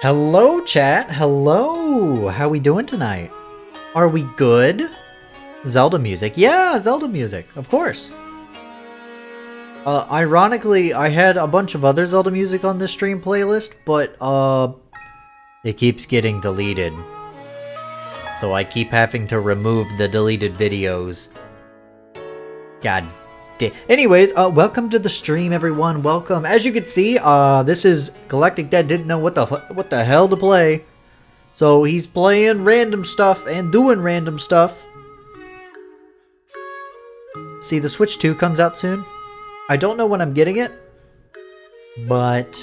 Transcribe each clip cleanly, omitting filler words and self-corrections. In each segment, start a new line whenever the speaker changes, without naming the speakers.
Hello, chat. Hello. How we doing tonight? Are we good? Zelda music. Yeah, Zelda music. Of course. Ironically, I had a bunch of other Zelda music on this stream playlist, but, it keeps getting deleted. So I keep having to remove the deleted videos. God damn. Anyways, welcome to the stream, everyone. Welcome. As you can see, this is Galactic didn't know what the hell to play. So he's playing random stuff and doing random stuff. See, the Switch 2 comes out soon. I don't know when I'm getting it, but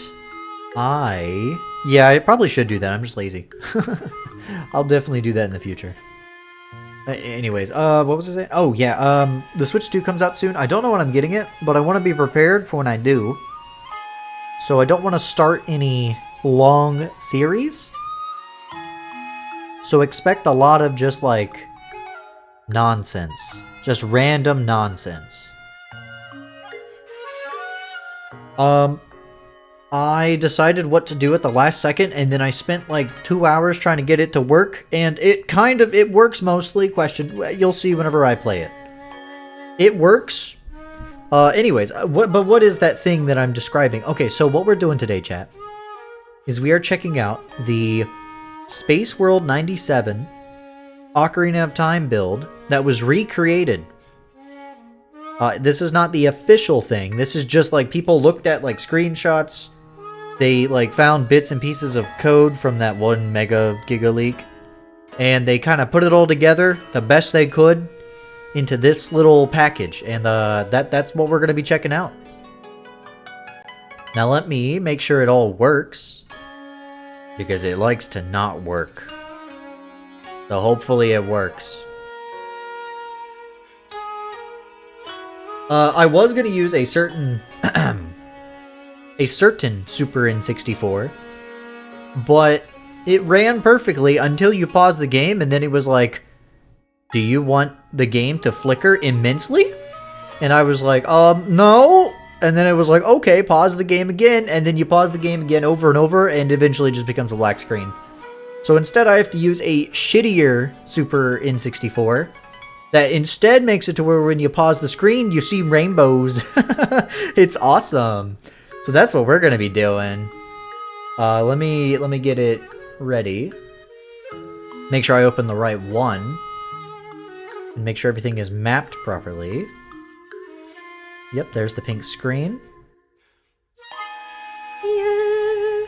yeah, I probably should do that. I'm just lazy. I'll definitely do that in the future. Anyways, what was I saying? Oh, yeah, the Switch 2 comes out soon. I don't know when I'm getting it, but I want to be prepared for when I do. So I don't want to start any long series. So expect a lot of just, like, nonsense. Just random nonsense. I decided what to do at the last second, and then I spent like 2 hours trying to get it to work, and it works mostly. You'll see whenever I play it. It works. Anyways, but what is that thing that I'm describing? Okay, so what we're doing today, chat, is we are checking out the Spaceworld 97 Ocarina of Time build that was recreated. This is not the official thing. This is just like people looked at like screenshots. They like found bits and pieces of code from that 1 mega giga leak, and they kind of put it all together the best they could into this little package, and that's what we're gonna be checking out. Now let me make sure it all works, because it likes to not work. So hopefully it works. I was gonna use a certain Super N64, but it ran perfectly until you pause the game, and then it was like, do you want the game to flicker immensely? And I was like, no. And then it was like, okay, pause the game again, and then you pause the game again over and over, and eventually it just becomes a black screen. So instead I have to use a shittier Super N64 that instead makes it to where when you pause the screen, you see rainbows. It's awesome. So that's what we're gonna be doing. Let me get it ready. Make sure I open the right one. And make sure everything is mapped properly. Yep, there's the pink screen. Yeah.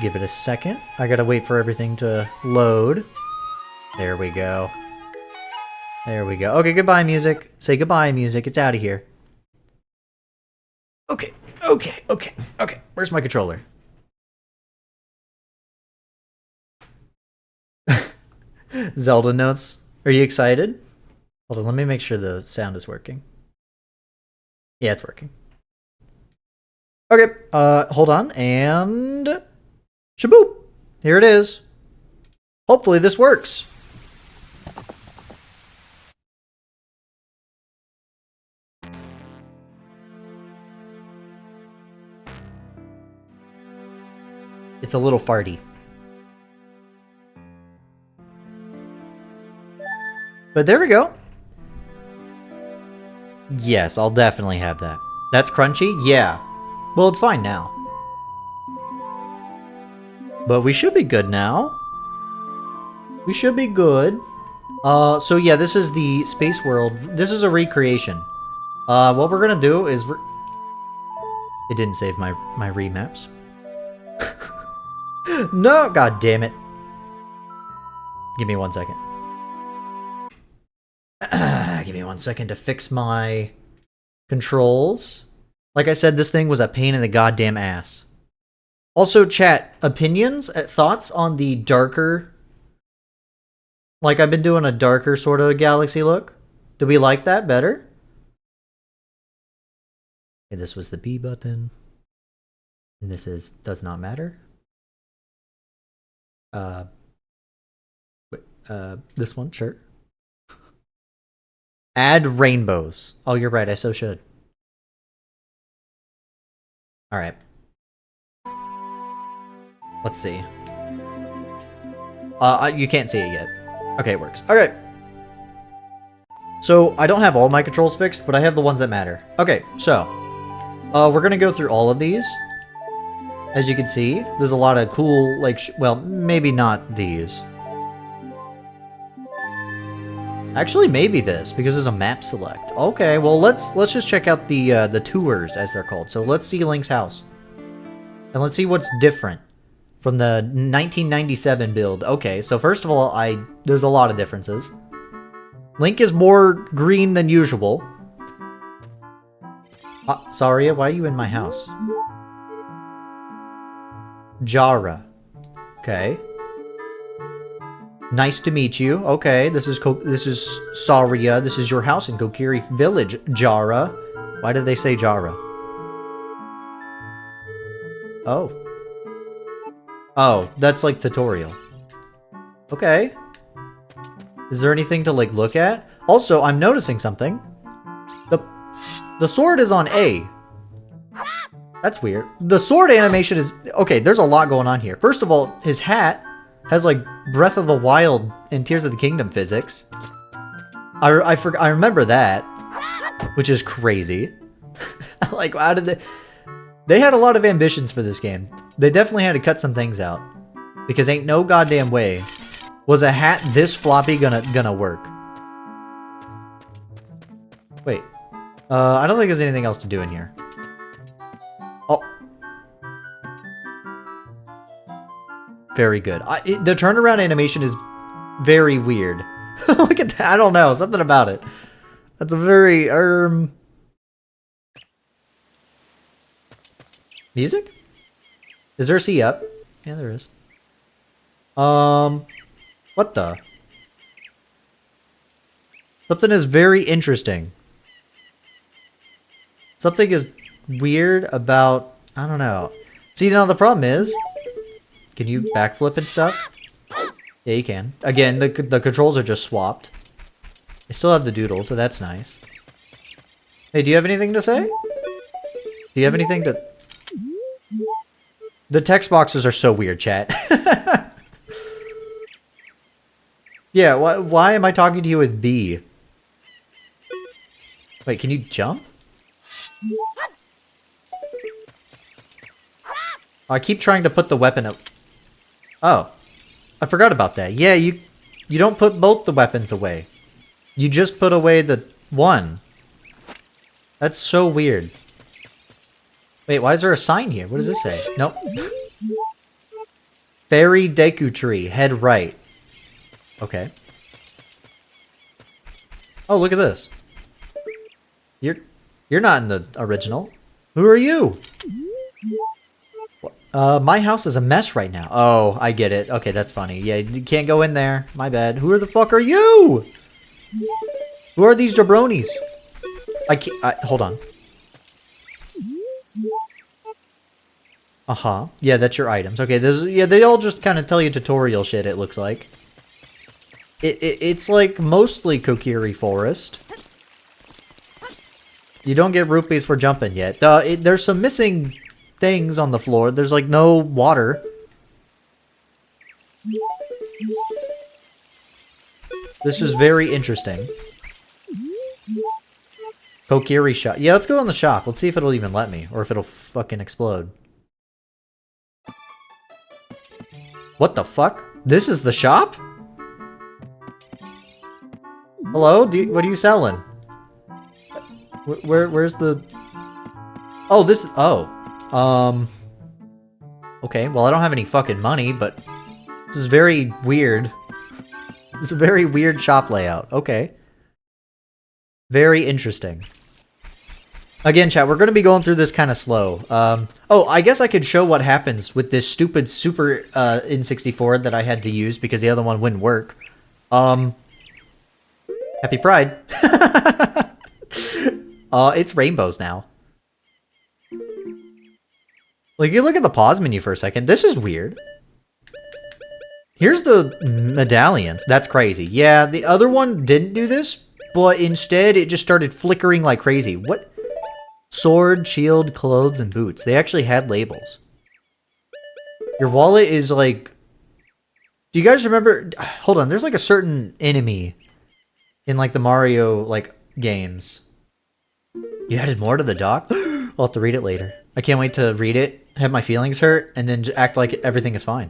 Give it a second. I gotta wait for everything to load. There we go. There we go. Okay, goodbye, music. Say goodbye, music. It's out of here. Okay. Where's my controller? Zelda notes. Are you excited? Hold on, let me make sure the sound is working. Yeah, it's working. Okay, hold on, and shaboop! Here it is. Hopefully this works. It's a little farty. But there we go. Yes, I'll definitely have that. That's crunchy? Yeah. Well, it's fine now. But we should be good now. We should be good. So yeah, this is the Spaceworld. This is a recreation. What we're gonna do is It didn't save my remaps. No, god damn it. Give me 1 second. Give me 1 second to fix my controls. Like I said, this thing was a pain in the goddamn ass. Also, chat, opinions, thoughts on the darker... Like, I've been doing a darker sort of Galaxy look. Do we like that better? Okay, this was the B button. And this does not matter. This one, sure. Add rainbows. Oh, you're right, I so should. Alright. Let's see. You can't see it yet. Okay, it works. Okay. So, I don't have all my controls fixed, but I have the ones that matter. Okay, so. We're gonna go through all of these. As you can see, there's a lot of cool, like, well, maybe not these. Actually, maybe this, because there's a map select. Okay, well, let's just check out the tours, as they're called. So let's see Link's house. And let's see what's different from the 1997 build. Okay, so first of all, there's a lot of differences. Link is more green than usual. Sorry, why are you in my house? Jara. Okay. Nice to meet you. Okay, this is Saria. This is your house in Kokiri Village, Jara. Why did they say Jara? Oh. Oh, that's like tutorial. Okay. Is there anything to like look at? Also, I'm noticing something. The sword is on A. That's weird. The sword animation is... Okay, there's a lot going on here. First of all, his hat has like Breath of the Wild and Tears of the Kingdom physics. I remember that, which is crazy. Like, how did they... They had a lot of ambitions for this game. They definitely had to cut some things out. Because ain't no goddamn way was a hat this floppy gonna work. Wait. I don't think there's anything else to do in here. Oh. Very good. The turnaround animation is very weird. Look at that. I don't know. Something about it. That's a very, Music? Is there a C up? Yeah, there is. What the? Something is very interesting. Something is weird about... I don't know. See, now the problem is... Can you backflip and stuff? Yeah, you can. Again, the controls are just swapped. I still have the doodle, so that's nice. Hey, do you have anything to say? Do you have anything to... The text boxes are so weird, chat. Yeah, why am I talking to you with B? Wait, can you jump? I keep trying to put the weapon up. Oh. I forgot about that. Yeah, you don't put both the weapons away. You just put away the one. That's so weird. Wait, why is there a sign here? What does this say? Nope. Fairy Deku Tree, head right. Okay. Oh, look at this. You're not in the original. Who are you? My house is a mess right now. Oh, I get it. Okay, that's funny. Yeah, you can't go in there. My bad. Who the fuck are you? Who are these jabronis? I can't... hold on. Uh-huh. Yeah, that's your items. Okay, yeah, they all just kind of tell you tutorial shit, it looks like. It's like mostly Kokiri Forest. You don't get rupees for jumping yet. There's some missing things on the floor. There's like no water. This is very interesting. Kokiri shop. Yeah, let's go in the shop. Let's see if it'll even let me, or if it'll fucking explode. What the fuck? This is the shop? Hello? What are you selling? Where's the... Oh, this... Oh. Okay, well, I don't have any fucking money, but... This is very weird. It's a very weird shop layout. Okay. Very interesting. Again, chat, we're going to be going through this kind of slow. Oh, I guess I could show what happens with this stupid Super N64 that I had to use because the other one wouldn't work. Happy Pride. It's rainbows now. Like, you look at the pause menu for a second. This is weird. Here's the medallions. That's crazy. Yeah, the other one didn't do this, but instead it just started flickering like crazy. What? Sword, shield, clothes, and boots. They actually had labels. Your wallet is like... Do you guys remember... Hold on, there's like a certain enemy in like the Mario like games. You added more to the dock? I'll have to read it later. I can't wait to read it, have my feelings hurt, and then act like everything is fine.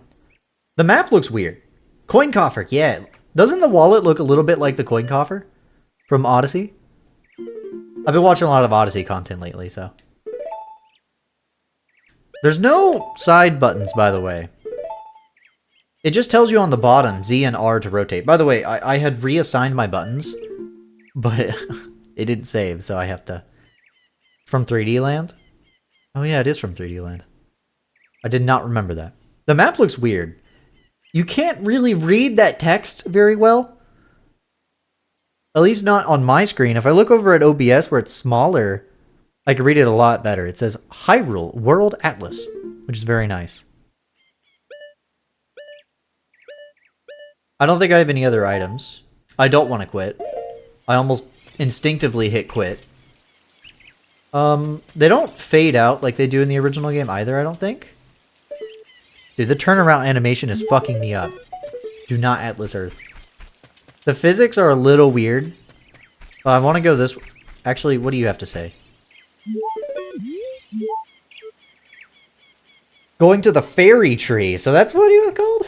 The map looks weird. Coin coffer, yeah. Doesn't the wallet look a little bit like the coin coffer from Odyssey? I've been watching a lot of Odyssey content lately, so. There's no side buttons, by the way. It just tells you on the bottom, Z and R to rotate. By the way, I had reassigned my buttons, but it didn't save, so I have to... From 3D Land? Oh yeah, it is from 3D Land. I did not remember that. The map looks weird. You can't really read that text very well. At least not on my screen. If I look over at OBS where it's smaller, I can read it a lot better. It says Hyrule World Atlas, which is very nice. I don't think I have any other items. I don't want to quit. I almost instinctively hit quit. They don't fade out like they do in the original game either, I don't think. Dude, the turnaround animation is fucking me up. Do not Atlas Earth. The physics are a little weird. I want to go this way. Actually, what do you have to say? Going to the fairy tree. So that's what he was called?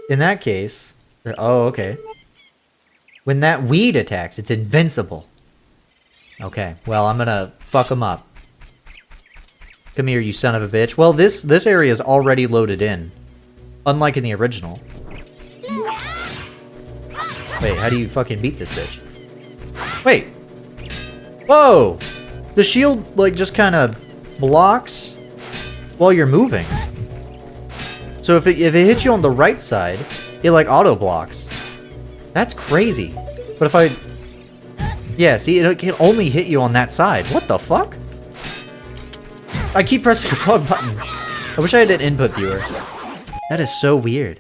In that case. Oh, okay. When that weed attacks, it's invincible. Okay, well, I'm gonna fuck him up. Come here, you son of a bitch. Well, this area is already loaded in. Unlike in the original. Wait, how do you fucking beat this bitch? Wait! Whoa! The shield, like, just kind of blocks while you're moving. So if it hits you on the right side, it, like, auto-blocks. That's crazy. But if I... Yeah, see, it can only hit you on that side. What the fuck? I keep pressing the wrong buttons. I wish I had an input viewer. That is so weird.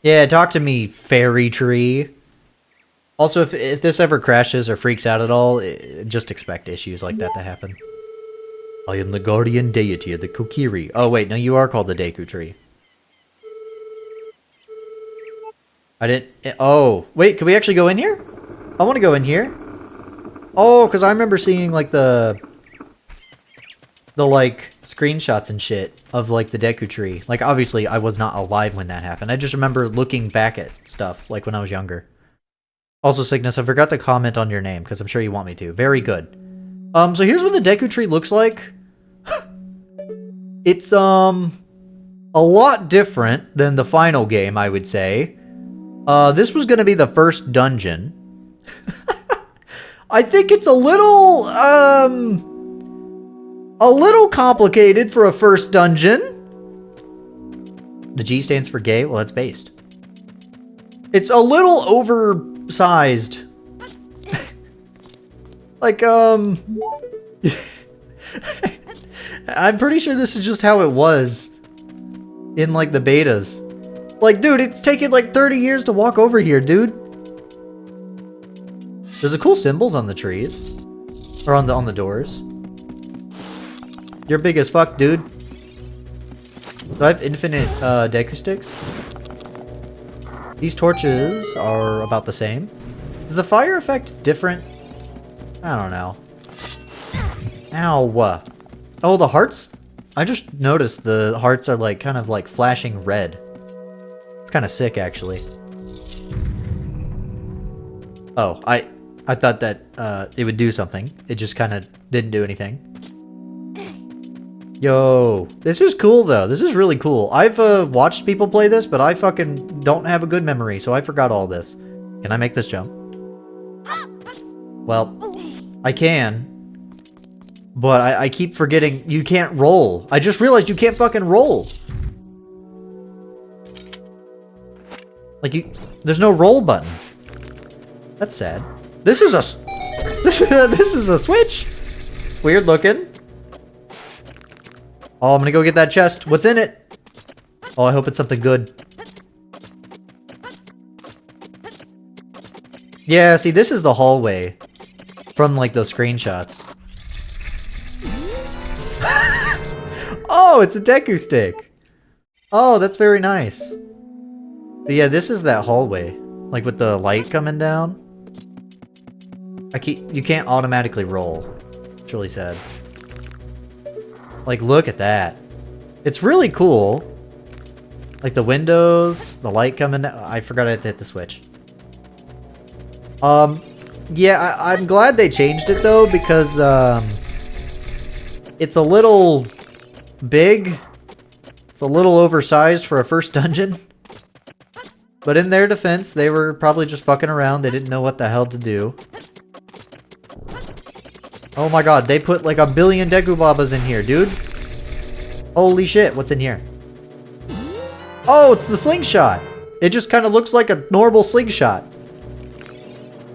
Yeah, talk to me, fairy tree. Also, if this ever crashes or freaks out at all, just expect issues like that to happen. I am the guardian deity of the Kokiri. Oh wait, no, you are called the Deku Tree. I didn't... Oh, wait, can we actually go in here? I want to go in here. Oh, because I remember seeing, like, the like, screenshots and shit of, like, the Deku Tree. Like, obviously, I was not alive when that happened. I just remember looking back at stuff, like, when I was younger. Also, Cygnus, I forgot to comment on your name, because I'm sure you want me to. Very good. So here's what the Deku Tree looks like. It's, a lot different than the final game, I would say. This was gonna be the first dungeon. I think it's a little complicated for a first dungeon. The G stands for gay? Well, that's based. It's a little oversized. Like, I'm pretty sure this is just how it was in, like, the betas. Like, dude, it's taken like 30 years to walk over here, dude. There's a cool symbols on the trees. Or on the doors. You're big as fuck, dude. Do I have infinite Deku sticks? These torches are about the same. Is the fire effect different? I don't know. Ow. Oh, the hearts? I just noticed the hearts are like kind of like flashing red. It's kind of sick, actually. Oh, I thought that it would do something. It just kind of didn't do anything. Yo, this is cool, though. This is really cool. I've watched people play this, but I fucking don't have a good memory, so I forgot all this. Can I make this jump? Well, I can. But I keep forgetting you can't roll. I just realized you can't fucking roll. Like, there's no roll button. That's sad. This is a... this is a switch. It's weird looking. Oh, I'm gonna go get that chest. What's in it? Oh, I hope it's something good. Yeah, see, this is the hallway from, like, those screenshots. Oh, it's a Deku stick. Oh, that's very nice. But yeah, this is that hallway. Like with the light coming down. You can't automatically roll. It's really sad. Like, look at that. It's really cool. Like the windows, the light coming down. I forgot I had to hit the switch. Yeah, I'm glad they changed it though, because it's a little big. It's a little oversized for a first dungeon. But in their defense, they were probably just fucking around. They didn't know what the hell to do. Oh my god, they put like a billion Deku Babas in here, dude. Holy shit, what's in here? Oh, it's the slingshot. It just kind of looks like a normal slingshot.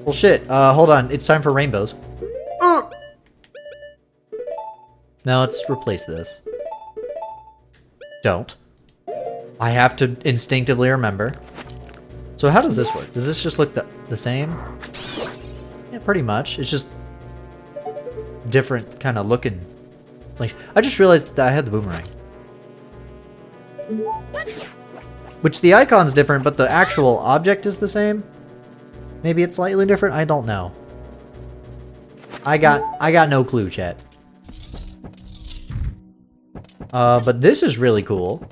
Well, shit. Hold on. It's time for rainbows. Now let's replace this. Don't. I have to instinctively remember. So how does this work? Does this just look the same? Yeah, pretty much. It's just different kind of looking. I just realized that I had the boomerang. Which the icon's different, but the actual object is the same. Maybe it's slightly different. I don't know. I got no clue, chat. But this is really cool.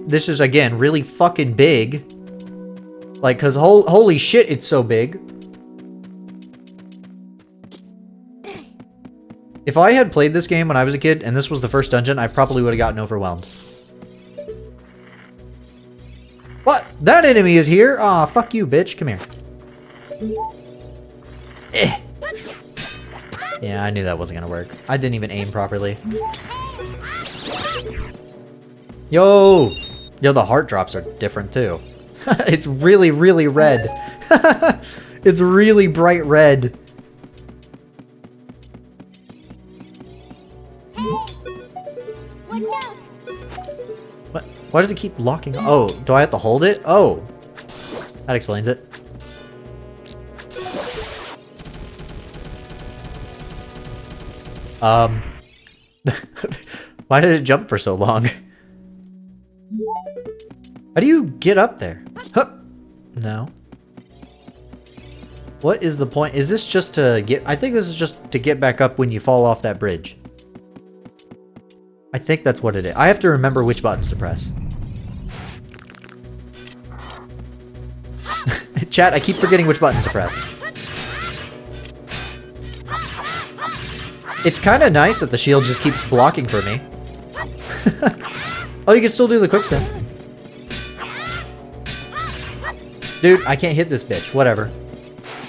This is again really fucking big. Like, cause holy shit, it's so big. If I had played this game when I was a kid and this was the first dungeon, I probably would have gotten overwhelmed. What? That enemy is here? Aw, fuck you, bitch. Come here. Eh. Yeah, I knew that wasn't gonna work. I didn't even aim properly. Yo! Yo, the heart drops are different too. It's really, really red. It's really bright red. What? Why does it keep locking? Oh, do I have to hold it? Oh. That explains it. Why did it jump for so long? How do you get up there? Huh. No. What is the point? Is this just to get... I think this is just to get back up when you fall off that bridge. I think that's what it is. I have to remember which buttons to press. Chat, I keep forgetting which buttons to press. It's kind of nice that the shield just keeps blocking for me. Oh, you can still do the quick spin. Dude, I can't hit this bitch. Whatever.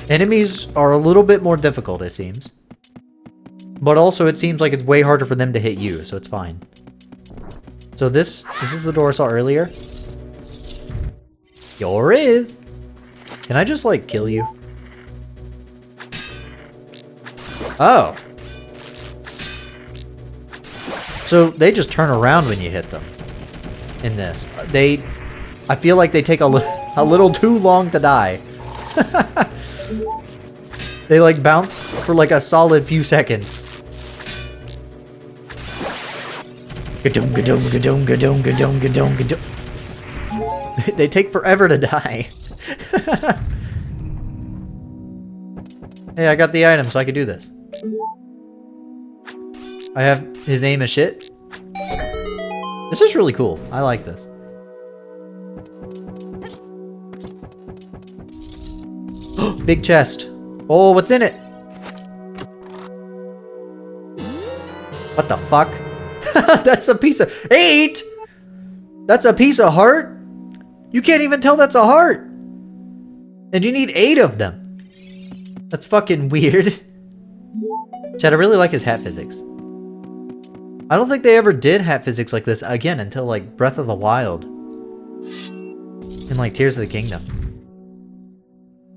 Enemies are a little bit more difficult, it seems. But also, it seems like it's way harder for them to hit you, so it's fine. So this is the door I saw earlier? Sure is. Can I just, like, kill you? Oh. So they just turn around when you hit them. In this. I feel like they take a little too long to die. They like bounce for like a solid few seconds. Gadong, gadong, gadong, gadong, gadong, gadong, gadong. They take forever to die. Hey, I got the item so I could do this. I have his aim as shit. This is really cool. I like this. Big chest. Oh, what's in it? What the fuck? That's a piece of... 8? That's a piece of heart? You can't even tell that's a heart. And you need 8 of them. That's fucking weird. Chad, I really like his hat physics. I don't think they ever did hat physics like this again until like Breath of the Wild. And like Tears of the Kingdom.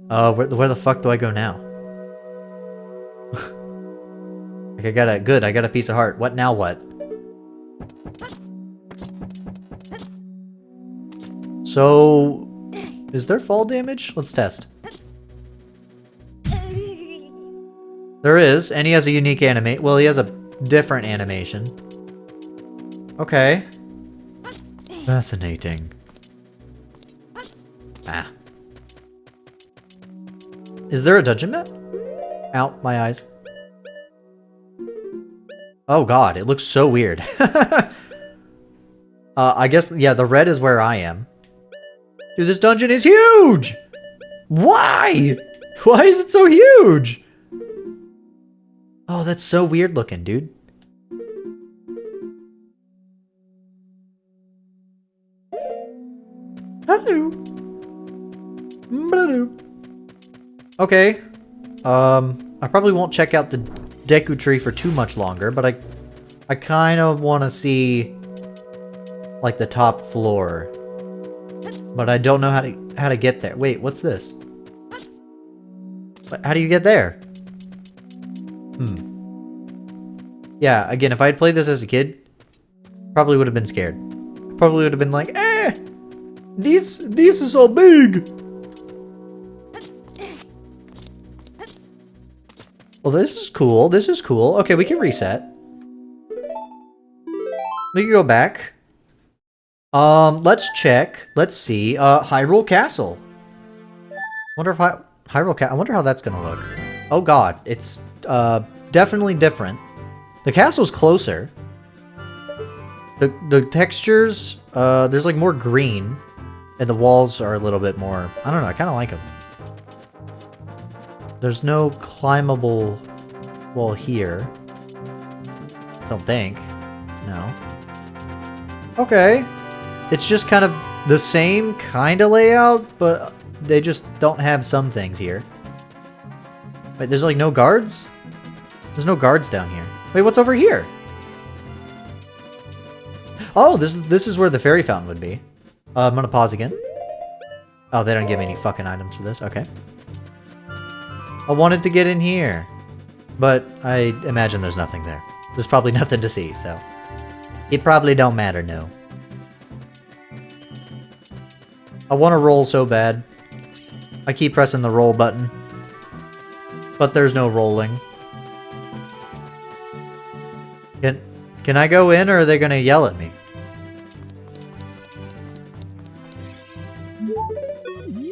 Where the fuck do I go now? Like I got a piece of heart. What now what? So, is there fall damage? Let's test. There is, and he has a unique animate. Well, he has a different animation. Okay. Fascinating. Ah. Is there a dungeon map? Ow, my eyes. Oh god, it looks so weird. I guess, yeah, the red is where I am. Dude, this dungeon is huge! Why? Why is it so huge? Oh, that's so weird looking, dude. Hello. Okay. I probably won't check out the Deku Tree for too much longer, but I kind of want to see like the top floor. But I don't know how to get there. Wait, what's this? How do you get there? Yeah, again, if I had played this as a kid, probably would have been scared. Probably would have been like, this is so big. Well, this is cool. This is cool. Okay, we can reset. We can go back. Let's check. Let's see. Hyrule Castle. Wonder if I wonder how that's gonna look. Oh god, it's definitely different. The castle's closer. The textures, there's like more green, and the walls are a little bit more. I don't know. I kind of like them. There's no climbable wall here. Don't think. No. Okay. It's just kind of the same kind of layout, but they just don't have some things here. Wait, there's like no guards? There's no guards down here. Wait, what's over here? Oh, this is where the fairy fountain would be. I'm gonna pause again. Oh, they don't give me any fucking items for this. Okay. I wanted to get in here, but I imagine there's nothing there. There's probably nothing to see, so it probably don't matter, no. I want to roll so bad. I keep pressing the roll button, but there's no rolling. Can I go in, or are they gonna yell at me?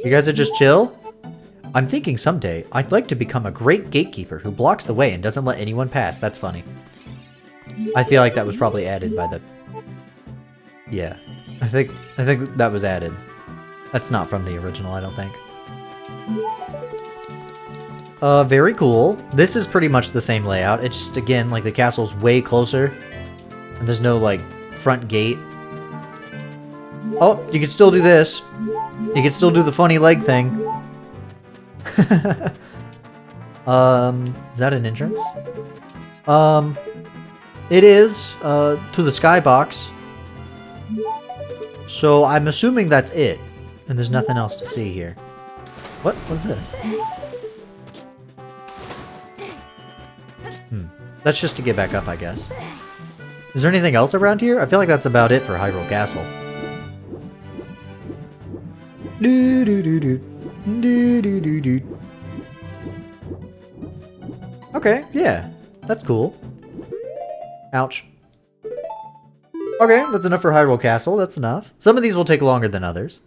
You guys are just chill? I'm thinking someday I'd like to become a great gatekeeper who blocks the way and doesn't let anyone pass. That's funny. I feel like that was probably added by the... Yeah. I think that was added. That's not from the original, I don't think. Very cool. This is pretty much the same layout. It's just, again, like the castle's way closer. And there's no, like, front gate. Oh, you can still do this. You can still do the funny leg thing. Is that an entrance? It is, to the skybox. So I'm assuming that's it. And there's nothing else to see here. What's this? That's just to get back up, I guess. Is there anything else around here? I feel like that's about it for Hyrule Castle. Okay, yeah. That's cool. Ouch. Okay, that's enough for Hyrule Castle. That's enough. Some of these will take longer than others.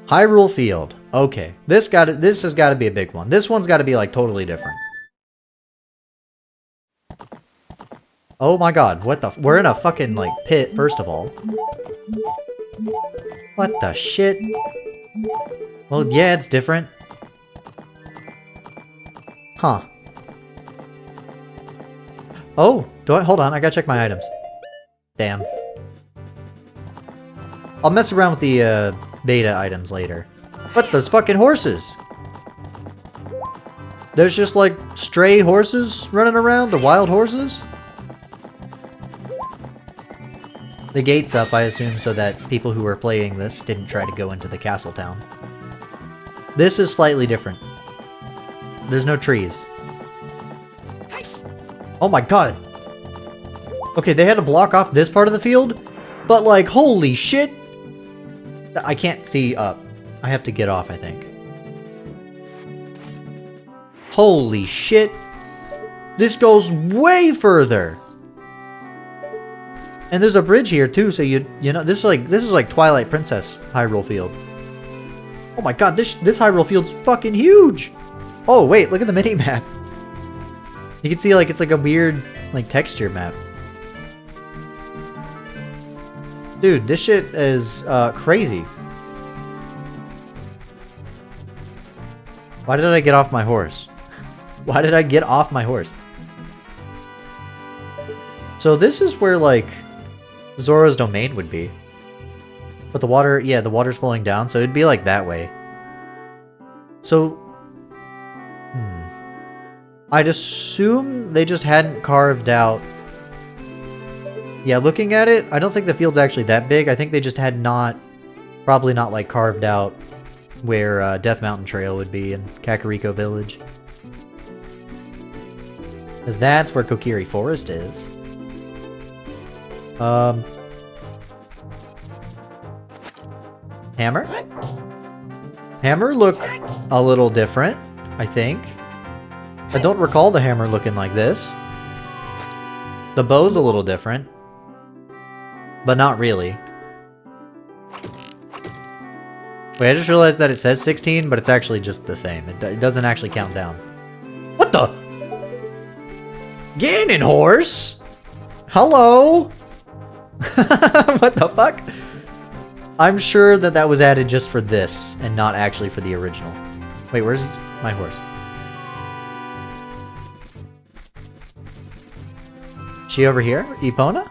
Hyrule Field. Okay. This has got to be a big one. This one's got to be like totally different. Oh my god, what the we're in a fucking like pit first of all. What the shit? Well, yeah, it's different. Huh. Oh, hold on, I gotta check my items. Damn. I'll mess around with the beta items later. What? There's fucking horses! There's just like stray horses running around, the wild horses? The gate's up, I assume, so that people who were playing this didn't try to go into the castle town. This is slightly different. There's no trees. Oh my god! Okay, they had to block off this part of the field? But like, holy shit! I can't see up. I have to get off, I think. Holy shit! This goes way further. And there's a bridge here too, so you know this is like Twilight Princess Hyrule Field. Oh my god, this Hyrule Field's fucking huge. Oh wait, look at the mini map. You can see like it's like a weird like texture map. Dude, this shit is crazy. Why did I get off my horse? Why did I get off my horse? So this is where like Zora's domain would be. But the water, yeah, the water's flowing down, so it'd be like that way. So I'd assume they just hadn't carved out. Yeah, looking at it, I don't think the field's actually that big. I think they just had probably not like carved out where Death Mountain Trail would be in Kakariko Village. Because that's where Kokiri Forest is. Hammer? Hammer look a little different, I think. I don't recall the hammer looking like this. The bow's a little different. But not really. Wait, I just realized that it says 16, but it's actually just the same. It doesn't actually count down. What the? Ganon horse? Hello? What the fuck? I'm sure that that was added just for this, and not actually for the original. Wait, where's my horse? She over here? Epona?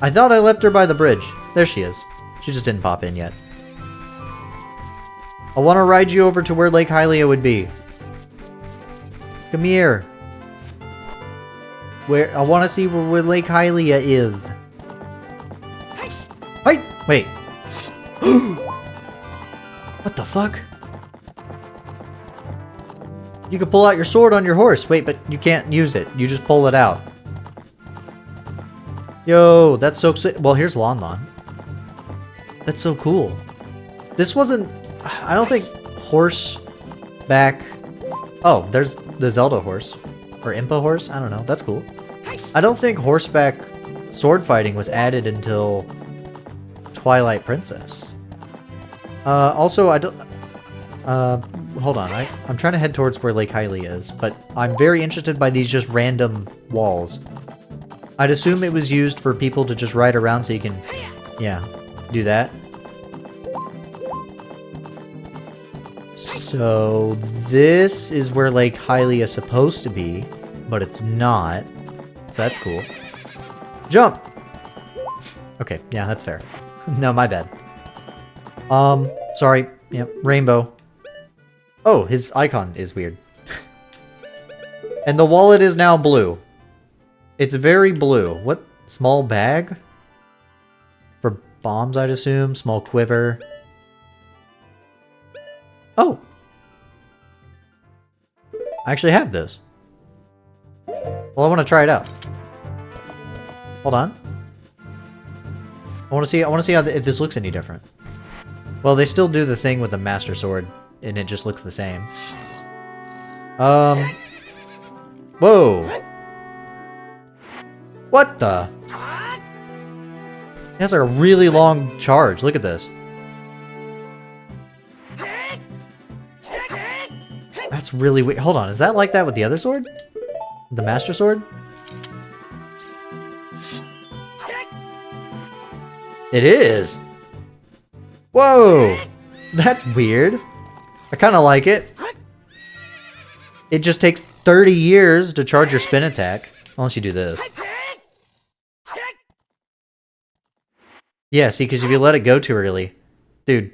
I thought I left her by the bridge. There she is. She just didn't pop in yet. I want to ride you over to where Lake Hylia would be. Come here. I want to see where Lake Hylia is. Wait! Wait. What the fuck? You can pull out your sword on your horse. Wait, but you can't use it. You just pull it out. Yo, that's so sick. Well, here's Lon Lon. That's so cool. This wasn't... I don't think horseback... Oh, there's the Zelda horse. Or Impa horse? I don't know. That's cool. I don't think horseback sword fighting was added until Twilight Princess. Also, I don't... hold on. I'm trying to head towards where Lake Hylia is, but I'm very interested by these just random walls. I'd assume it was used for people to just ride around so you can, yeah, do that. So this is where Lake Hylia is supposed to be, but it's not. So that's cool. Jump! Okay, yeah, that's fair. No, my bad. Sorry. Yep, rainbow. Oh, his icon is weird. And the wallet is now blue. It's very blue. What? Small bag? For bombs, I'd assume. Small quiver. Oh! I actually have this. Well, I want to try it out. Hold on. I want to see how if this looks any different. Well, they still do the thing with the Master Sword, and it just looks the same. Whoa! What the? It has like a really long charge. Look at this. That's really weird. Hold on, is that like that with the other sword? The Master Sword? It is! Whoa! That's weird. I kind of like it. It just takes 30 years to charge your spin attack. Unless you do this. Yeah, see, because if you let it go too early... Dude,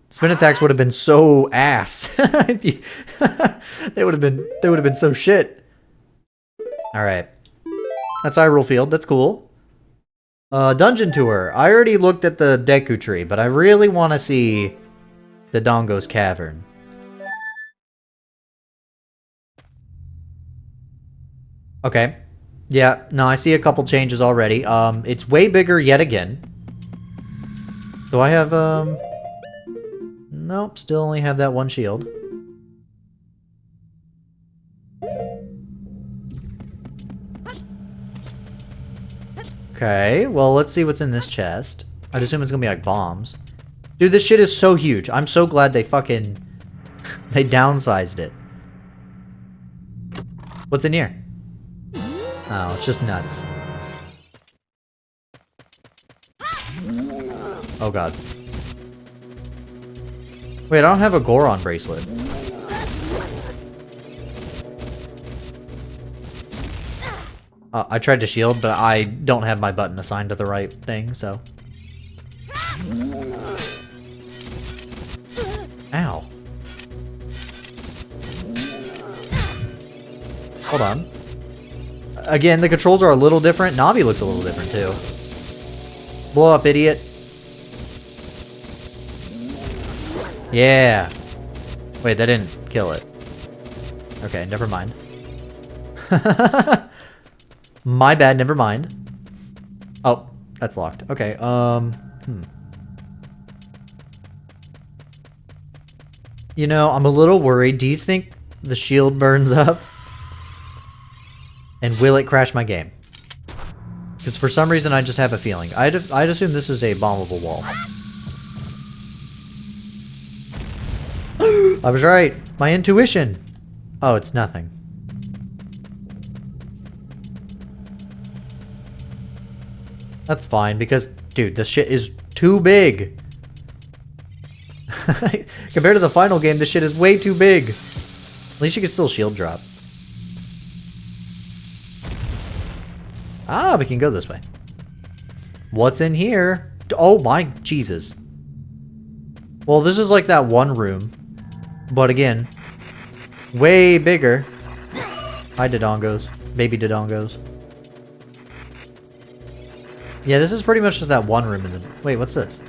spin attacks would have been so ass. They would have been so shit. Alright. That's Hyrule Field, that's cool. Dungeon tour. I already looked at the Deku Tree, but I really want to see the Dongo's Cavern. Okay. Yeah, no, I see a couple changes already. It's way bigger yet again. Do I have, nope, still only have that one shield. Okay, well, let's see what's in this chest. I'd assume it's gonna be like bombs. Dude, this shit is so huge. I'm so glad they fucking... they downsized it. What's in here? Oh, it's just nuts. Oh god. Wait, I don't have a Goron bracelet. I tried to shield, but I don't have my button assigned to the right thing, so... Ow. Hold on. Again, the controls are a little different. Navi looks a little different, too. Blow up, idiot. Yeah. Wait, that didn't kill it. Okay, never mind. My bad, never mind. Oh, that's locked. Okay, You know, I'm a little worried. Do you think the shield burns up? And will it crash my game? Because for some reason I just have a feeling. I'd assume this is a bombable wall. I was right. My intuition. Oh, it's nothing. That's fine, because, dude, this shit is too big. Compared to the final game, this shit is way too big. At least you can still shield drop. Ah, we can go this way. What's in here? Oh my Jesus. Well, this is like that one room. But again, way bigger. Hi, Dodongos. Baby Dodongos. Yeah, this is pretty much just that one room in the... Wait, what's this?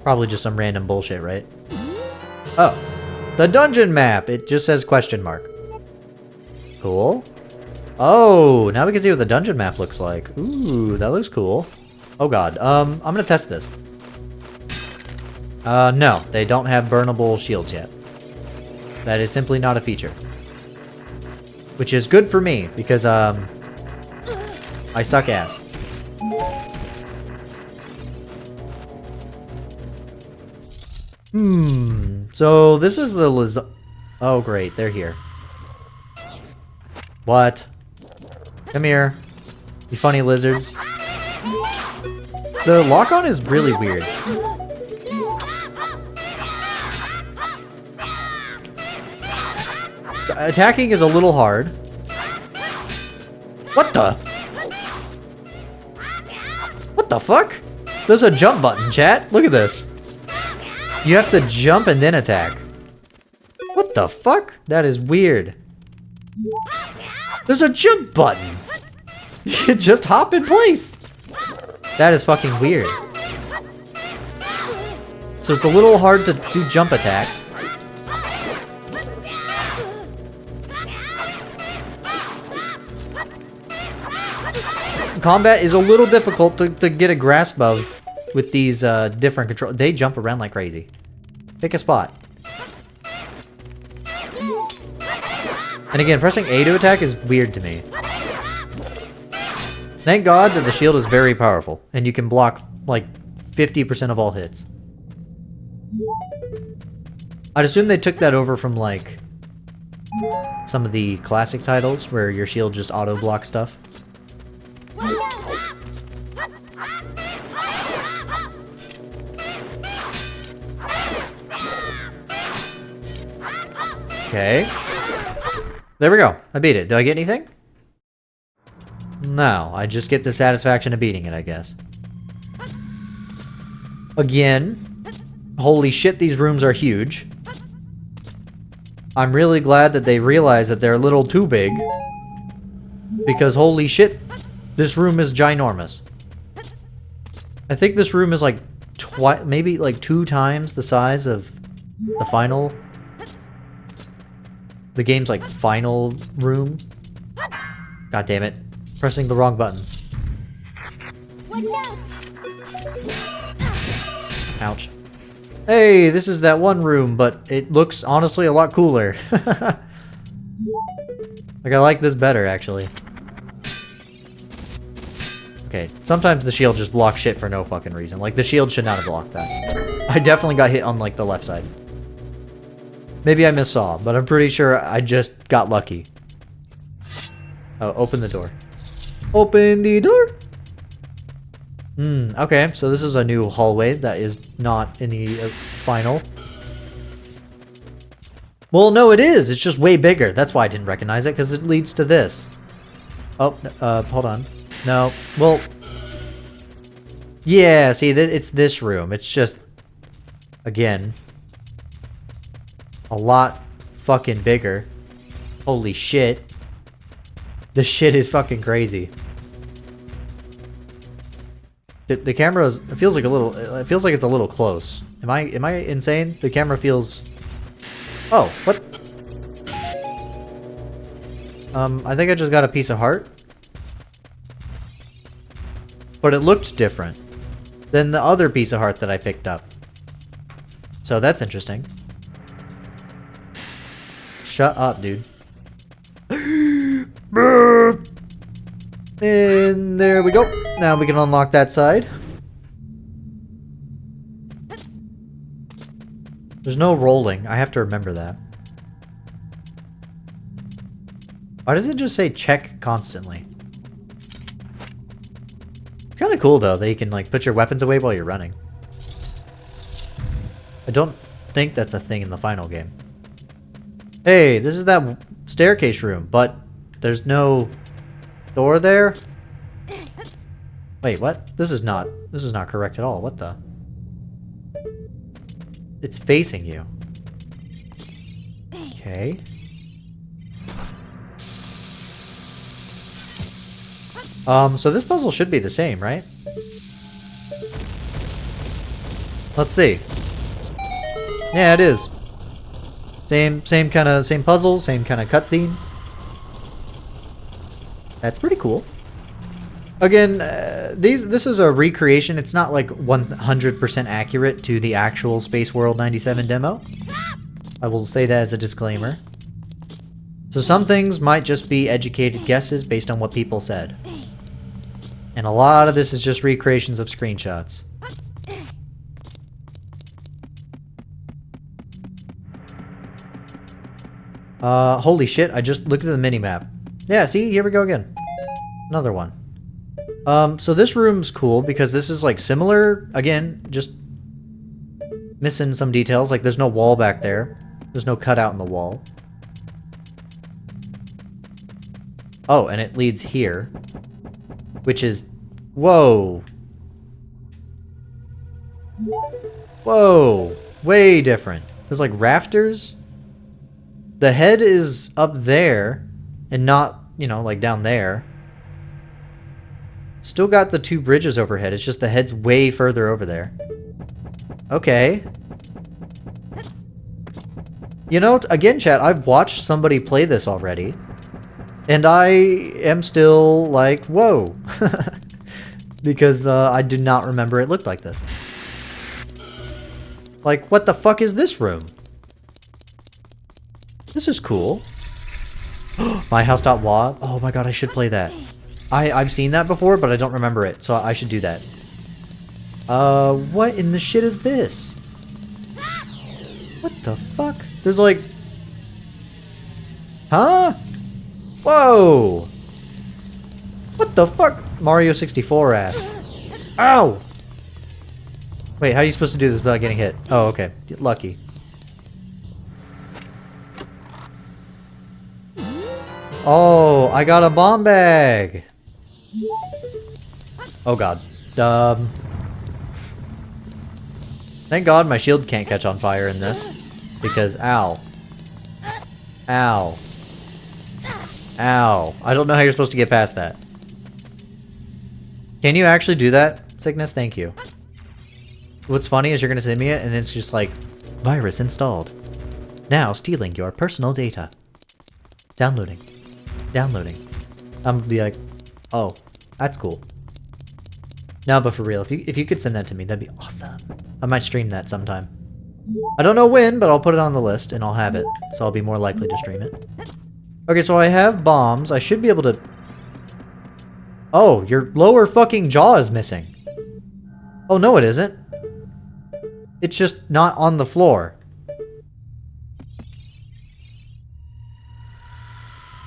Probably just some random bullshit, right? Oh. The dungeon map! It just says question mark. Cool. Oh, now we can see what the dungeon map looks like. Ooh, that looks cool. Oh god, I'm gonna test this. No, they don't have burnable shields yet. That is simply not a feature. Which is good for me, because, I suck ass. So this is the oh great, they're here. What? Come here, you funny lizards. The lock-on is really weird. Attacking is a little hard. What the? What the fuck? There's a jump button, chat. Look at this. You have to jump and then attack. What the fuck? That is weird. There's a jump button. You can just hop in place. That is fucking weird. So it's a little hard to do jump attacks. Combat is a little difficult to get a grasp of with these different controls. They jump around like crazy. Pick a spot. And again, pressing A to attack is weird to me. Thank God that the shield is very powerful, and you can block like 50% of all hits. I'd assume they took that over from like some of the classic titles where your shield just auto-blocks stuff. Okay. There we go. I beat it. Do I get anything? No. I just get the satisfaction of beating it, I guess. Again. Holy shit, these rooms are huge. I'm really glad that they realize that they're a little too big. Because holy shit, this room is ginormous. I think this room is like maybe like 2 times the size of the final... The game's like final room. God damn it. Pressing the wrong buttons. Ouch. Hey, this is that one room, but it looks honestly a lot cooler. Like I like this better actually. Okay, sometimes the shield just blocks shit for no fucking reason. Like, the shield should not have blocked that. I definitely got hit on, like, the left side. Maybe I missaw, but I'm pretty sure I just got lucky. Oh, open the door. Open the door! Okay, so this is a new hallway that is not in the final. Well, no, it is. It's just way bigger. That's why I didn't recognize it, because it leads to this. Oh, hold on. No, well... Yeah, see, it's this room. It's just... Again... A lot fucking bigger. Holy shit. This shit is fucking crazy. The camera is, it feels like it's a little close. Am I insane? The camera feels... Oh, what? I think I just got a piece of heart. But it looked different than the other piece of heart that I picked up. So that's interesting. Shut up, dude. And there we go. Now we can unlock that side. There's no rolling. I have to remember that. Why does it just say check constantly? It's kind of cool though that you can like put your weapons away while you're running. I don't think that's a thing in the final game. Hey, this is that staircase room, but there's no door there? Wait, what? This is not correct at all. What the? It's facing you. Okay. So this puzzle should be the same, right? Let's see. Yeah, it is. Same puzzle, same kind of cutscene. That's pretty cool. Again, this is a recreation. It's not like 100% accurate to the actual Spaceworld 97 demo. I will say that as a disclaimer. So some things might just be educated guesses based on what people said. And a lot of this is just recreations of screenshots. Holy shit, I just looked at the minimap. Yeah, see, here we go again. Another one. So this room's cool because this is like similar, again, just missing some details. Like there's no wall back there. There's no cutout in the wall. Oh, and it leads here, which is, whoa. Whoa, way different. There's like rafters. The head is up there and not, you know, like down there. Still got the two bridges overhead. It's just the head's way further over there. Okay. You know, again, chat, I've watched somebody play this already. And I am still like, whoa. Because I do not remember it looked like this. Like, what the fuck is this room? This is cool. My house.wa. Oh my god, I should play that. I've seen that before, but I don't remember it, so I should do that. What in the shit is this? What the fuck? There's like... Huh? Whoa! What the fuck? Mario 64 ass. Ow! Wait, how are you supposed to do this without getting hit? Oh, okay. Get lucky. Oh, I got a bomb bag! Oh god. Thank god my shield can't catch on fire in this. Because, ow. Ow. Ow. I don't know how you're supposed to get past that. Can you actually do that, Sickness? Thank you. What's funny is you're gonna send me it and it's just like, virus installed. Now stealing your personal data. Downloading. Downloading. I'm gonna be like, oh, that's cool. No, but for real, if you could send that to me, that'd be awesome. I might stream that sometime. I don't know when, but I'll put it on the list and I'll have it, so I'll be more likely to stream it. Okay, so I have bombs. I should be able to... Oh, your lower fucking jaw is missing. Oh, no it isn't. It's just not on the floor.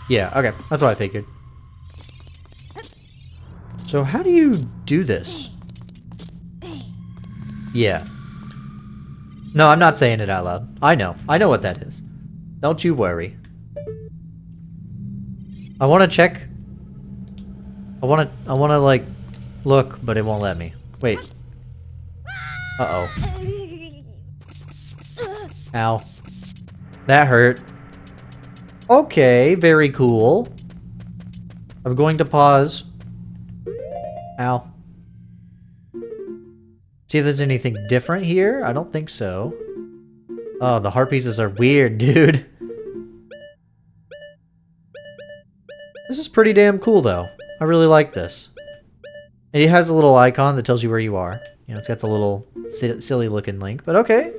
Yeah, okay. That's what I figured. So how do you do this? Yeah. No, I'm not saying it out loud. I know. I know what that is. Don't you worry. I want to check. I want to like look, but it won't let me. Wait. Uh-oh. Ow. That hurt. Okay, very cool. I'm going to pause. Ow. See if there's anything different here? I don't think so. Oh, the heart pieces are weird, dude. This is pretty damn cool, though. I really like this. And it has a little icon that tells you where you are. You know, it's got the little silly-looking link, but okay.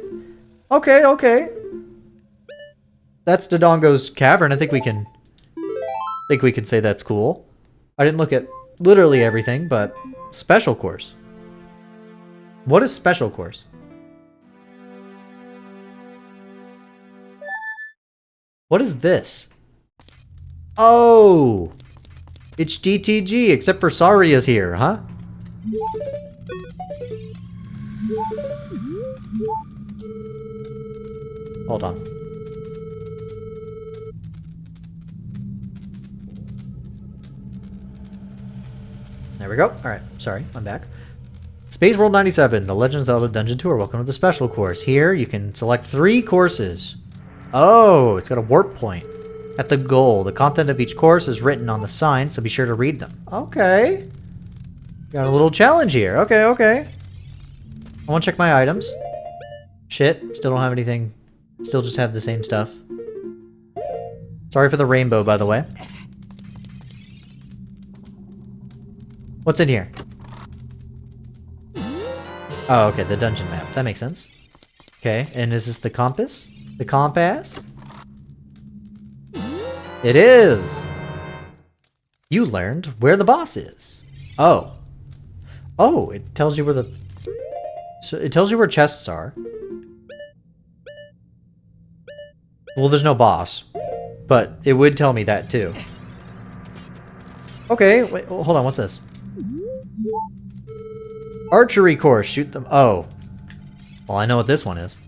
Okay, okay. That's Dodongo's cavern. I think we can say that's cool. I didn't look at literally everything, but special course. What is special course? What is this? Oh! It's GTG, except for Saria's here, huh? Hold on. There we go. Alright, sorry, I'm back. Spaceworld 97, The Legend of Zelda Dungeon Tour. Welcome to the special course. Here, you can select 3 courses. Oh, it's got a warp point. At the goal, the content of each course is written on the sign, so be sure to read them. Okay. Got a little challenge here. Okay, okay. I want to check my items. Shit, still don't have anything. Still just have the same stuff. Sorry for the rainbow, by the way. What's in here? Oh, okay, the dungeon map. That makes sense. Okay, and is this the compass? The compass? It is! You learned where the boss is. Oh. Oh, it tells you where the... So it tells you where chests are. Well, there's no boss. But it would tell me that, too. Okay, wait, hold on, what's this? Archery course, shoot them. Oh. Well, I know what this one is.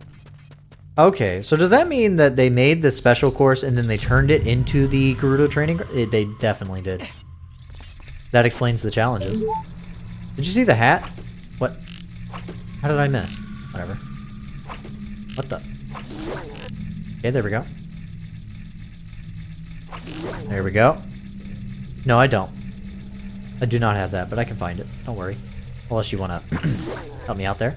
Okay, so does that mean that they made this special course and then they turned it into the Gerudo training? They definitely did. That explains the challenges. Did you see the hat? What? How did I miss? Whatever. What the? Okay, there we go. There we go. No, I don't. I do not have that, but I can find it. Don't worry. Unless you want to help me out there.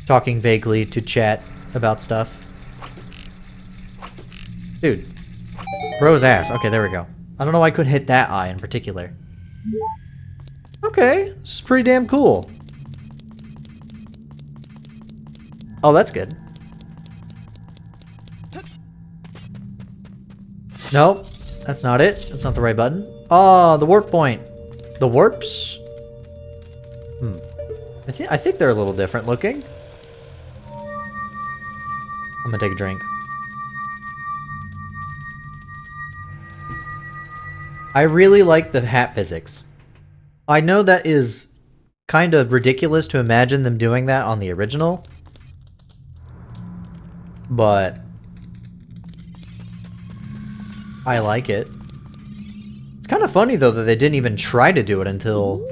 Talking vaguely to chat about stuff. Dude. Bro's ass. Okay, there we go. I don't know why I couldn't hit that eye in particular. Okay, this is pretty damn cool. Oh, that's good. Nope, that's not it. That's not the right button. Oh, the warp point. The warps? I think they're a little different looking. I'm gonna take a drink. I really like the hat physics. I know that is kind of ridiculous to imagine them doing that on the original. But I like it. It's kind of funny though that they didn't even try to do it until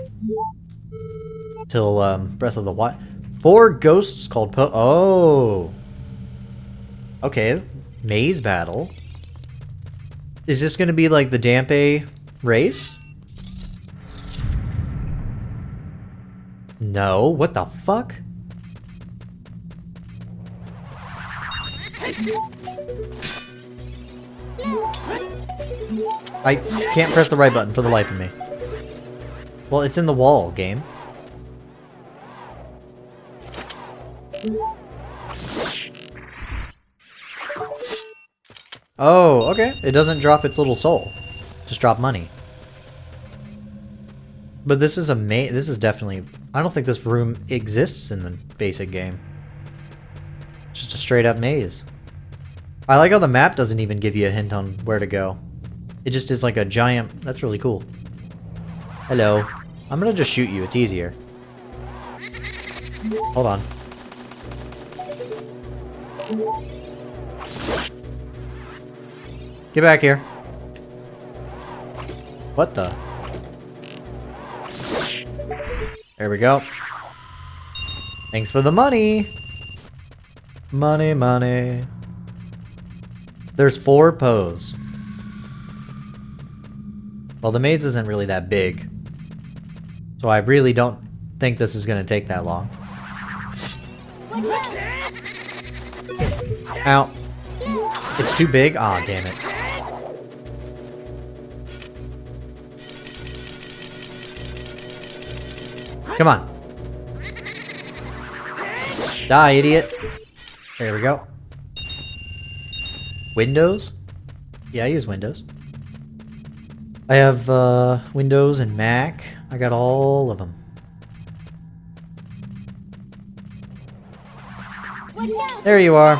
Breath of the Wild. 4 ghosts called Oh. Okay, maze battle. Is this going to be like the Dampe race? No, what the fuck? I can't press the right button for the life of me. Well, it's in the wall, game. Oh, okay. It doesn't drop its little soul. It Just drop money. But this is this is definitely... I don't think this room exists in the basic game. Just a straight up maze. I like how the map doesn't even give you a hint on where to go. It just is like a giant... That's really cool. Hello. I'm gonna just shoot you, it's easier. Hold on. Get back here. What the? There we go. Thanks for the money. Money, money. There's 4 Poes. Well, the maze isn't really that big. So I really don't think this is gonna take that long. Ow. It's too big? Aw, damn it. Come on. Die, idiot. There we go. Windows? Yeah, I use Windows. I have Windows and Mac. I got all of them. There you are.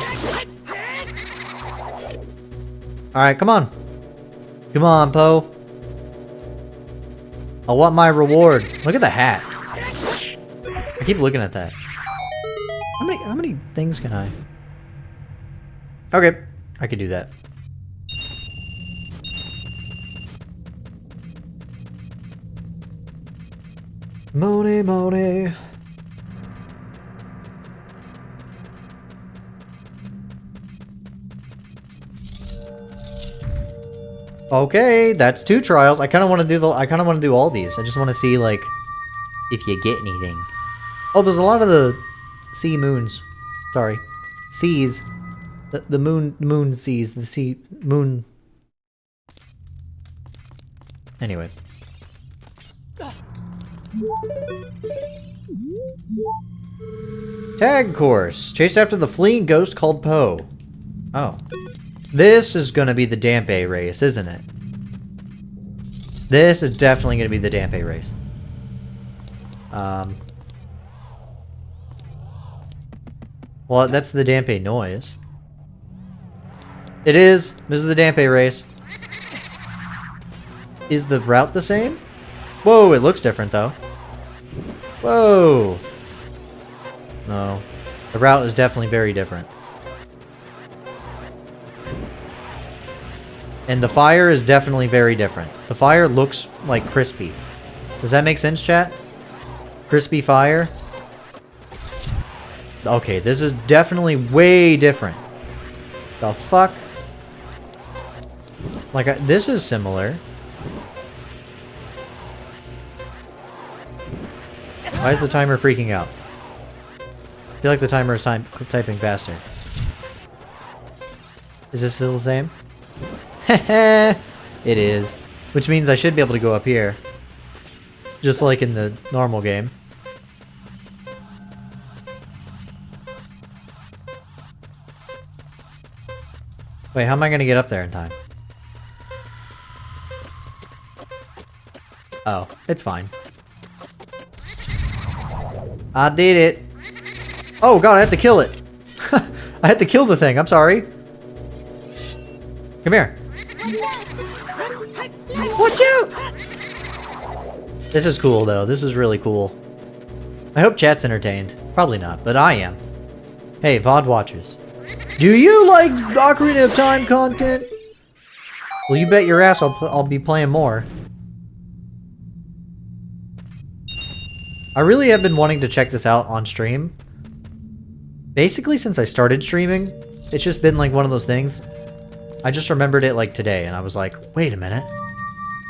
Alright, come on. Come on, Poe. I want my reward. Look at the hat. I keep looking at that. How many things can I? Okay, I could do that. Money, money. Okay, that's 2 trials. I kind of want to do all these. I just want to see like if you get anything. Oh, there's a lot of the sea moons. Sorry, seas. The moon seas. The sea moon. Anyways. Tag course. Chased after the fleeing ghost called Poe. Oh. This is gonna be the Dampe race, isn't it? This is definitely gonna be the Dampe race. Well, that's the Dampe noise. It is. This is the Dampe race. Is the route the same? Whoa, it looks different though. Whoa. No. The route is definitely very different. And the fire is definitely very different. The fire looks like crispy. Does that make sense, chat? Crispy fire? Okay, this is definitely way different. The fuck? Like, this is similar. Why is the timer freaking out? I feel like the timer is typing faster. Is this still the same? It is. Which means I should be able to go up here. Just like in the normal game. Wait, how am I gonna get up there in time? Oh, it's fine. I did it. Oh god, I have to kill it. I had to kill the thing, I'm sorry. Come here. Watch out! This is cool though, this is really cool. I hope chat's entertained. Probably not, but I am. Hey, VOD watchers. Do you like Ocarina of Time content? Well, you bet your ass I'll be playing more. I really have been wanting to check this out on stream. Basically, since I started streaming, it's just been like one of those things. I just remembered it like today, and I was like, wait a minute.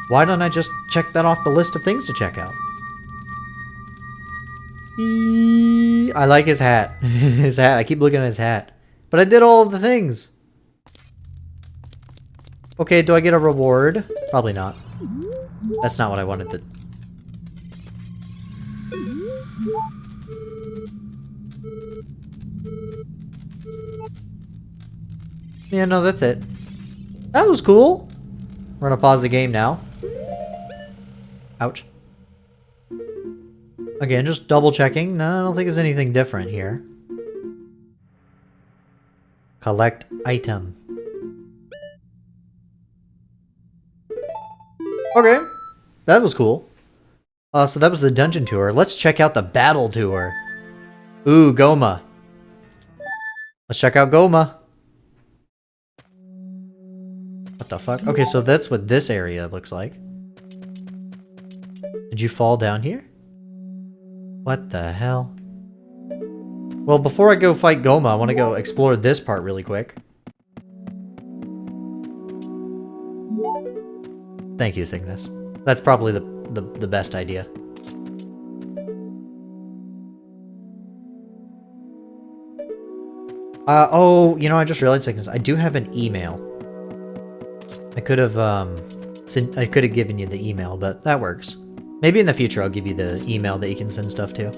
Why don't I just check that off the list of things to check out? I like his hat. His hat. I keep looking at his hat. But I did all of the things. Okay, do I get a reward? Probably not. That's not what I wanted to... Yeah, no, that's it. That was cool. We're gonna pause the game now. Ouch. Again, just double checking. No, I don't think there's anything different here. Collect item. Okay. That was cool. So that was the dungeon tour. Let's check out the battle tour. Ooh, Goma. Let's check out Goma. What the fuck? Okay, so that's what this area looks like. Did you fall down here? What the hell? Well, before I go fight Goma, I want to go explore this part really quick. Thank you, Cygnus. That's probably the best idea. Oh, you know, I just realized, Cygnus, I do have an email. I could have given you the email, but that works. Maybe in the future I'll give you the email that you can send stuff to.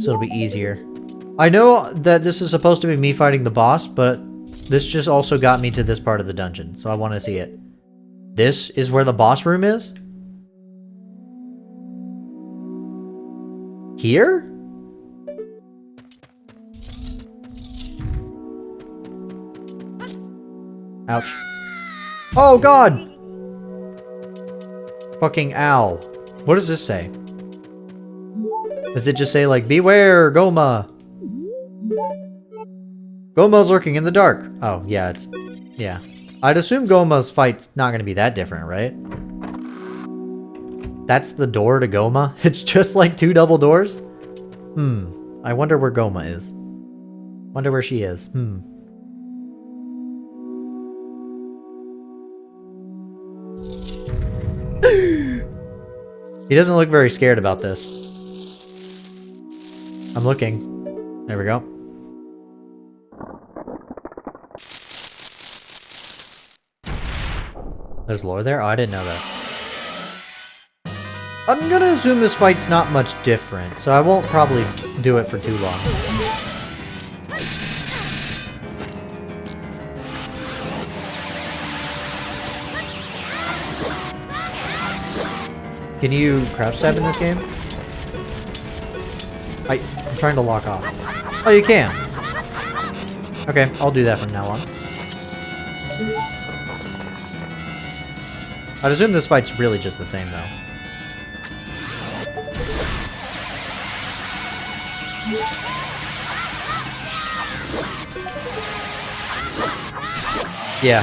So it'll be easier. I know that this is supposed to be me fighting the boss, but this just also got me to this part of the dungeon, so I want to see it. This is where the boss room is? Here? Ouch. Oh god! Fucking owl. What does this say? Does it just say like, beware, Goma? Goma's lurking in the dark. Oh, yeah, yeah. I'd assume Goma's fight's not gonna be that different, right? That's the door to Goma? It's just like 2 double doors? I wonder where Goma is. Wonder where she is. He doesn't look very scared about this. I'm looking. There we go. There's lore there? Oh, I didn't know that. I'm gonna assume this fight's not much different, so I won't probably do it for too long. Can you crouch stab in this game? I'm trying to lock off. Oh, you can. Okay, I'll do that from now on. I'd assume this fight's really just the same, though. Yeah.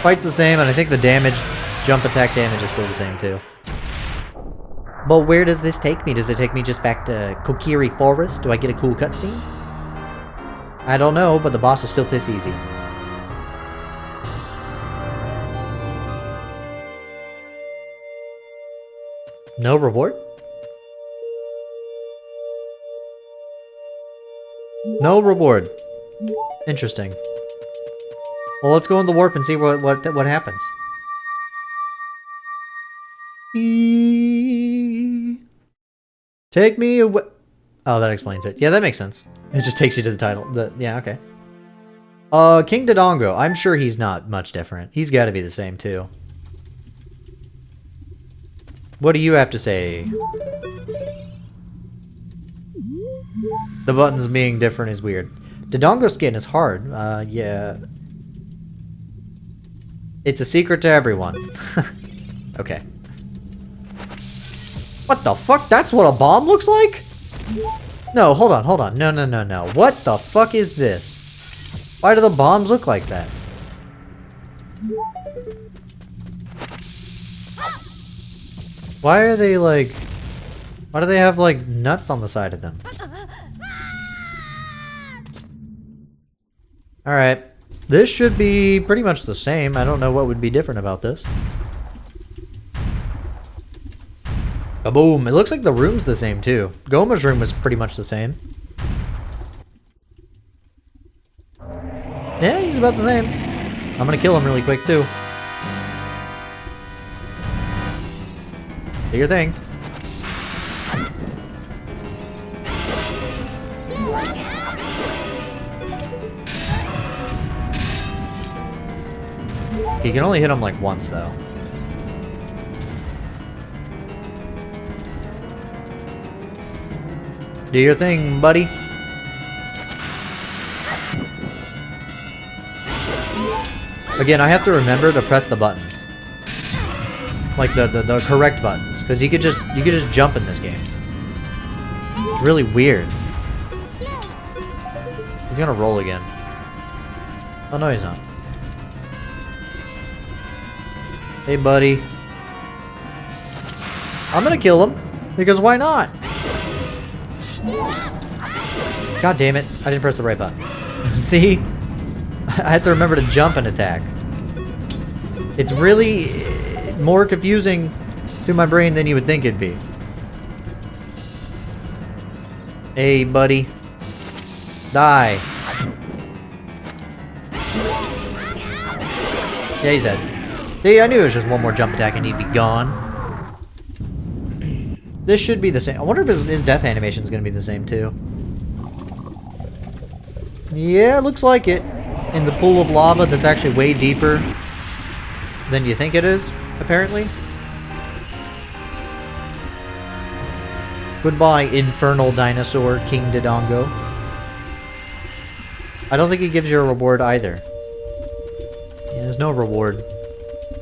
Fight's the same, and I think the damage, jump attack damage is still the same, too. But where does this take me? Does it take me just back to Kokiri Forest? Do I get a cool cutscene? I don't know, but the boss is still piss easy. No reward? No reward. Interesting. Well, let's go in the warp and see what happens. Take me away. Oh, that explains it. Yeah, that makes sense. It just takes you to the title. Yeah, okay. King Dodongo. I'm sure he's not much different. He's got to be the same, too. What do you have to say? The buttons being different is weird. Dodongo skin is hard. Yeah. It's a secret to everyone. Okay. What the fuck? That's what a bomb looks like? No, hold on, hold on. No, no, no, no. What the fuck is this? Why do the bombs look like that? Why are they like... Why do they have like nuts on the side of them? Alright. This should be pretty much the same. I don't know what would be different about this. Kaboom! It looks like the room's the same too. Goma's room was pretty much the same. Yeah, he's about the same. I'm gonna kill him really quick too. Do your thing. You can only hit him like once, though. Do your thing, buddy. Again, I have to remember to press the buttons. Like the correct buttons. Because you could just jump in this game. It's really weird. He's gonna roll again. Oh no, he's not. Hey buddy. I'm gonna kill him. Because why not? God damn it. I didn't press the right button. See? I had to remember to jump and attack. It's really more confusing to my brain than you would think it'd be. Hey, buddy. Die. Yeah, he's dead. See, I knew it was just one more jump attack and he'd be gone. This should be the same. I wonder if his death animation is going to be the same, too. Yeah, it looks like it. In the pool of lava that's actually way deeper than you think it is, apparently. Goodbye, infernal dinosaur, King Dodongo. I don't think he gives you a reward either. Yeah, there's no reward.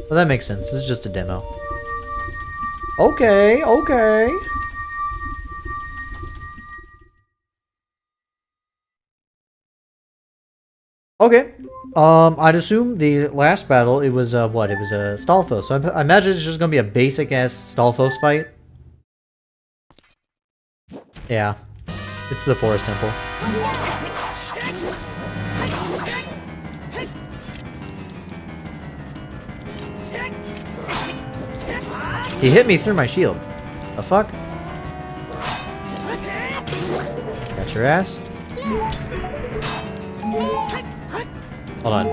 Well, that makes sense. This is just a demo. Okay, okay. Okay. I'd assume the last battle, it was, what? It was a Stalfos. So I imagine it's just gonna be a basic-ass Stalfos fight. Yeah. It's the Forest Temple. He hit me through my shield. The fuck? Got your ass. Hold on.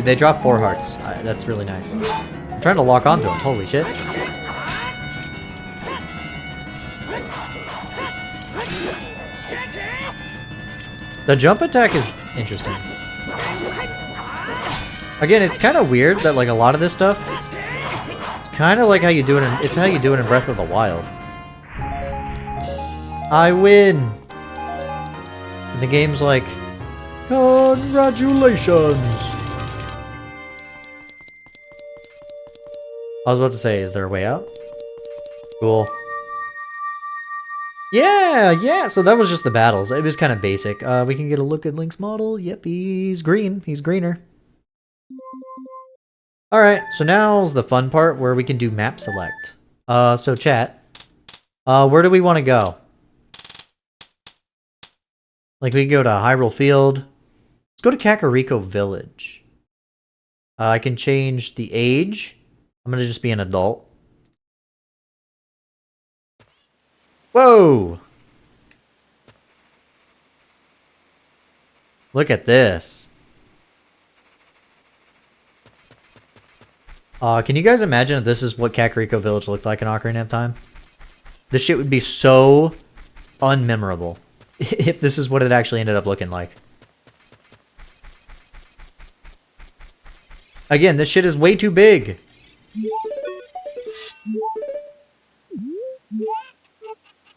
They dropped 4 hearts. That's really nice. I'm trying to lock onto him. Holy shit. The jump attack is interesting. Again, it's kind of weird that like a lot of this stuff, it's kind of like how you do it in, it's how you do it in Breath of the Wild. I win! And the game's like, congratulations! I was about to say, is there a way out? Cool. Yeah, so that was just the battles. It was kind of basic. We can get a look at Link's model. Yep, he's green. He's greener. Alright, so now's the fun part where we can do map select. So chat. Where do we want to go? Like, we can go to Hyrule Field. Let's go to Kakariko Village. I can change the age. I'm gonna just be an adult. Whoa! Look at this. Can you guys imagine if this is what Kakariko Village looked like in Ocarina of Time? This shit would be so unmemorable if this is what it actually ended up looking like. Again, this shit is way too big.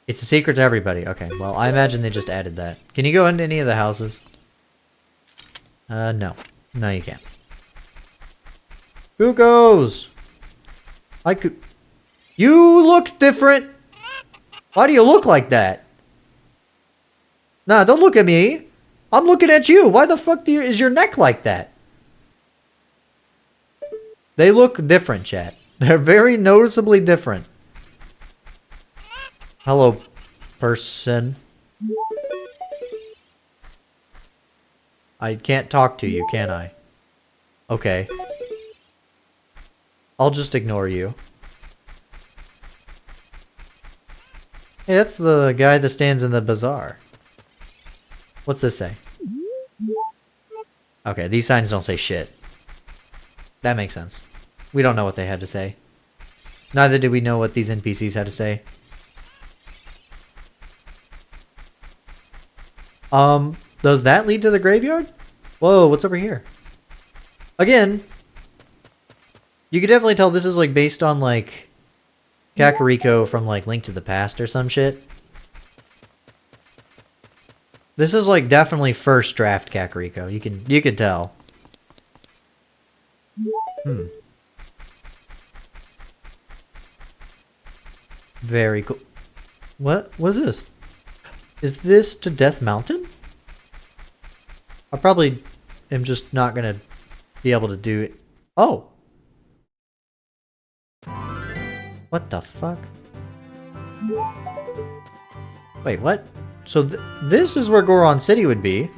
It's a secret to everybody. Okay, well, I imagine they just added that. Can you go into any of the houses? No. No, you can't. Who goes? I could... You look different! Why do you look like that? Nah, don't look at me. I'm looking at you. Why the fuck is your neck like that? They look different, chat. They're very noticeably different. Hello, person. I can't talk to you, can I? Okay. I'll just ignore you. Hey, that's the guy that stands in the bazaar. What's this say? Okay, these signs don't say shit. That makes sense. We don't know what they had to say. Neither do we know what these NPCs had to say. Does that lead to the graveyard? Whoa, what's over here? Again, You could definitely tell this is like based on like Kakariko from like Link to the Past or some shit. This is like definitely first draft Kakariko. You can tell. Very cool. What is this? Is this to Death Mountain? I probably am just not gonna be able to do it. Oh. What the fuck? Wait, what? So this is where Goron City would be.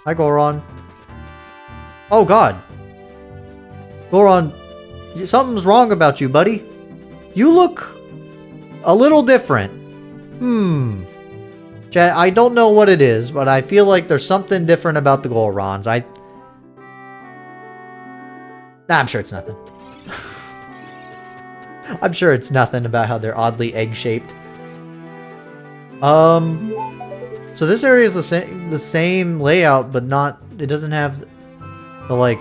Hi, Goron. Oh, God. Goron, something's wrong about you, buddy. You look a little different. Chat, I don't know what it is, but I feel like there's something different about the Gorons. I'm sure it's nothing. I'm sure it's nothing about how they're oddly egg-shaped. So this area is the same layout, but not. It doesn't have the like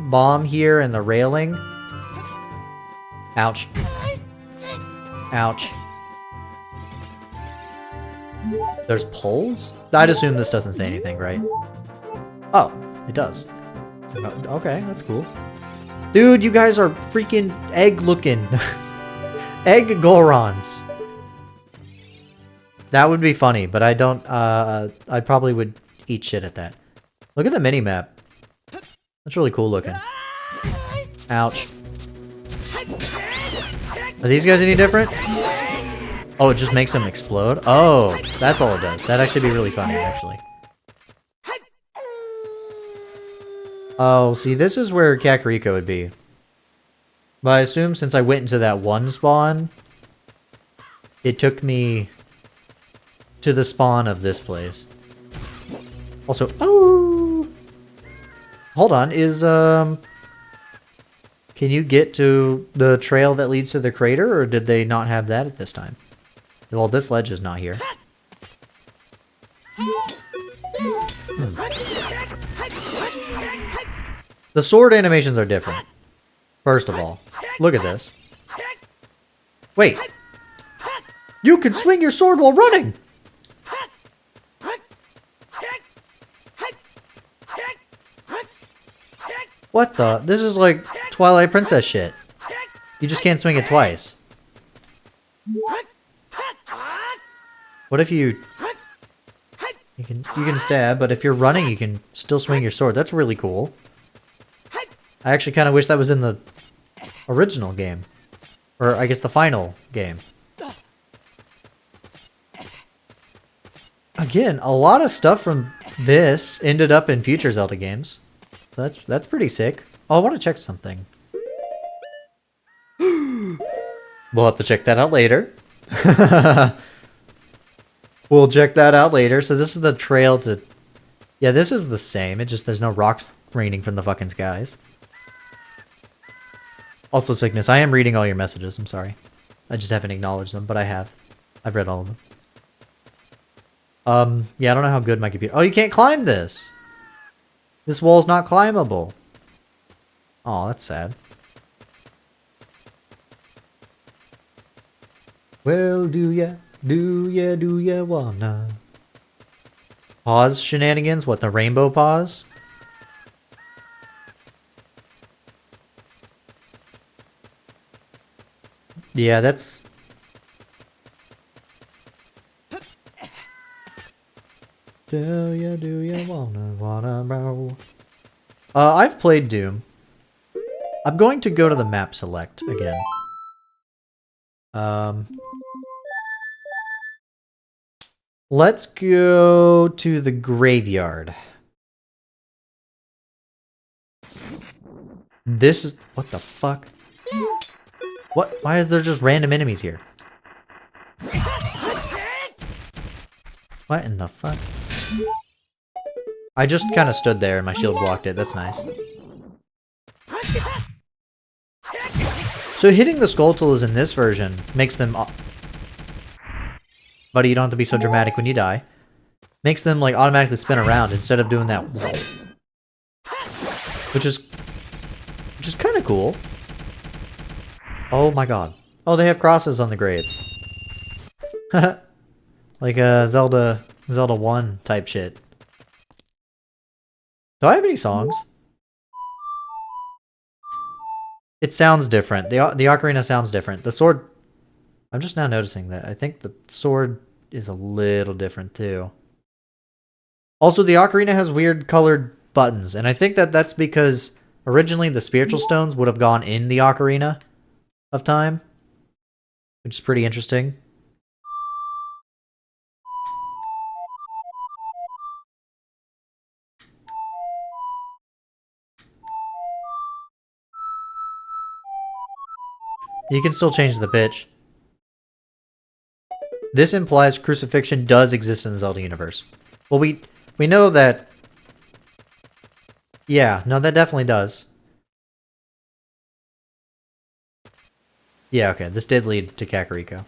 bomb here and the railing. Ouch. Ouch. There's poles? I'd assume this doesn't say anything, right? Oh, it does. Okay, that's cool. Dude, you guys are freaking egg-looking. Egg Gorons. That would be funny, but I don't, I probably would eat shit at that. Look at the mini-map. That's really cool looking. Ouch. Are these guys any different? Oh, it just makes them explode? Oh, that's all it does. That'd actually be really funny, actually. Oh, see, this is where Kakariko would be. But I assume since I went into that one spawn, it took me to the spawn of this place. Also, oh! Hold on, can you get to the trail that leads to the crater, or did they not have that at this time? Well, this ledge is not here. The sword animations are different. First of all, look at this. Wait! You can swing your sword while running! What the? This is like Twilight Princess shit. You just can't swing it twice. What if you can stab, but if you're running, you can still swing your sword. That's really cool. I actually kind of wish that was in the original game. Or, I guess, the final game. Again, a lot of stuff from this ended up in future Zelda games. So that's pretty sick. Oh, I want to check something. We'll have to check that out later. We'll check that out later. So this is the trail to... Yeah, this is the same. It just there's no rocks raining from the fucking skies. Also, Sickness, I am reading all your messages. I'm sorry. I just haven't acknowledged them, but I have. I've read all of them. Yeah, I don't know how good my computer... Oh, you can't climb this! This wall's not climbable. Oh, that's sad. Well, do ya wanna... Pause shenanigans? What, the rainbow pause? Yeah, that's... Do ya wanna bro? I've played Doom. I'm going to go to the map select again. Let's go to the graveyard. This is... What the fuck? What? Why is there just random enemies here? What in the fuck? I just kind of stood there and my shield blocked it. That's nice. So hitting the Skulltulas in this version makes them... Buddy, you don't have to be so dramatic when you die. Makes them like automatically spin around instead of doing that. Which is which is kind of cool. Oh my god. Oh, they have crosses on the graves. Like a Zelda 1 type shit. Do I have any songs? It sounds different. The ocarina sounds different. The sword... I'm just now noticing that. I think the sword is a little different too. Also, the ocarina has weird colored buttons, and I think that that's because originally the spiritual stones would have gone in the Ocarina of Time, which is pretty interesting. You can still change the pitch. This implies crucifixion does exist in the Zelda universe. Well, we know that... Yeah, no, that definitely does. Yeah, okay, this did lead to Kakariko.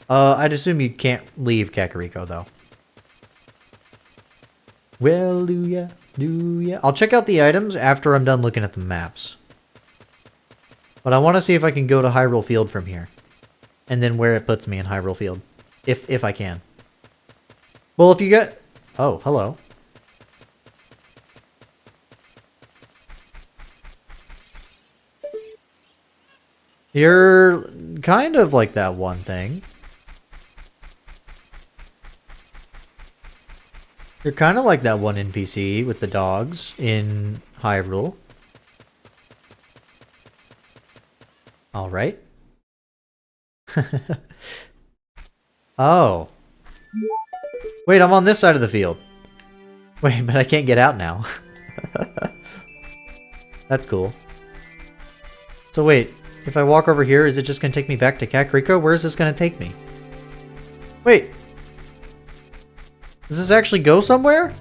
I'd assume you can't leave Kakariko, though. Well, do ya? I'll check out the items after I'm done looking at the maps. But I want to see if I can go to Hyrule Field from here. And then where it puts me in Hyrule Field. If I can. Well, if you get... Oh, hello. You're kind of like that one thing. You're kind of like that one NPC with the dogs in Hyrule. Alright. Oh. Wait, I'm on this side of the field. Wait, but I can't get out now. That's cool. So wait, if I walk over here, is it just gonna take me back to Kakariko? Where is this gonna take me? Wait. Does this actually go somewhere?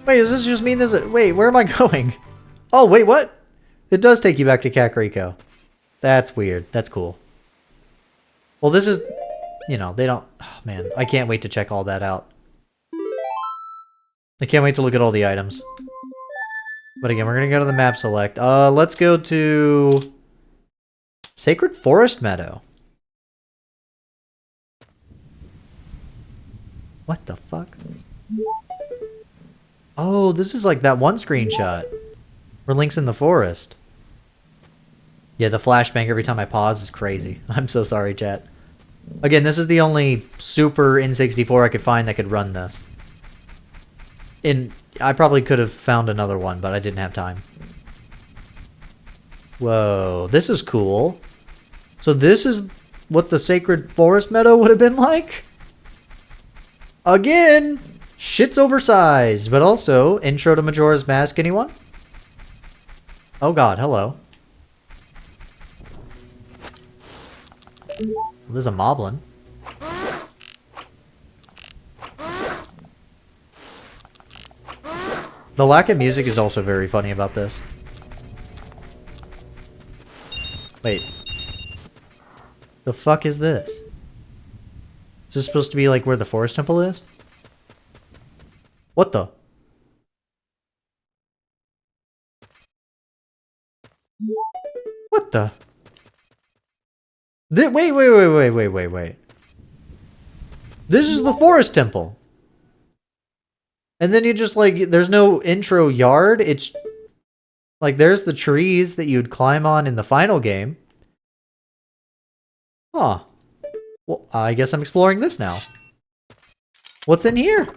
Wait, does this just mean this? Wait, where am I going? Oh, wait, what? It does take you back to Kakariko. That's weird. That's cool. Well, this is... You know, they don't... Oh, man, I can't wait to check all that out. I can't wait to look at all the items. But again, we're gonna go to the map select. Let's go to... Sacred Forest Meadow. What the fuck? Oh, this is like that one screenshot. Where Link's in the forest. Yeah, the flashbang every time I pause is crazy. I'm so sorry, chat. Again, this is the only Super N64 I could find that could run this. I probably could have found another one, but I didn't have time. Whoa, this is cool. So this is what the Sacred Forest Meadow would have been like? Again, shit's oversized, but also intro to Majora's Mask, anyone? Oh god, hello. There's a moblin. The lack of music is also very funny about this. Wait. The fuck is this? Is this supposed to be like where the forest temple is? What the? What the? Wait. This is the forest temple. And then you just like, there's no intro yard. It's like, there's the trees that you'd climb on in the final game. Huh. Well, I guess I'm exploring this now. What's in here?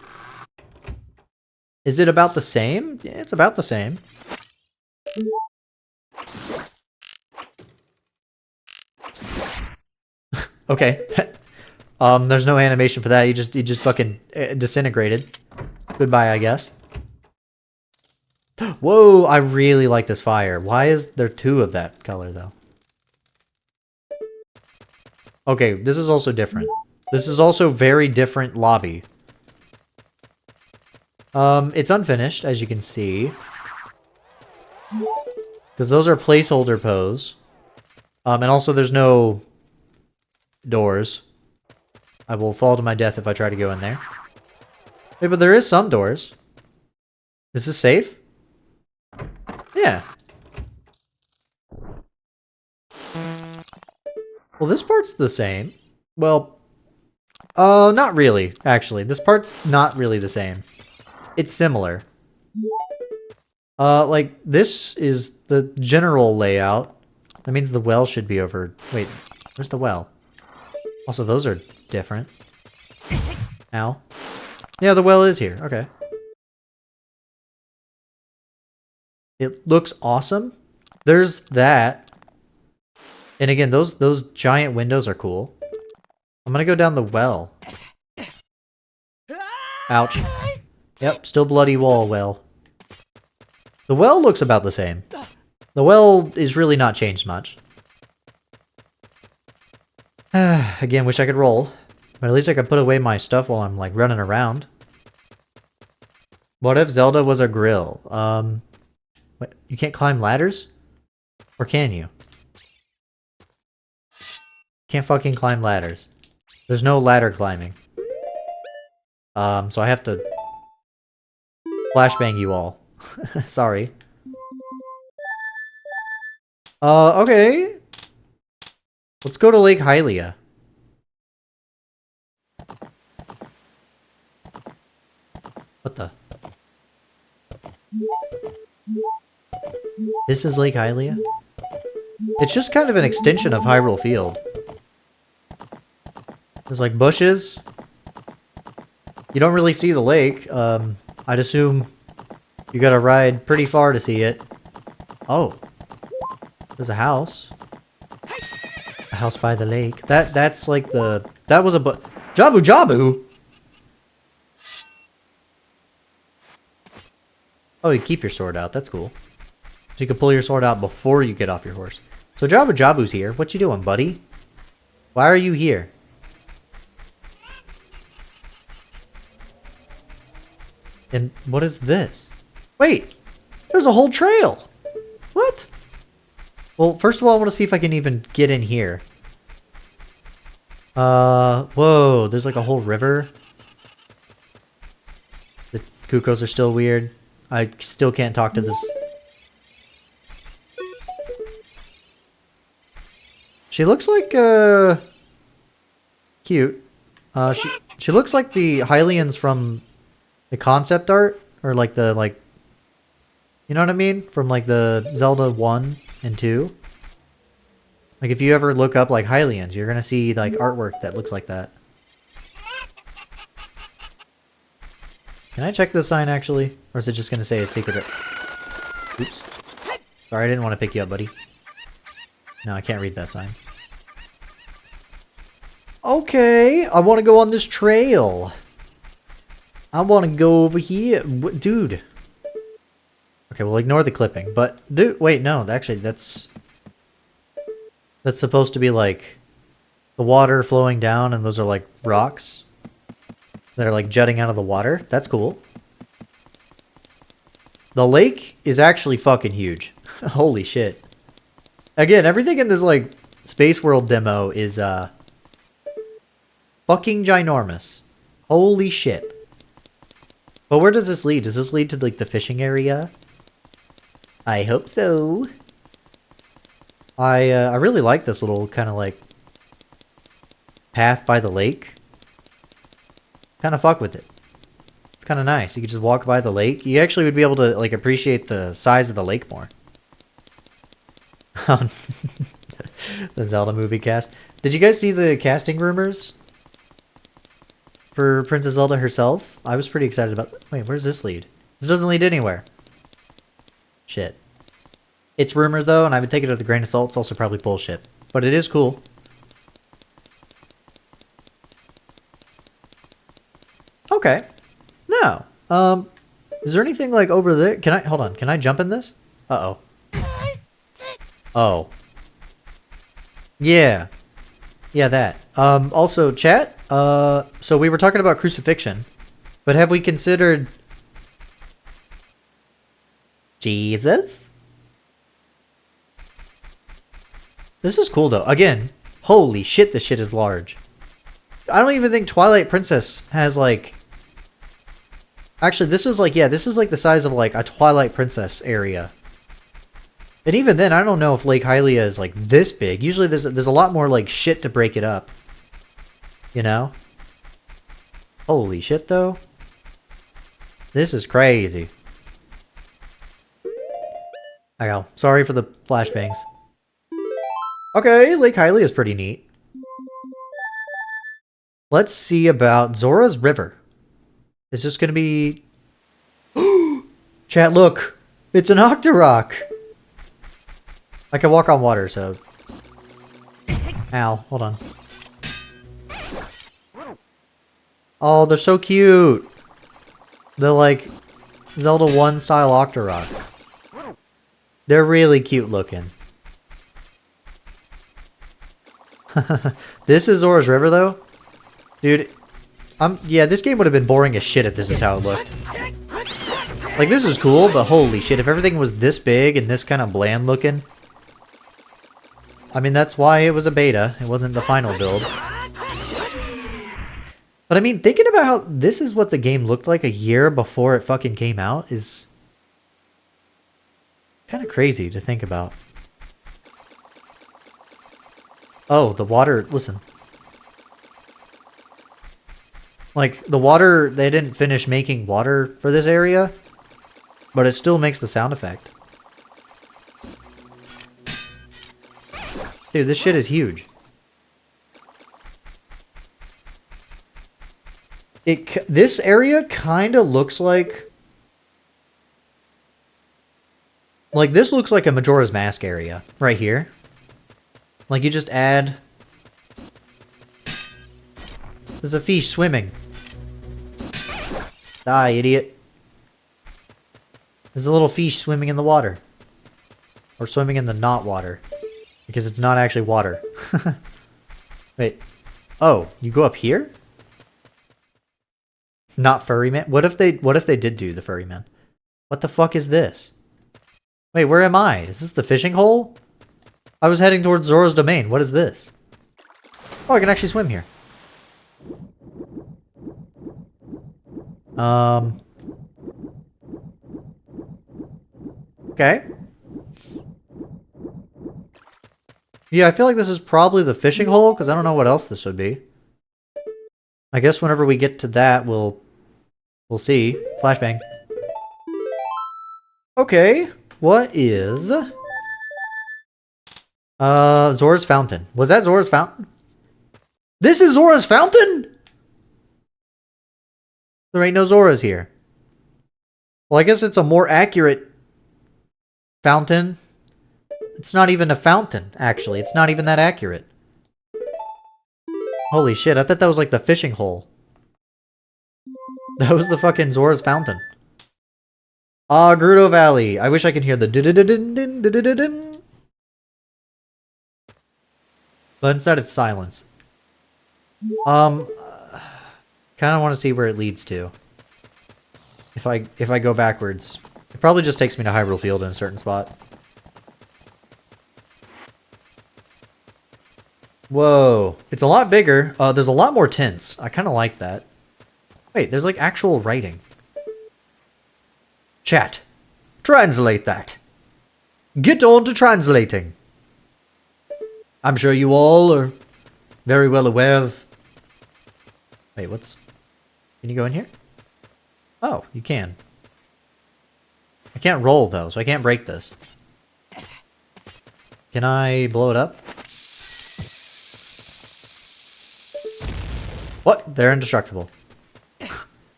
Is it about the same? Yeah, it's about the same. Okay. There's no animation for that. You just fucking disintegrated. Goodbye, I guess. Whoa, I really like this fire. Why is there two of that color, though? Okay, this is also different. This is also very different lobby. It's unfinished, as you can see. Because those are placeholder pose. And also there's no doors. I will fall to my death if I try to go in there. Wait, but there is some doors. Is this safe? Yeah. Well, this part's the same. Well, not really, actually. This part's not really the same. It's similar. Like, this is the general layout. That means the well should be over... Wait, where's the well? Also, those are different. Ow. Yeah, the well is here. Okay. It looks awesome. There's that. And again, those giant windows are cool. I'm gonna go down the well. Ouch. Yep, still bloody wall well. The well looks about the same. The well is really not changed much. Again, wish I could roll. But at least I could put away my stuff while I'm, like, running around. What if Zelda was a grill? What? You can't climb ladders? Or can you? Can't fucking climb ladders. There's no ladder climbing. So I have to... flashbang you all. Sorry. Okay. Let's go to Lake Hylia. What the? This is Lake Hylia? It's just kind of an extension of Hyrule Field. There's like bushes. You don't really see the lake. I'd assume you gotta ride pretty far to see it. Oh. There's a house. A house by the lake. That's like the... That was a Jabu Jabu! Oh, you keep your sword out. That's cool. So you can pull your sword out before you get off your horse. So Jabu Jabu's here. What you doing, buddy? Why are you here? And what is this? Wait! There's a whole trail! What? Well, first of all, I want to see if I can even get in here. Whoa, there's like a whole river. The Cuckoos are still weird. I still can't talk to this. She looks like, cute. She looks like the Hylians from the concept art, or like the, like, you know what I mean? From like the Zelda 1 and 2. Like if you ever look up like Hylians, you're gonna see like artwork that looks like that. Can I check this sign actually? Or is it just gonna say a secret? Oops. Sorry, I didn't want to pick you up, buddy. No, I can't read that sign. Okay, I want to go on this trail. I want to go over here. Dude. Okay, we'll ignore the clipping. But, dude, wait, no. Actually, that's supposed to be, like, the water flowing down, and those are, like, rocks that are, like, jutting out of the water. That's cool. The lake is actually fucking huge. Holy shit. Again, everything in this, like, Spaceworld demo is, fucking ginormous. Holy shit. But where does this lead? Does this lead to, like, the fishing area? I hope so. I really like this little kind of, like, path by the lake. Kind of fuck with it. It's kind of nice. You could just walk by the lake. You actually would be able to, like, appreciate the size of the lake more. The Zelda movie cast. Did you guys see the casting rumors? For Princess Zelda herself? I was pretty excited about... Wait, where's this lead? This doesn't lead anywhere. Shit. It's rumors, though, and I would take it with a grain of salt. It's also probably bullshit. But it is cool. Okay. No. Is there anything, like, over there? Can I... Hold on. Can I jump in this? Uh-oh. Oh. Yeah. Yeah, that. Also, chat, so we were talking about crucifixion, but have we considered Jesus? This is cool, though. Again, holy shit, this shit is large. I don't even think Twilight Princess has, like... Actually, this is like, yeah, this is like the size of, like, a Twilight Princess area. And even then, I don't know if Lake Hylia is like this big. Usually there's a lot more like shit to break it up. You know? Holy shit though. This is crazy. I know. Sorry for the flashbangs. Okay, Lake Hylia is pretty neat. Let's see about Zora's River. Is this gonna be... Chat, look! It's an Octorok! I can walk on water, so... Ow, hold on. Oh, they're so cute! They're like Zelda 1 style Octorok. They're really cute looking. This is Zora's River, though? Dude, yeah, this game would have been boring as shit if this is how it looked. Like, this is cool, but holy shit, if everything was this big and this kind of bland looking... I mean, that's why it was a beta. It wasn't the final build. But I mean, thinking about how this is what the game looked like a year before it fucking came out is... kind of crazy to think about. Oh, the water... Listen. Like, the water... They didn't finish making water for this area, but it still makes the sound effect. Dude, this shit is huge. This area kind of looks like... Like, this looks like a Majora's Mask area, right here. Like, you just add... There's a fish swimming. Die, idiot. There's a little fish swimming in the water. Or swimming in the not water. Because it's not actually water. Wait. Oh, you go up here? Not furry man? What if they did do the furry man? What the fuck is this? Wait, where am I? Is this the fishing hole? I was heading towards Zora's domain. What is this? Oh, I can actually swim here. Okay. Yeah, I feel like this is probably the fishing hole, because I don't know what else this would be. I guess whenever we get to that, we'll see. Flashbang. Okay. What is... Zora's Fountain. Was that Zora's Fountain? This is Zora's Fountain?! There ain't no Zoras here. Well, I guess it's a more accurate fountain. It's not even a fountain, actually. It's not even that accurate. Holy shit, I thought that was like the fishing hole. That was the fucking Zora's Fountain. Ah, Gerudo Valley. I wish I could hear the din-din-din-din-din-din-din. But instead it's silence. Kind of want to see where it leads to. If I go backwards. It probably just takes me to Hyrule Field in a certain spot. Whoa. It's a lot bigger. There's a lot more tints. I kind of like that. Wait, there's like actual writing. Chat. Translate that. Get on to translating. I'm sure you all are very well aware of... Wait, what's... Can you go in here? Oh, you can. I can't roll, though, so I can't break this. Can I blow it up? What? They're indestructible.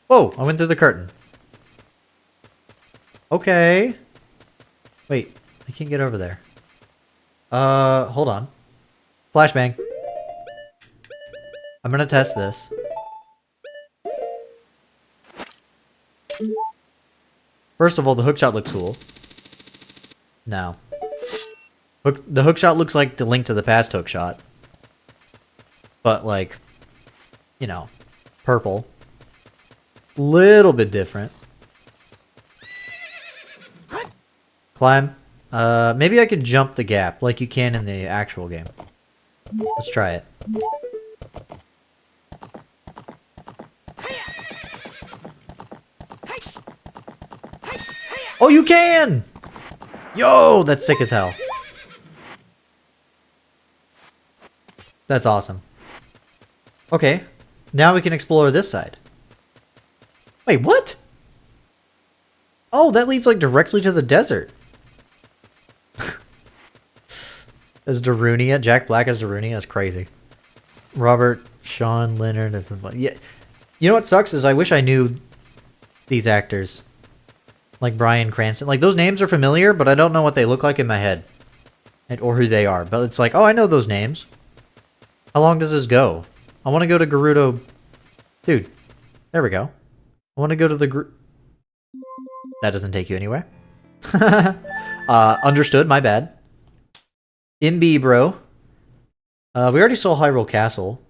Whoa, I went through the curtain. Okay. Wait, I can't get over there. Hold on. Flashbang. I'm gonna test this. First of all, the hookshot looks cool. No. The hookshot looks like the Link to the Past hookshot. But, like, you know, purple. Little bit different. Climb. Maybe I could jump the gap like you can in the actual game. Let's try it. Oh, you can! Yo, that's sick as hell. That's awesome. Okay, now we can explore this side. Wait, what? Oh, that leads like directly to the desert. As Darunia, Jack Black as Darunia is crazy. Robert, Sean, Leonard, that's fun. Yeah, you know what sucks is I wish I knew these actors, like Bryan Cranston. Like those names are familiar, but I don't know what they look like in my head, or who they are. But it's like, oh, I know those names. How long does this go? I want to go to Gerudo. Dude, there we go. I want to go to the That doesn't take you anywhere. Understood, my bad. Imbi, bro. We already saw Hyrule Castle.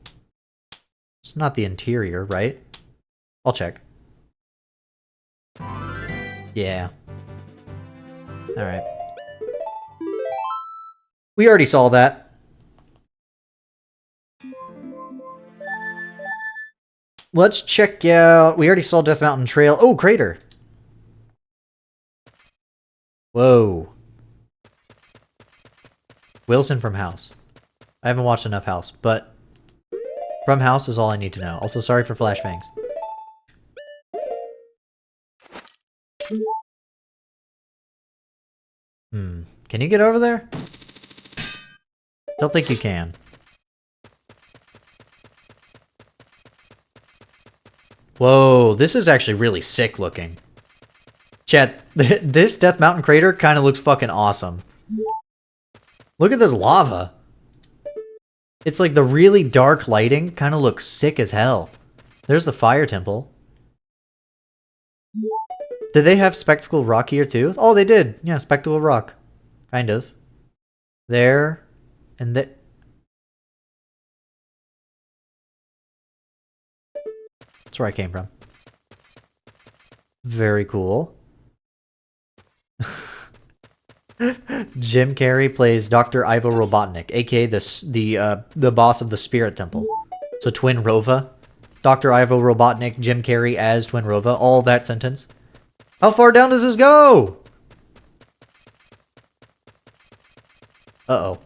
It's not the interior, right? I'll check. Yeah. Alright. We already saw that. Let's check out... We already saw Death Mountain Trail. Oh, crater! Whoa. Wilson from House. I haven't watched enough House, but... From House is all I need to know. Also, sorry for flashbangs. Can you get over there? Don't think you can. Whoa, this is actually really sick looking. Chat, this Death Mountain crater kind of looks fucking awesome. Look at this lava. It's like the really dark lighting kind of looks sick as hell. There's the fire temple. Did they have Spectacle Rock here too? Oh, they did. Yeah, Spectacle Rock. Kind of. There. And there. That's where I came from. Very cool. Jim Carrey plays Dr. Ivo Robotnik, aka the boss of the Spirit Temple. So Twin Rova. Dr. Ivo Robotnik, Jim Carrey as Twin Rova. All that sentence. How far down does this go? Uh-oh.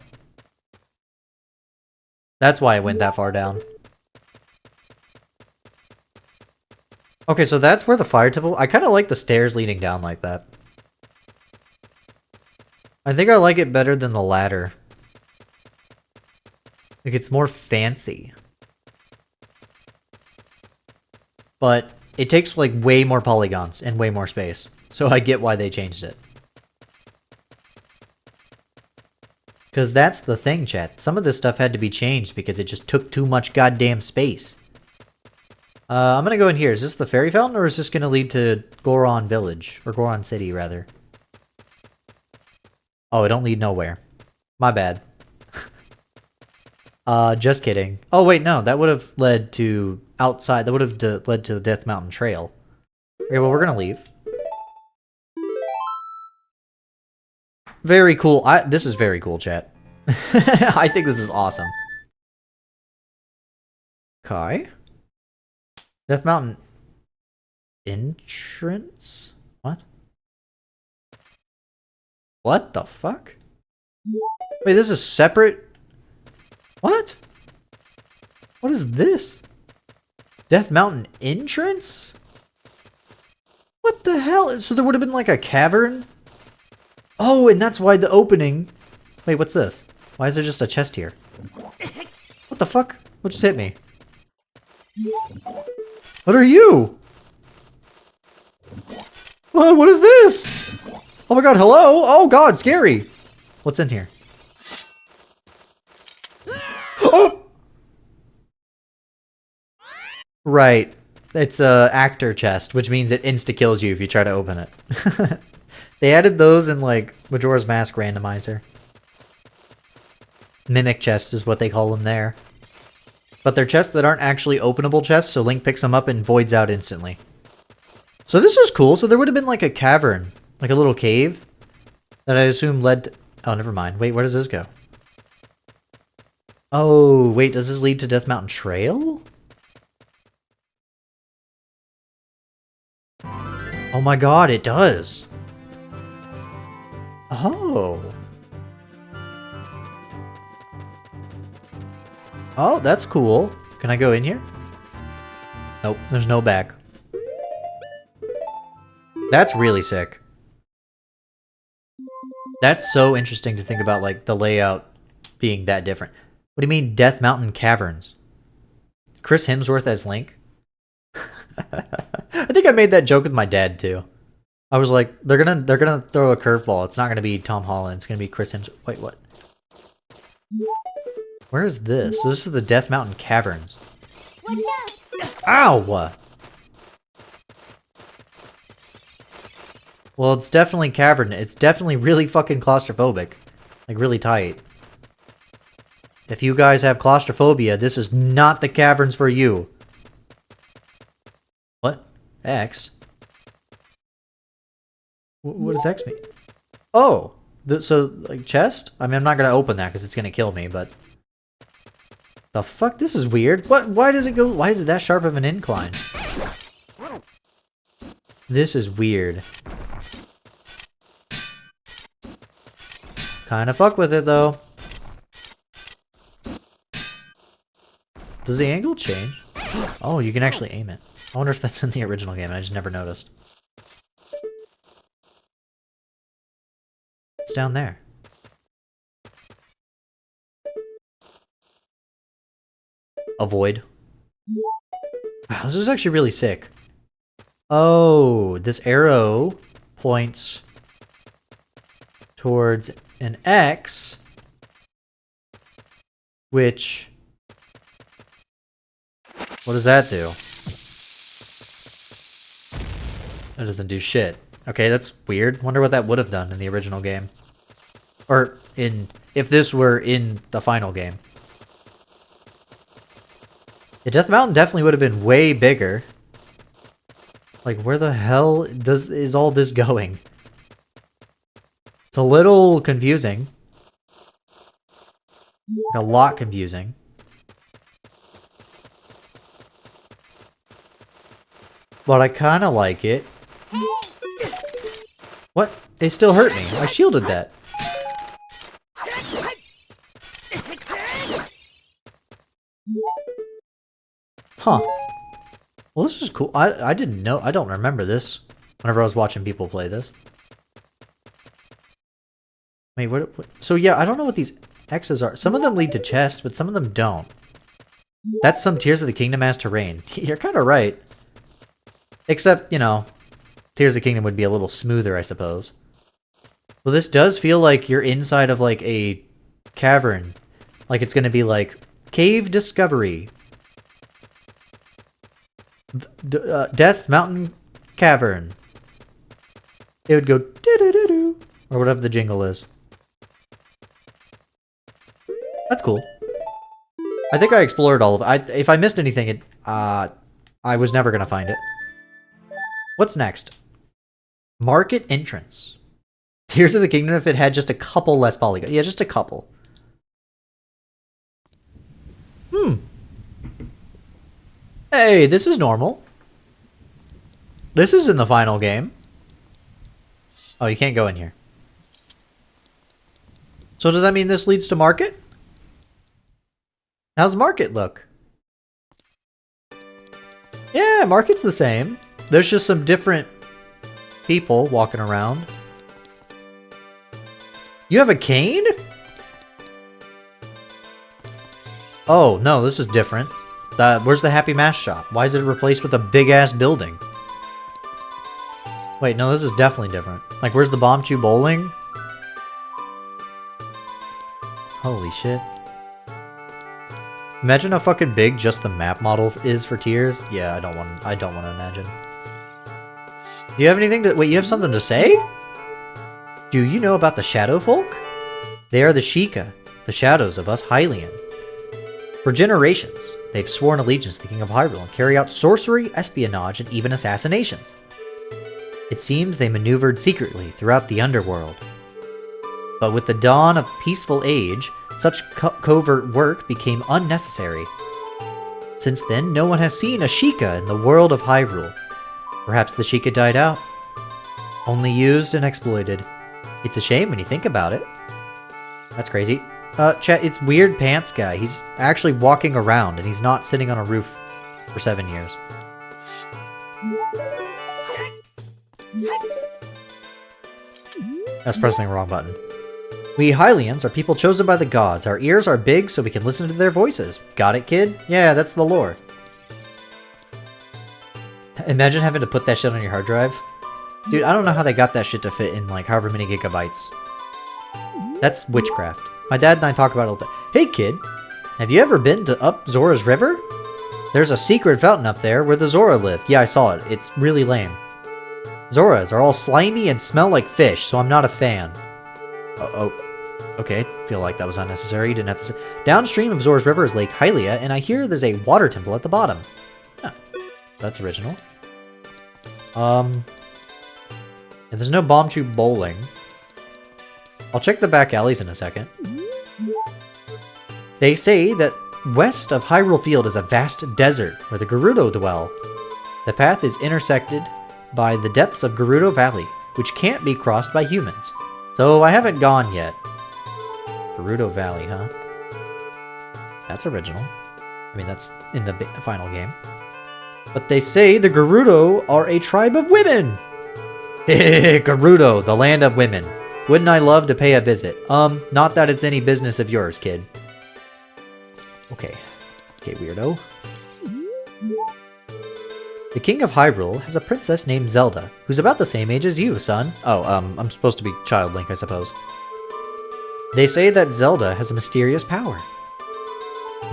That's why it went that far down. Okay, so that's where the fire temple... I kind of like the stairs leading down like that. I think I like it better than the ladder. Like, it's more fancy. But it takes, like, way more polygons and way more space. So I get why they changed it. Because that's the thing, chat. Some of this stuff had to be changed because it just took too much goddamn space. I'm gonna go in here. Is this the fairy fountain, or is this gonna lead to Goron Village? Or Goron City, rather. Oh, it don't lead nowhere. My bad. Just kidding. Oh, wait, no. That would have led to outside. That would have led to the Death Mountain Trail. Okay, well, we're gonna leave. Very cool. This is very cool, chat. I think this is awesome. Okay. Death Mountain entrance? What? What the fuck? Wait, this is separate? What? What is this? Death Mountain entrance? What the hell? So there would have been like a cavern? Oh, and that's why the opening... Wait, what's this? Why is there just a chest here? What the fuck? What just hit me? What are you? What is this? Oh my god, hello? Oh god, scary. What's in here? Oh! Right. It's a actor chest, which means it insta-kills you if you try to open it. They added those in, like, Majora's Mask randomizer. Mimic chests is what they call them there. But they're chests that aren't actually openable chests, so Link picks them up and voids out instantly. So this is cool. So there would have been like a cavern, like a little cave, that I assume led to... Oh, never mind. Wait, where does this go? Oh, wait, does this lead to Death Mountain Trail? Oh my god, it does. Oh. Oh, that's cool. Can I go in here? Nope, there's no back. That's really sick. That's so interesting to think about, like, the layout being that different. What do you mean, Death Mountain Caverns? Chris Hemsworth as Link? I think I made that joke with my dad, too. I was like, they're gonna throw a curveball. It's not gonna be Tom Holland. It's gonna be Chris Hemsworth. Wait, what? Where is this? So this is the Death Mountain Caverns. Ow! Well, it's definitely cavern. It's definitely really fucking claustrophobic. Like, really tight. If you guys have claustrophobia, this is not the caverns for you. What? X? What does X mean? Oh! So, like, chest? I mean, I'm not gonna open that because it's gonna kill me, but... The fuck? This is weird. What? Why does it go... Why is it that sharp of an incline? This is weird. Kinda fuck with it, though. Does the angle change? Oh, you can actually aim it. I wonder if that's in the original game, and I just never noticed. It's down there. Avoid. Wow, this is actually really sick. Oh, this arrow points towards an X, which... What does that do? That doesn't do shit. Okay, that's weird. Wonder what that would have done in the original game. Or in... if this were in the final game. Yeah, Death Mountain definitely would have been way bigger. Like, where the hell is all this going? It's a little confusing. Like, a lot confusing. But I kind of like it. What? They still hurt me. I shielded that. Huh. Well, this is cool. I didn't know. I don't remember this whenever I was watching people play this. Wait, what? So yeah, I don't know what these X's are. Some of them lead to chest, but some of them don't. That's some Tears of the Kingdom as terrain. You're kind of right. Except, you know, Tears of the Kingdom would be a little smoother, I suppose. Well, this does feel like you're inside of, like, a cavern. Like it's gonna be like, Cave Discovery. Death Mountain Cavern. It would go do-do-do-do, or whatever the jingle is. That's cool. I think I explored all of it. If I missed anything, I was never gonna find it. What's next? Market entrance. Tears of the Kingdom if it had just a couple less polygons. Yeah, just a couple. Hey, this is normal. This is in the final game. Oh, you can't go in here. So does that mean this leads to market? How's market look? Yeah, market's the same. There's just some different people walking around. You have a cane? Oh, no, this is different. Where's the Happy Mask shop? Why is it replaced with a big-ass building? Wait, no, this is definitely different. Like, where's the Bomb Chew Bowling? Holy shit. Imagine how fucking big just the map model is for Tears. Yeah, I don't want to imagine. Do you have anything to... Wait, you have something to say? Do you know about the Shadow Folk? They are the Sheikah, the shadows of us Hylian. For generations, they've sworn allegiance to the King of Hyrule and carry out sorcery, espionage, and even assassinations. It seems they maneuvered secretly throughout the underworld. But with the dawn of peaceful age, such covert work became unnecessary. Since then, no one has seen a Sheikah in the world of Hyrule. Perhaps the Sheikah died out. Only used and exploited. It's a shame when you think about it. That's crazy. Chat, it's Weird Pants Guy. He's actually walking around, and he's not sitting on a roof for 7 years. That's pressing the wrong button. We Hylians are people chosen by the gods. Our ears are big so we can listen to their voices. Got it, kid? Yeah, that's the lore. Imagine having to put that shit on your hard drive. Dude, I don't know how they got that shit to fit in, like, however many gigabytes. That's witchcraft. My dad and I talk about it all the time. Hey, kid, have you ever been to up Zora's River? There's a secret fountain up there where the Zora live. Yeah, I saw it. It's really lame. Zoras are all slimy and smell like fish, so I'm not a fan. Okay, feel like that was unnecessary. You didn't have to say. Downstream of Zora's River is Lake Hylia, and I hear there's a water temple at the bottom. Oh, that's original. And there's no bomb tube bowling. I'll check the back alleys in a second. They say that west of Hyrule Field is a vast desert where the Gerudo dwell. The path is intersected by the depths of Gerudo Valley, which can't be crossed by humans. So I haven't gone yet. Gerudo Valley, huh? That's original. I mean, that's in the final game. But they say the Gerudo are a tribe of women! Gerudo, the land of women. Wouldn't I love to pay a visit? Not that it's any business of yours, kid. Okay. Okay, weirdo. The King of Hyrule has a princess named Zelda, who's about the same age as you, son. Oh, I'm supposed to be Child Link, I suppose. They say that Zelda has a mysterious power.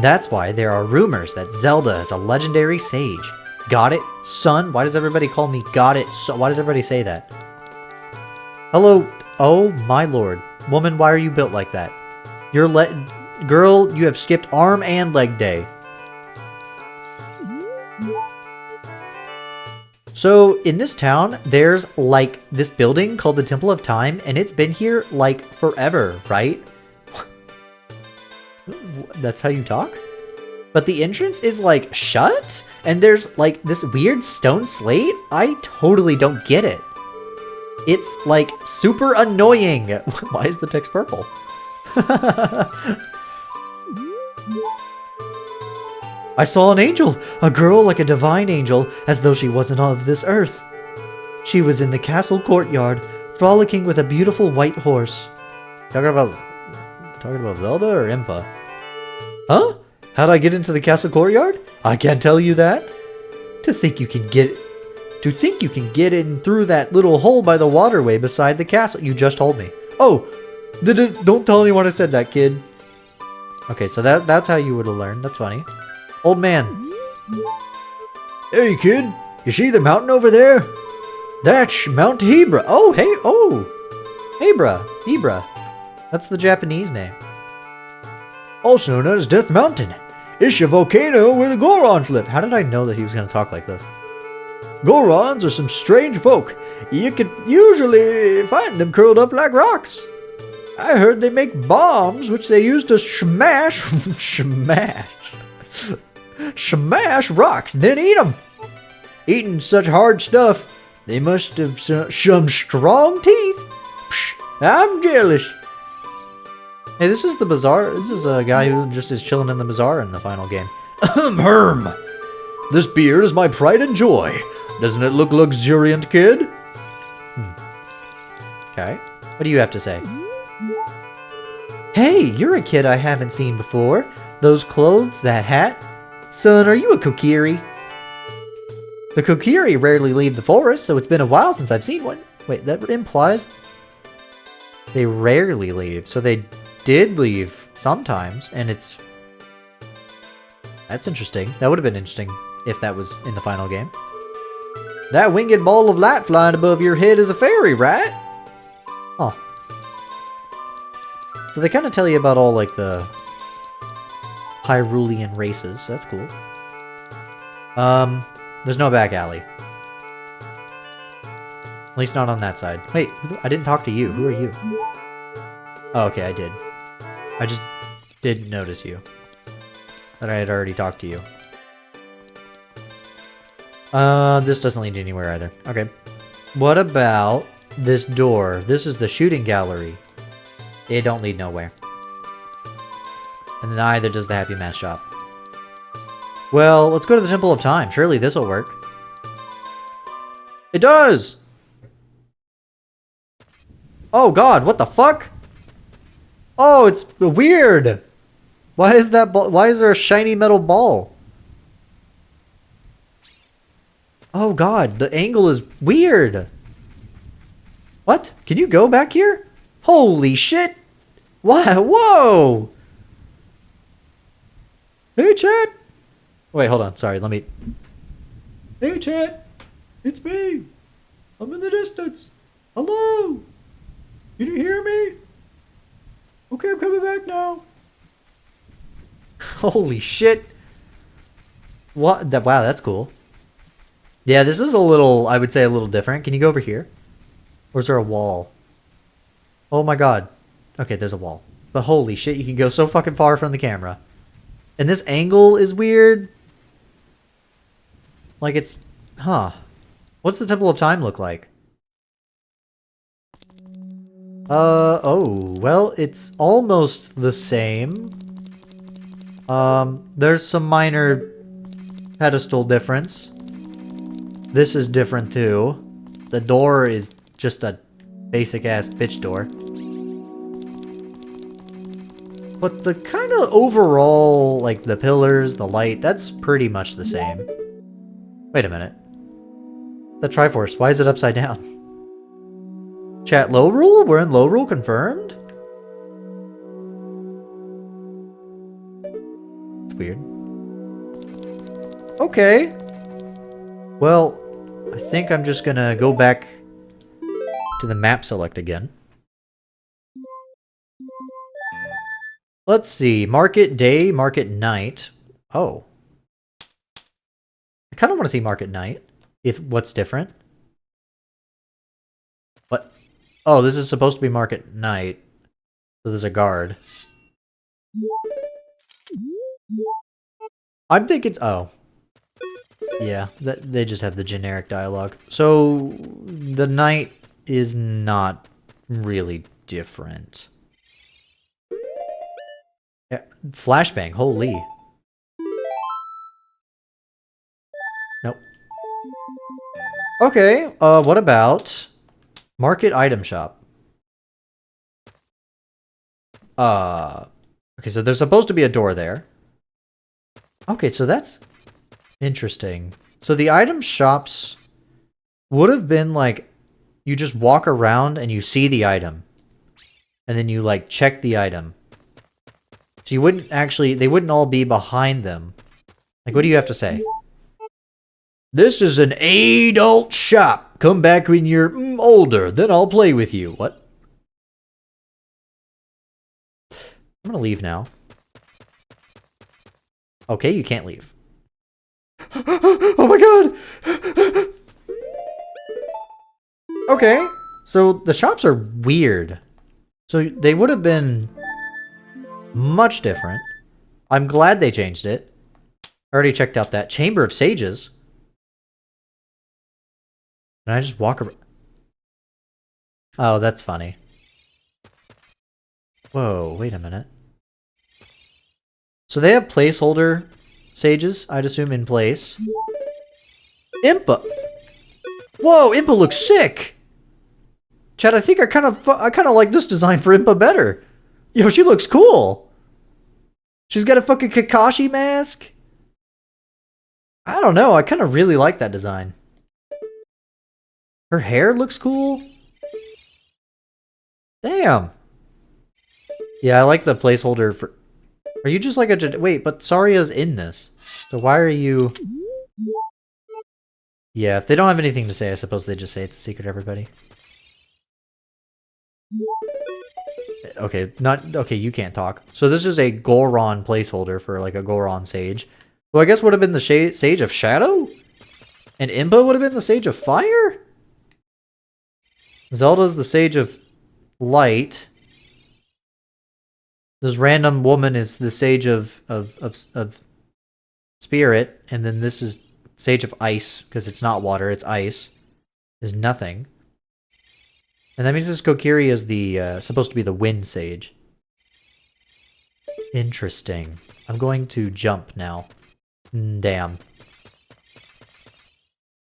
That's why there are rumors that Zelda is a legendary sage. Got it, son? Why does everybody call me got it? So why does everybody say that? Hello. Oh my lord. Woman, why are you built like that? Girl, you have skipped arm and leg day. So, in this town, there's, like, this building called the Temple of Time, and it's been here, like, forever, right? That's how you talk? But the entrance is, like, shut? And there's, like, this weird stone slate? I totally don't get it. It's, like, super annoying. Why is the text purple? I saw an angel, a girl like a divine angel, as though she wasn't of this earth. She was in the castle courtyard, frolicking with a beautiful white horse. Talking about Zelda or Impa? Huh? How'd I get into the castle courtyard? I can't tell you that. To think you can get in through that little hole by the waterway beside the castle. You just told me. Oh, don't tell anyone I said that, kid. Okay, so that's how you would have learned. That's funny. Old man. Hey, kid. You see the mountain over there? That's Mount Hebra. Oh, hey. Oh. Hebra. That's the Japanese name. Also known as Death Mountain. It's a volcano where the Gorons live. How did I know that he was going to talk like this? Gorons are some strange folk. You can usually find them curled up like rocks. I heard they make bombs which they use to smash rocks, then eat them. Eating such hard stuff, they must have some strong teeth. Psh, I'm jealous. Hey, this is the bazaar. This is a guy who just is chilling in the bazaar in the final game. Herm. This beard is my pride and joy. Doesn't it look luxuriant, kid? Okay. What do you have to say? Hey, you're a kid I haven't seen before. Those clothes, that hat. Son, are you a Kokiri? The Kokiri rarely leave the forest, so it's been a while since I've seen one. Wait, that implies they rarely leave. So they did leave sometimes, and it's... That's interesting. That would have been interesting if that was in the final game. That winged ball of light flying above your head is a fairy, right? Huh. So they kind of tell you about all, like, the Hyrulean races. So that's cool. There's no back alley. At least not on that side. Wait, I didn't talk to you. Who are you? Oh, okay, I did. I just didn't notice you. That I had already talked to you. This doesn't lead anywhere either. Okay. What about this door. This is the shooting gallery. It don't lead nowhere. And neither does the Happy Mask shop. Well, let's go to the Temple of Time. Surely this'll work. It does! Oh god, what the fuck? Oh, it's weird! Why is that ball? Why is there a shiny metal ball? Oh god, the angle is weird! What? Can you go back here? Holy shit! Why? Whoa! Hey, chat! Wait, hold on. Sorry, let me... Hey, chat! It's me! I'm in the distance! Hello! Can you hear me? Okay, I'm coming back now. Holy shit! What? Wow, that's cool. Yeah, this is a little, I would say a little different. Can you go over here? Or is there a wall? Oh my god. Okay, there's a wall. But holy shit, you can go so fucking far from the camera. And this angle is weird. Like it's... Huh. What's the Temple of Time look like? Oh. Well, it's almost the same. There's some minor pedestal difference. This is different too. The door is just a basic-ass bitch door. But the kind of overall, like the pillars, the light, that's pretty much the same. Wait a minute. The Triforce, why is it upside down? Chat, low rule? We're in low rule confirmed? It's weird. Okay. Well, I think I'm just gonna go back to the map select again. Let's see. Market day, market night. Oh. I kind of want to see market night. If what's different. What? Oh, this is supposed to be market night. So there's a guard. I'm thinking... Oh. Yeah, they just have the generic dialogue. So, the night is not really different. Yeah, flashbang, holy. Nope. Okay, what about market item shop? Okay, so there's supposed to be a door there. Okay, so that's interesting. So the item shops would have been like, you just walk around and you see the item. And then you like check the item. So you wouldn't actually, they wouldn't all be behind them. Like, what do you have to say? This is an adult shop. Come back when you're older, then I'll play with you. What? I'm gonna leave now. Okay, you can't leave. Oh my god! Okay, so the shops are weird. So they would have been much different. I'm glad they changed it. I already checked out that Chamber of Sages. Can I just walk around? Oh, that's funny. Whoa, wait a minute. So they have placeholder sages, I'd assume, in place. Impa! Whoa, Impa looks sick! Chad, I think I kind of like this design for Impa better. Yo, she looks cool! She's got a fucking Kakashi mask? I don't know, I kind of really like that design. Her hair looks cool. Damn. Yeah, I like the placeholder for... Are you just like a... Wait, but Saria's in this. So why are you... Yeah, if they don't have anything to say, I suppose they just say it's a secret, everybody. Okay, okay, you can't talk. So this is a Goron placeholder for like a Goron sage. Well, I guess would have been the Sage of Shadow? And Impa would have been the Sage of Fire? Zelda's the Sage of Light. This random woman is the Sage of Spirit, and then this is Sage of Ice, because it's not water, it's ice. Is nothing. And that means this Kokiri is the supposed to be the wind sage. Interesting. I'm going to jump now. Damn.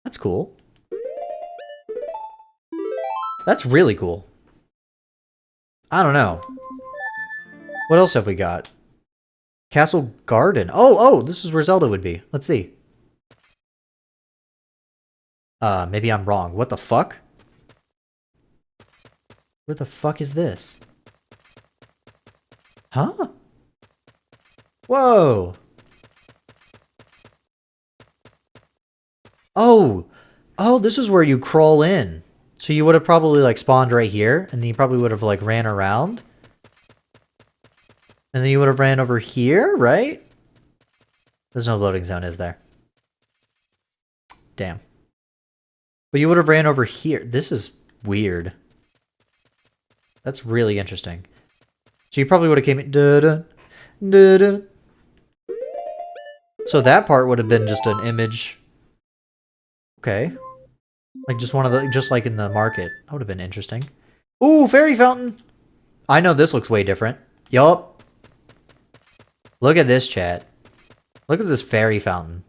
That's cool. That's really cool. I don't know. What else have we got? Castle Garden. Oh, this is where Zelda would be. Let's see. Maybe I'm wrong. What the fuck? Where the fuck is this? Huh? Whoa! Oh, this is where you crawl in. So you would have probably, like, spawned right here, and then you probably would have, like, ran around. And then you would have ran over here, right? There's no loading zone, is there? Damn. But you would have ran over here. This is weird. That's really interesting. So you probably would have came in... Da-da, da-da. So that part would have been just an image. Okay. Like just one of the... Just like in the market. That would have been interesting. Ooh, fairy fountain! I know this looks way different. Yup. Look at this, chat. Look at this fairy fountain.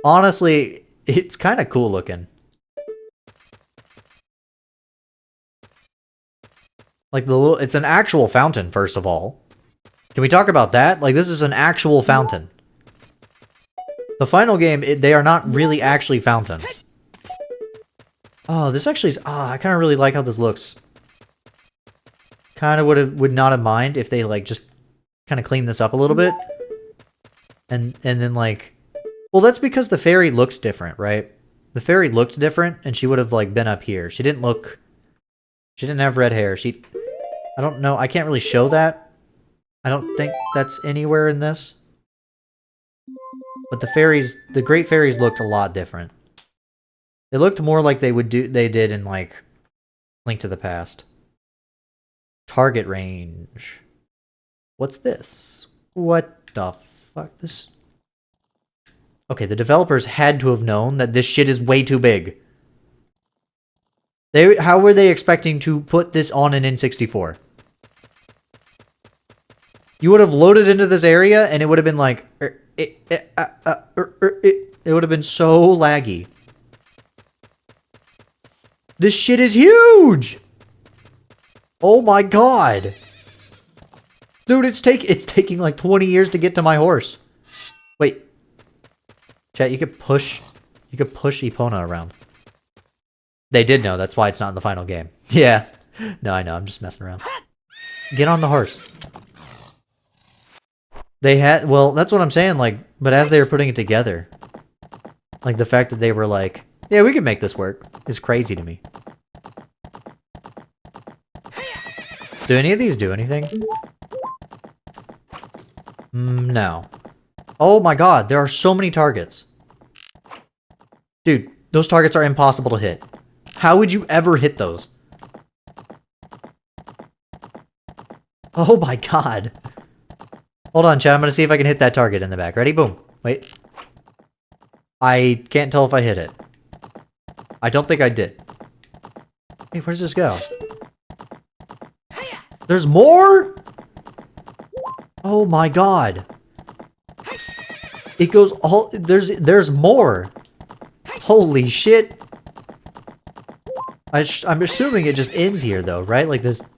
Honestly, it's kind of cool looking. Like the little... It's an actual fountain, first of all. Can we talk about that? Like, this is an actual fountain. The final game, they are not really actually fountains. Oh, this actually is... I kind of really like how this looks. Kind of would not have mind if they, like, just kind of cleaned this up a little bit. And then, like... Well, that's because the fairy looked different, right? The fairy looked different, and she would have, like, been up here. She didn't look... She didn't have red hair. I don't know. I can't really show that. I don't think that's anywhere in this. But the great fairies looked a lot different. They looked more like they did in, like, Link to the Past. Target range. What's this? What the fuck? This... Okay, the developers had to have known that this shit is way too big. How were they expecting to put this on an N64? You would have loaded into this area and it would have been like... It would have been so laggy. This shit is huge! Oh my god! Dude, it's taking like 20 years to get to my horse. Wait. Chat, you could push Epona around. They did know, that's why it's not in the final game. Yeah. No, I know, I'm just messing around. Get on the horse. They had, well, that's what I'm saying, like, but as they were putting it together, like, the fact that they were like, yeah, we can make this work, is crazy to me. Do any of these do anything? No. Oh my god, there are so many targets. Dude, those targets are impossible to hit. How would you ever hit those? Oh my god. Hold on, chat. I'm gonna see if I can hit that target in the back. Ready? Boom. Wait. I can't tell if I hit it. I don't think I did. Hey, where does this go? There's more? Oh my god. It goes all... There's more. Holy shit. I'm assuming it just ends here, though, right? Like this...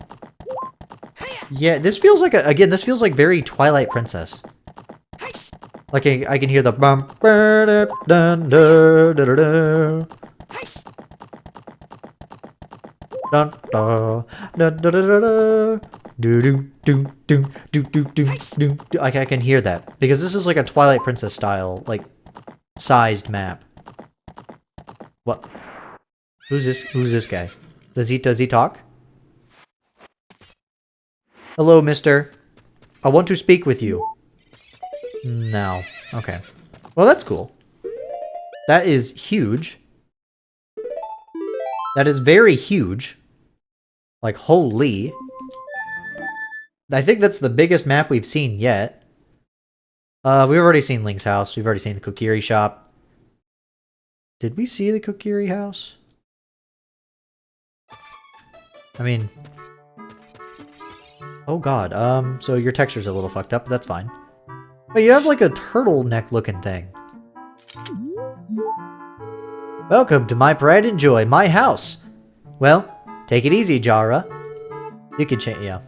Yeah, this feels like again, this feels like very Twilight Princess. Like I can hear the bum dun da da da da. Dun da da da da da. Do do do do do do do do. Like I can hear that because this is like a Twilight Princess style, like sized map. What? Who's this? Who's this guy? Does he talk? Hello, mister. I want to speak with you. No. Okay. Well, that's cool. That is huge. That is very huge. Like, holy. I think that's the biggest map we've seen yet. We've already seen Link's house. We've already seen the Kokiri shop. Did we see the Kokiri house? I mean... Oh god, so your texture's a little fucked up, but that's fine. But you have like a turtleneck looking thing. Welcome to my pride and joy, my house! Well, take it easy, Jara. You can change, yeah.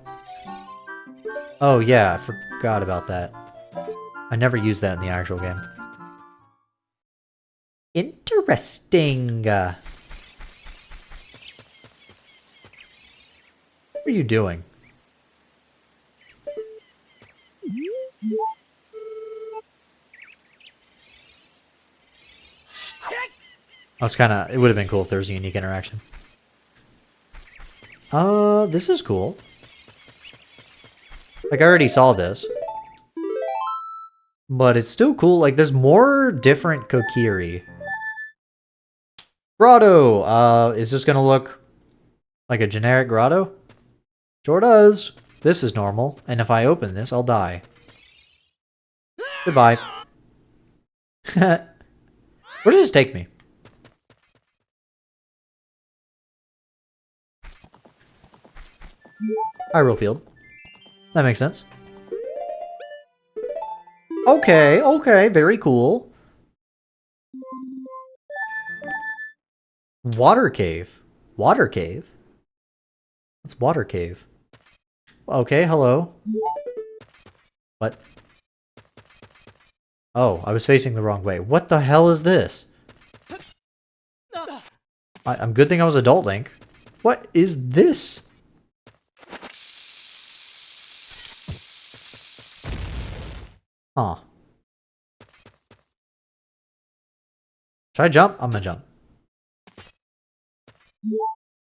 Oh yeah, I forgot about that. I never used that in the actual game. Interesting. What are you doing? I was kind of... It would have been cool if there was a unique interaction. This is cool. Like, I already saw this. But it's still cool. Like, there's more different Kokiri. Grotto! Is this gonna look like a generic grotto? Sure does. This is normal. And if I open this, I'll die. Goodbye. Where does this take me? Hyrule Field. That makes sense. Okay, okay, very cool. Water cave. Water cave? What's water cave? Okay, hello. What? Oh, I was facing the wrong way. What the hell is this? I'm good thing I was Adult Link. What is this? Huh. Should I jump? I'm gonna jump.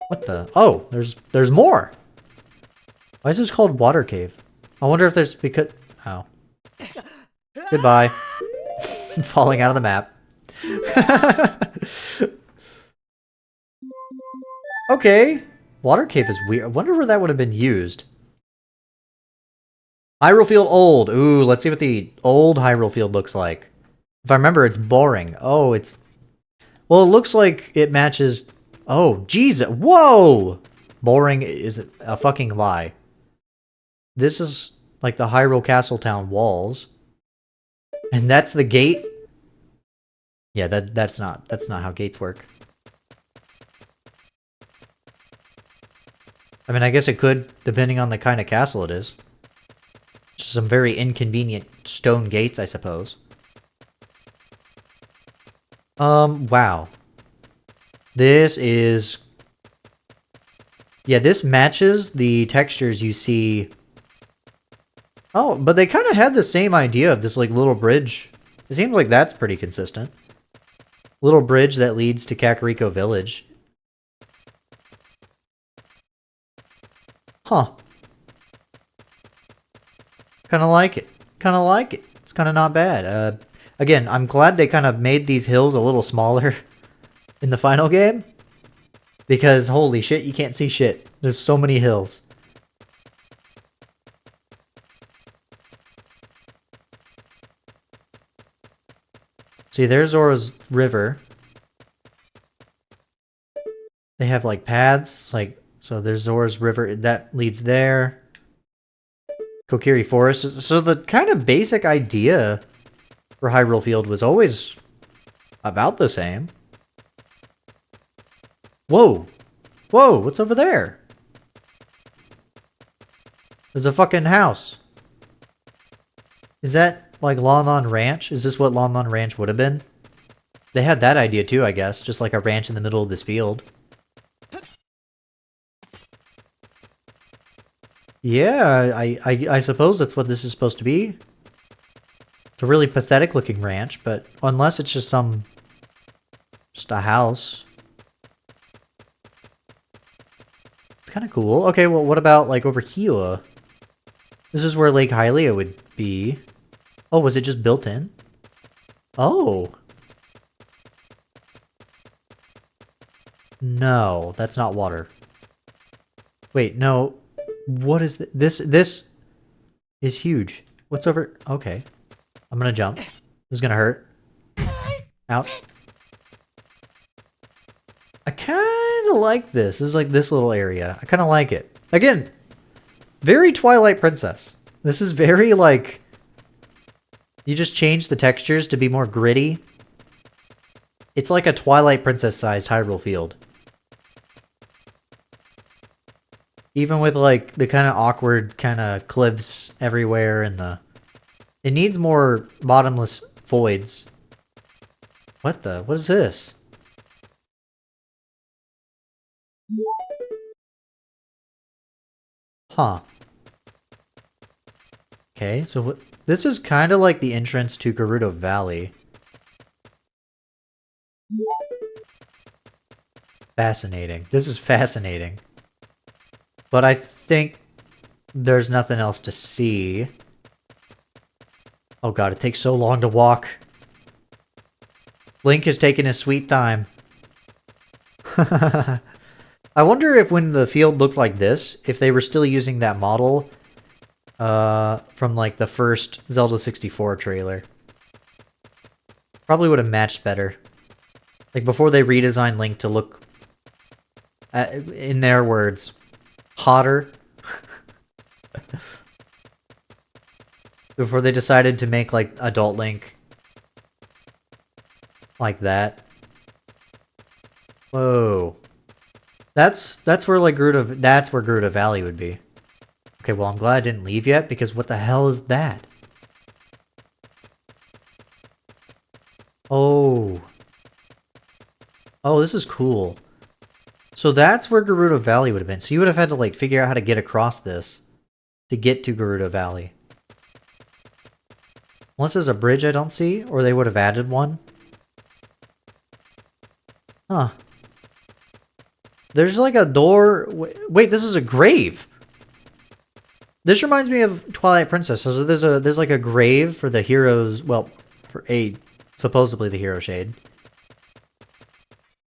What the? Oh, there's more! Why is this called Water Cave? I wonder if there's because... Oh. Goodbye. Falling out of the map. Okay. Water Cave is weird. I wonder where that would have been used. Hyrule Field old. Ooh, let's see what the old Hyrule Field looks like. If I remember, it's boring. Oh, it's... Well, it looks like it matches... Oh, Jesus. Whoa! Boring is a fucking lie. This is like the Hyrule Castletown walls. And that's the gate? Yeah, that's not how gates work. I mean, I guess it could, depending on the kind of castle it is. Some very inconvenient stone gates, I suppose. Wow. This is... Yeah, this matches the textures you see... Oh, but they kind of had the same idea of this, like, little bridge. It seems like that's pretty consistent. Little bridge that leads to Kakariko Village. Huh. Kind of like it. Kind of like it. It's kind of not bad. Again, I'm glad they kind of made these hills a little smaller in the final game. Because, holy shit, you can't see shit. There's so many hills. See, there's Zora's River. They have, like, paths. Like, so there's Zora's River. That leads there. Kokiri Forest. So the kind of basic idea for Hyrule Field was always about the same. Whoa! Whoa, what's over there? There's a fucking house. Is that like Lon Lon Ranch? Is this what Lon Lon Ranch would have been? They had that idea too, I guess. Just like a ranch in the middle of this field. Yeah, I suppose that's what this is supposed to be. It's a really pathetic looking ranch, but unless it's just just a house. It's kind of cool. Okay, well, what about like over here? This is where Lake Hylia would be. Oh, was it just built in? Oh. No, that's not water. Wait, no. What is this? This is huge. What's over? Okay. I'm gonna jump. This is gonna hurt. Ouch. I kind of like this. This is like this little area. I kind of like it. Again, very Twilight Princess. This is very like... You just change the textures to be more gritty. It's like a Twilight Princess-sized Hyrule Field. Even with like the kind of awkward kind of cliffs everywhere and the... It needs more bottomless voids. What the? What is this? Huh. Okay, so what? This is kind of like the entrance to Gerudo Valley. Fascinating. This is fascinating. But I think there's nothing else to see. Oh god, it takes so long to walk. Link is taking his sweet time. I wonder if when the field looked like this, if they were still using that model from like the first Zelda 64 trailer. Probably would have matched better. Like before they redesigned Link to look, in their words, hotter. Before they decided to make like adult Link like that. Whoa. That's where like that's where Gerudo Valley would be. Okay, well I'm glad I didn't leave yet because what the hell is that? Oh. Oh, this is cool. So that's where Gerudo Valley would have been. So you would have had to like figure out how to get across this to get to Gerudo Valley. Unless there's a bridge I don't see, or they would have added one. Huh. There's like a door... Wait, this is a grave! This reminds me of Twilight Princess. So there's like a grave for the heroes... Well, for supposedly the hero shade.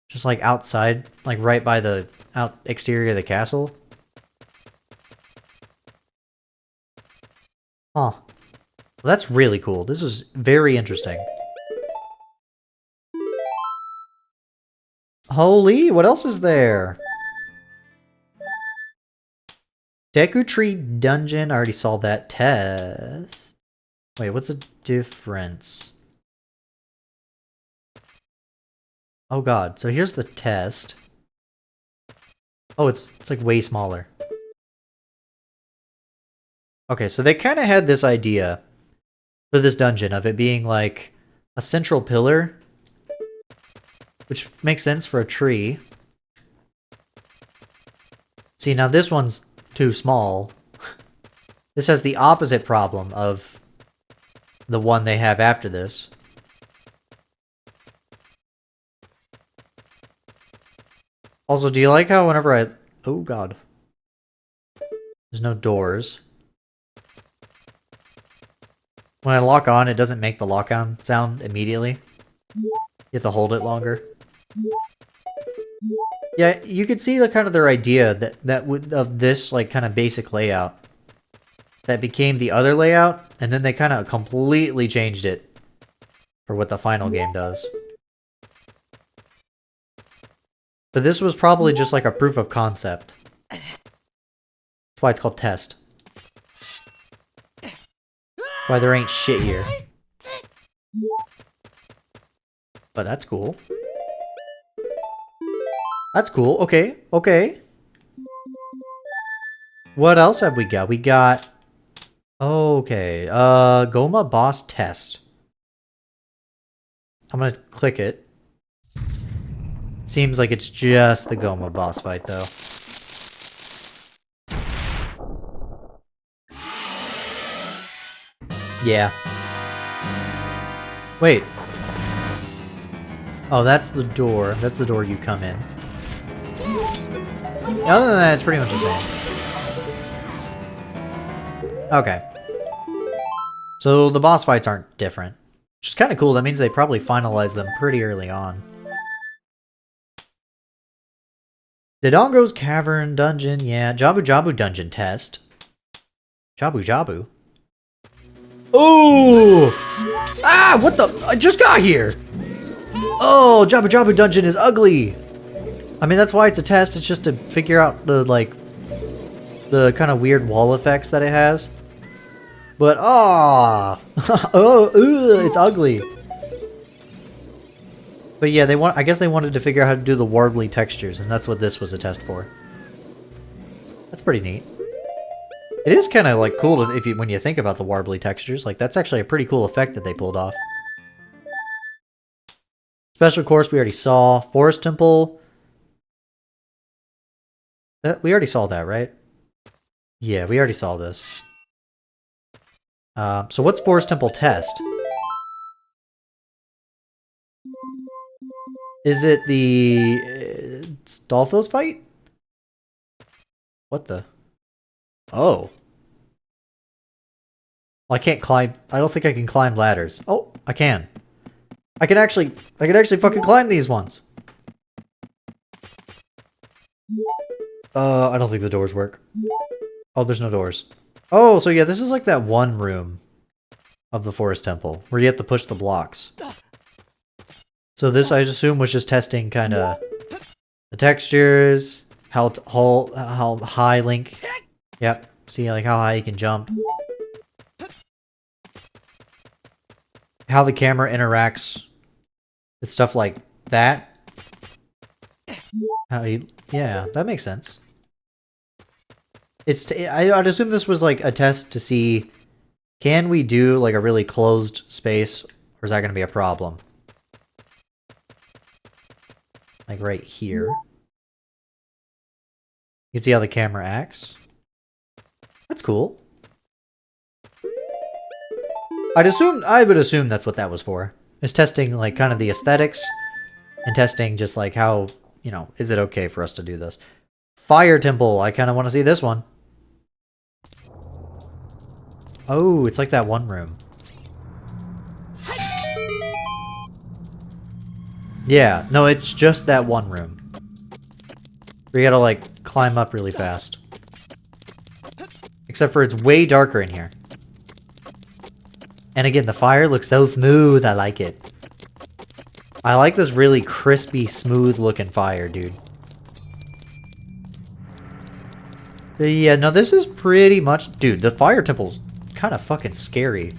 Just like outside, like right by the exterior of the castle. Huh. Well, that's really cool. This is very interesting. Holy, what else is there? Deku Tree Dungeon. I already saw that test. Wait, what's the difference? Oh god, so here's the test. Oh, it's like way smaller. Okay, so they kind of had this idea for this dungeon of it being like a central pillar, which makes sense for a tree. See, now this one's too small. This has the opposite problem of the one they have after this. Also, do you like how whenever I... Oh god. There's no doors. When I lock on, it doesn't make the lock-on sound immediately. You have to hold it longer. Yeah, you could see the kind of their idea of this like kind of basic layout that became the other layout, and then they kind of completely changed it for what the final game does. But this was probably just like a proof of concept. That's why it's called test. That's why there ain't shit here. But that's cool. That's cool. Okay, okay. What else have we got? We got... Okay, Goma boss test. I'm gonna click it. Seems like it's just the Goma boss fight, though. Yeah. Wait. Oh, that's the door. That's the door you come in. Other than that, it's pretty much the same. Okay. So the boss fights aren't different. Which is kind of cool. That means they probably finalized them pretty early on. Dodongo's Cavern Dungeon. Yeah, Jabu Jabu Dungeon test. Jabu Jabu. Oh! Ah, what the? I just got here! Oh, Jabu Jabu Dungeon is ugly! I mean, that's why it's a test. It's just to figure out the, like, the kind of weird wall effects that it has. But, it's ugly. But yeah, I guess they wanted to figure out how to do the warbly textures, and that's what this was a test for. That's pretty neat. It is kind of, like, cool when you think about the warbly textures. Like, that's actually a pretty cool effect that they pulled off. Special course we already saw. Forest Temple. We already saw that, right? Yeah, we already saw this. So what's Forest Temple test? Is it the Dolphos fight? What the? Oh. Well, I can't climb. I don't think I can climb ladders. Oh, I can. I can actually fucking climb these ones. I don't think the doors work. Oh, there's no doors. Oh, so yeah, this is like that one room of the Forest Temple where you have to push the blocks. So this, I assume, was just testing kind of the textures, how high Link. Yep. See, like how high he can jump. How the camera interacts with stuff like that. Yeah, that makes sense. I'd assume this was like a test to see, can we do like a really closed space, or is that going to be a problem? Like right here. You can see how the camera acts. That's cool. I would assume that's what that was for. It's testing like kind of the aesthetics and testing just like how, you know, is it okay for us to do this? Fire Temple, I kind of want to see this one. Oh, it's like that one room. Yeah, no, it's just that one room. Where you gotta like climb up really fast. Except for it's way darker in here. And again, the fire looks so smooth, I like it. I like this really crispy, smooth looking fire, dude. But yeah, no, this is pretty much... Dude, the fire temple's kind of fucking scary.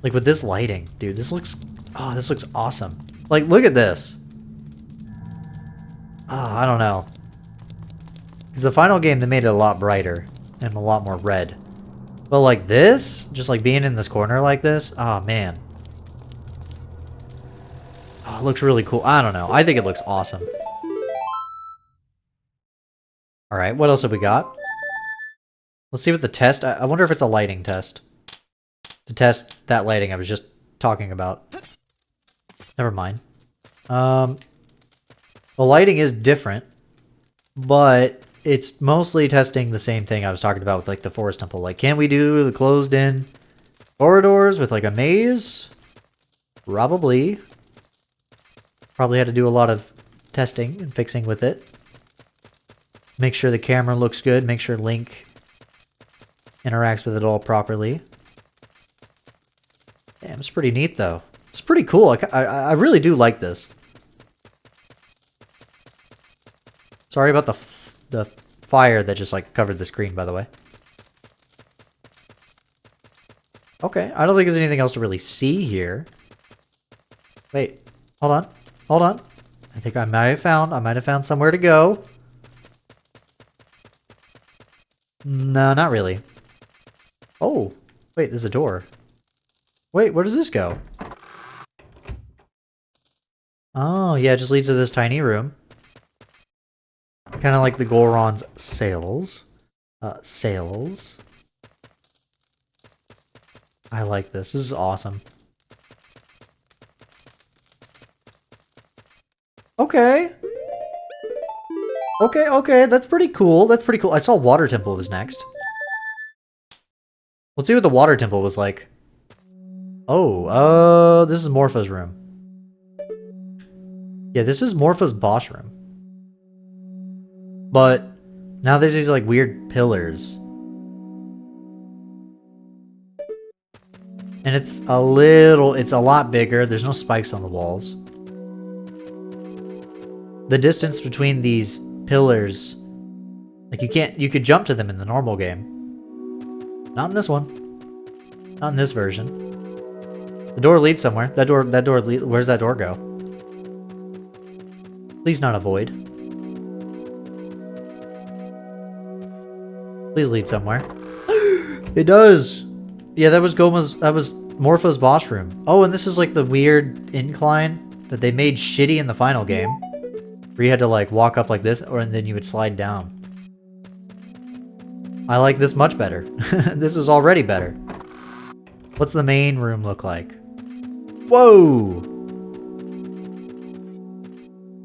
Like with this lighting, dude, this looks... Oh, this looks awesome. Like, look at this. Oh, I don't know. Because the final game, they made it a lot brighter and a lot more red. But like this, just like being in this corner like this, oh man. Oh, it looks really cool. I don't know. I think it looks awesome. Alright, what else have we got? Let's see what the test... I wonder if it's a lighting test. To test that lighting I was just talking about. Never mind. The lighting is different, but it's mostly testing the same thing I was talking about with like the Forest Temple. Like, can we do the closed-in corridors with like a maze? Probably. Probably had to do a lot of testing and fixing with it. Make sure the camera looks good. Make sure Link interacts with it all properly. Damn, it's pretty neat though. It's pretty cool. I really do like this. Sorry about the fire that just like covered the screen, by the way. Okay, I don't think there's anything else to really see here. Wait, hold on. Hold on. I think I might have found somewhere to go. No, not really. Oh, wait, there's a door. Wait, where does this go? Oh, yeah, it just leads to this tiny room. Kind of like the Goron's sails. Sails. I like this. This is awesome. Okay. Okay, that's pretty cool. That's pretty cool. I saw Water Temple was next. Let's see what the Water Temple was like. Oh, this is Morpha's room. Yeah, this is Morpha's boss room. But now there's these like weird pillars. And it's a lot bigger. There's no spikes on the walls. The distance between these pillars, like you could jump to them in the normal game. Not in this one. Not in this version. The door leads somewhere. Where's that door go? Please not a void. Please lead somewhere. It does! Yeah, that was Morpho's boss room. Oh, and this is like the weird incline that they made shitty in the final game. Where you had to like walk up like this, and then you would slide down. I like this much better. This is already better. What's the main room look like? Whoa!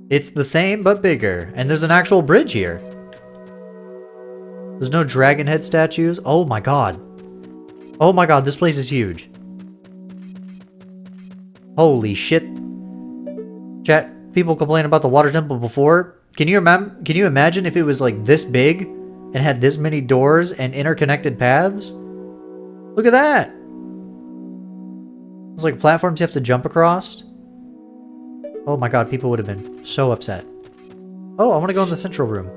It's the same, but bigger. And there's an actual bridge here. There's no dragon head statues. Oh my god. Oh my god, this place is huge. Holy shit. Chat, people complained about the water temple before. Can you imagine if it was like this big and had this many doors and interconnected paths? Look at that. It's like platforms you have to jump across. Oh my god, people would have been so upset. Oh, I want to go in the central room.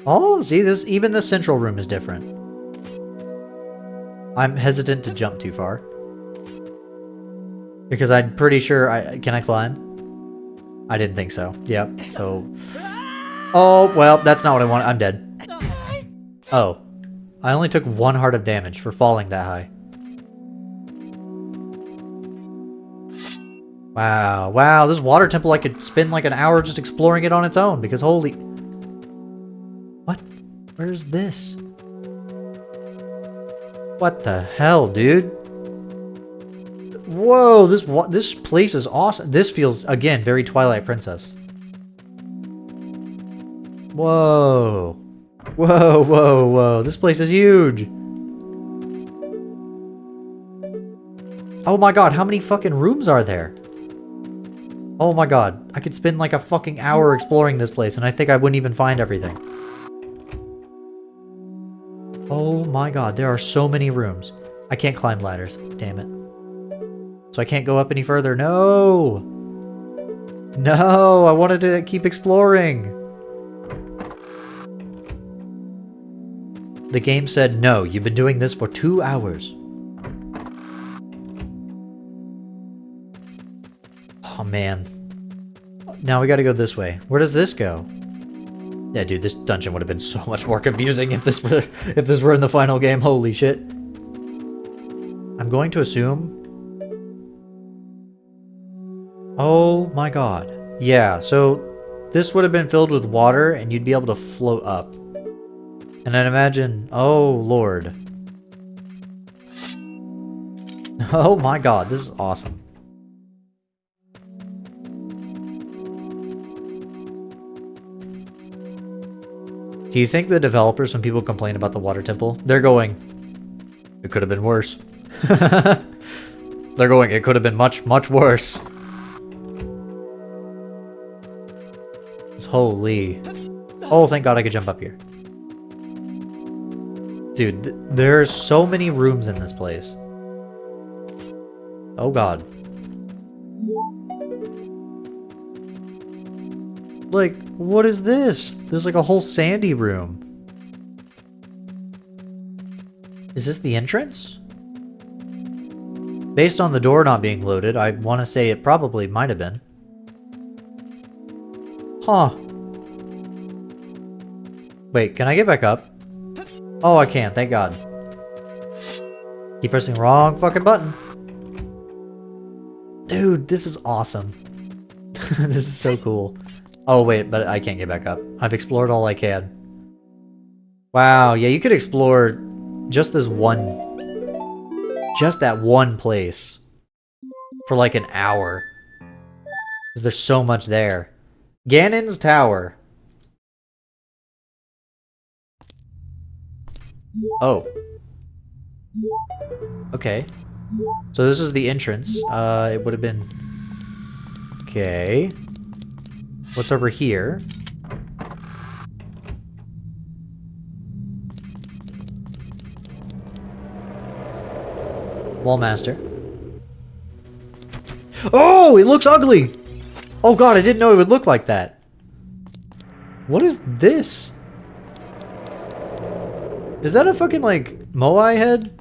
Oh, see, even the central room is different. I'm hesitant to jump too far. Because I'm pretty sure can I climb? I didn't think so. Yep, so... Oh, well, that's not what I want. I'm dead. Oh. I only took 1 heart of damage for falling that high. Wow, wow, this water temple, I could spend like an hour just exploring it on its own, because holy... What? Where's this? What the hell, dude? Whoa, this place is awesome. This feels, again, very Twilight Princess. Whoa. Whoa, whoa, whoa. This place is huge. Oh my god, how many fucking rooms are there? Oh my god, I could spend like a fucking hour exploring this place and I think I wouldn't even find everything. Oh my god, there are so many rooms. I can't climb ladders, damn it. So I can't go up any further, no! No, I wanted to keep exploring. The game said, no, you've been doing this for 2 hours. Oh man. Now we gotta go this way. Where does this go? Yeah, dude, this dungeon would have been so much more confusing if this were in the final game. Holy shit. I'm going to assume... Oh my god. Yeah, so this would have been filled with water and you'd be able to float up. And I'd imagine... Oh, lord. Oh my god, this is awesome. Do you think the developers, when people complain about the water temple, they're going, it could have been worse. They're going, it could have been much, much worse. Holy. Oh, thank god I could jump up here. Dude, there's so many rooms in this place. Oh god. Like, what is this? There's like a whole sandy room. Is this the entrance? Based on the door not being loaded, I want to say it probably might have been. Huh. Wait, can I get back up? Oh, I can, thank god. Keep pressing the wrong fucking button. Dude, this is awesome. This is so cool. Oh wait, but I can't get back up. I've explored all I can. Wow, yeah, you could explore just this one... Just that one place. For like an hour. Because there's so much there. Ganon's Tower. Oh. Okay. So this is the entrance. It would have been... Okay. What's over here? Wallmaster. Oh, it looks ugly! Oh god, I didn't know it would look like that. What is this? Is that a fucking, like, Moai head?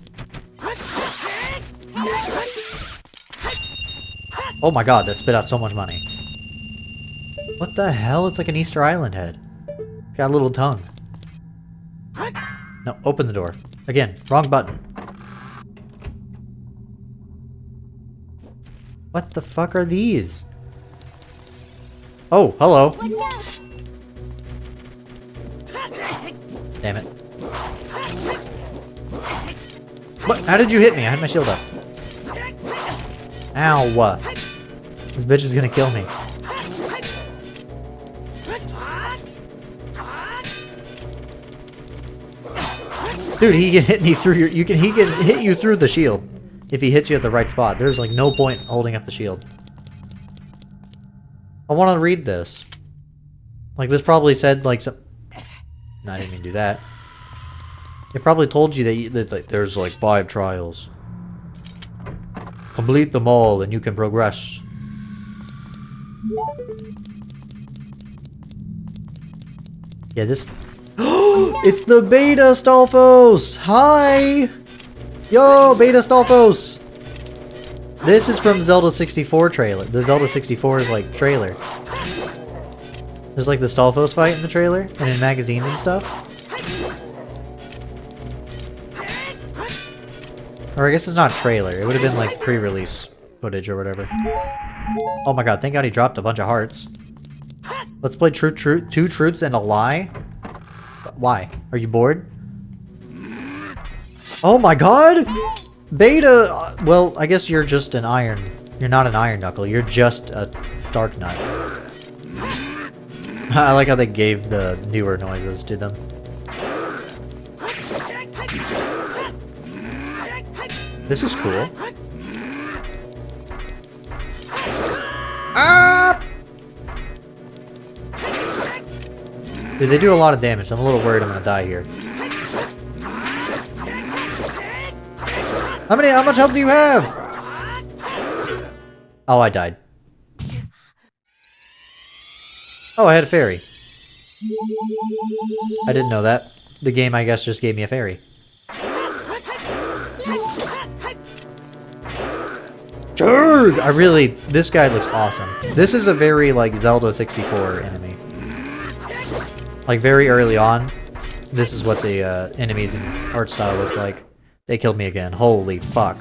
Oh my god, that spit out so much money. What the hell? It's like an Easter Island head. Got a little tongue. No, open the door. Again, wrong button. What the fuck are these? Oh, hello. Damn it. What? How did you hit me? I had my shield up. Ow. This bitch is gonna kill me. Dude, he can hit me through your... he can hit you through the shield. If he hits you at the right spot. There's like no point holding up the shield. I want to read this. Like this probably said like some... No, I didn't mean to do that. It probably told you that like, there's like 5 trials. Complete them all and you can progress. Yeah, this... It's the Beta Stalfos! Hi! Yo, Beta Stalfos! This is from Zelda 64 trailer. The Zelda 64 is like trailer. There's like the Stalfos fight in the trailer and in magazines and stuff. Or I guess it's not trailer. It would have been like pre-release footage or whatever. Oh my god, thank god he dropped a bunch of hearts. Let's play two truths and a lie. Why? Are you bored? Oh my god! Beta! Well, I guess you're just an iron. You're not an iron knuckle. You're just a dark nut. I like how they gave the newer noises to them. This is cool. Ah! Dude, they do a lot of damage. I'm a little worried I'm gonna die here. How much health do you have? Oh, I died. Oh, I had a fairy. I didn't know that. The game, I guess, just gave me a fairy. Jurg! I really... This guy looks awesome. This is a very, like, Zelda 64 enemy. Like, very early on, this is what the enemies and art style look like. They killed me again. Holy fuck.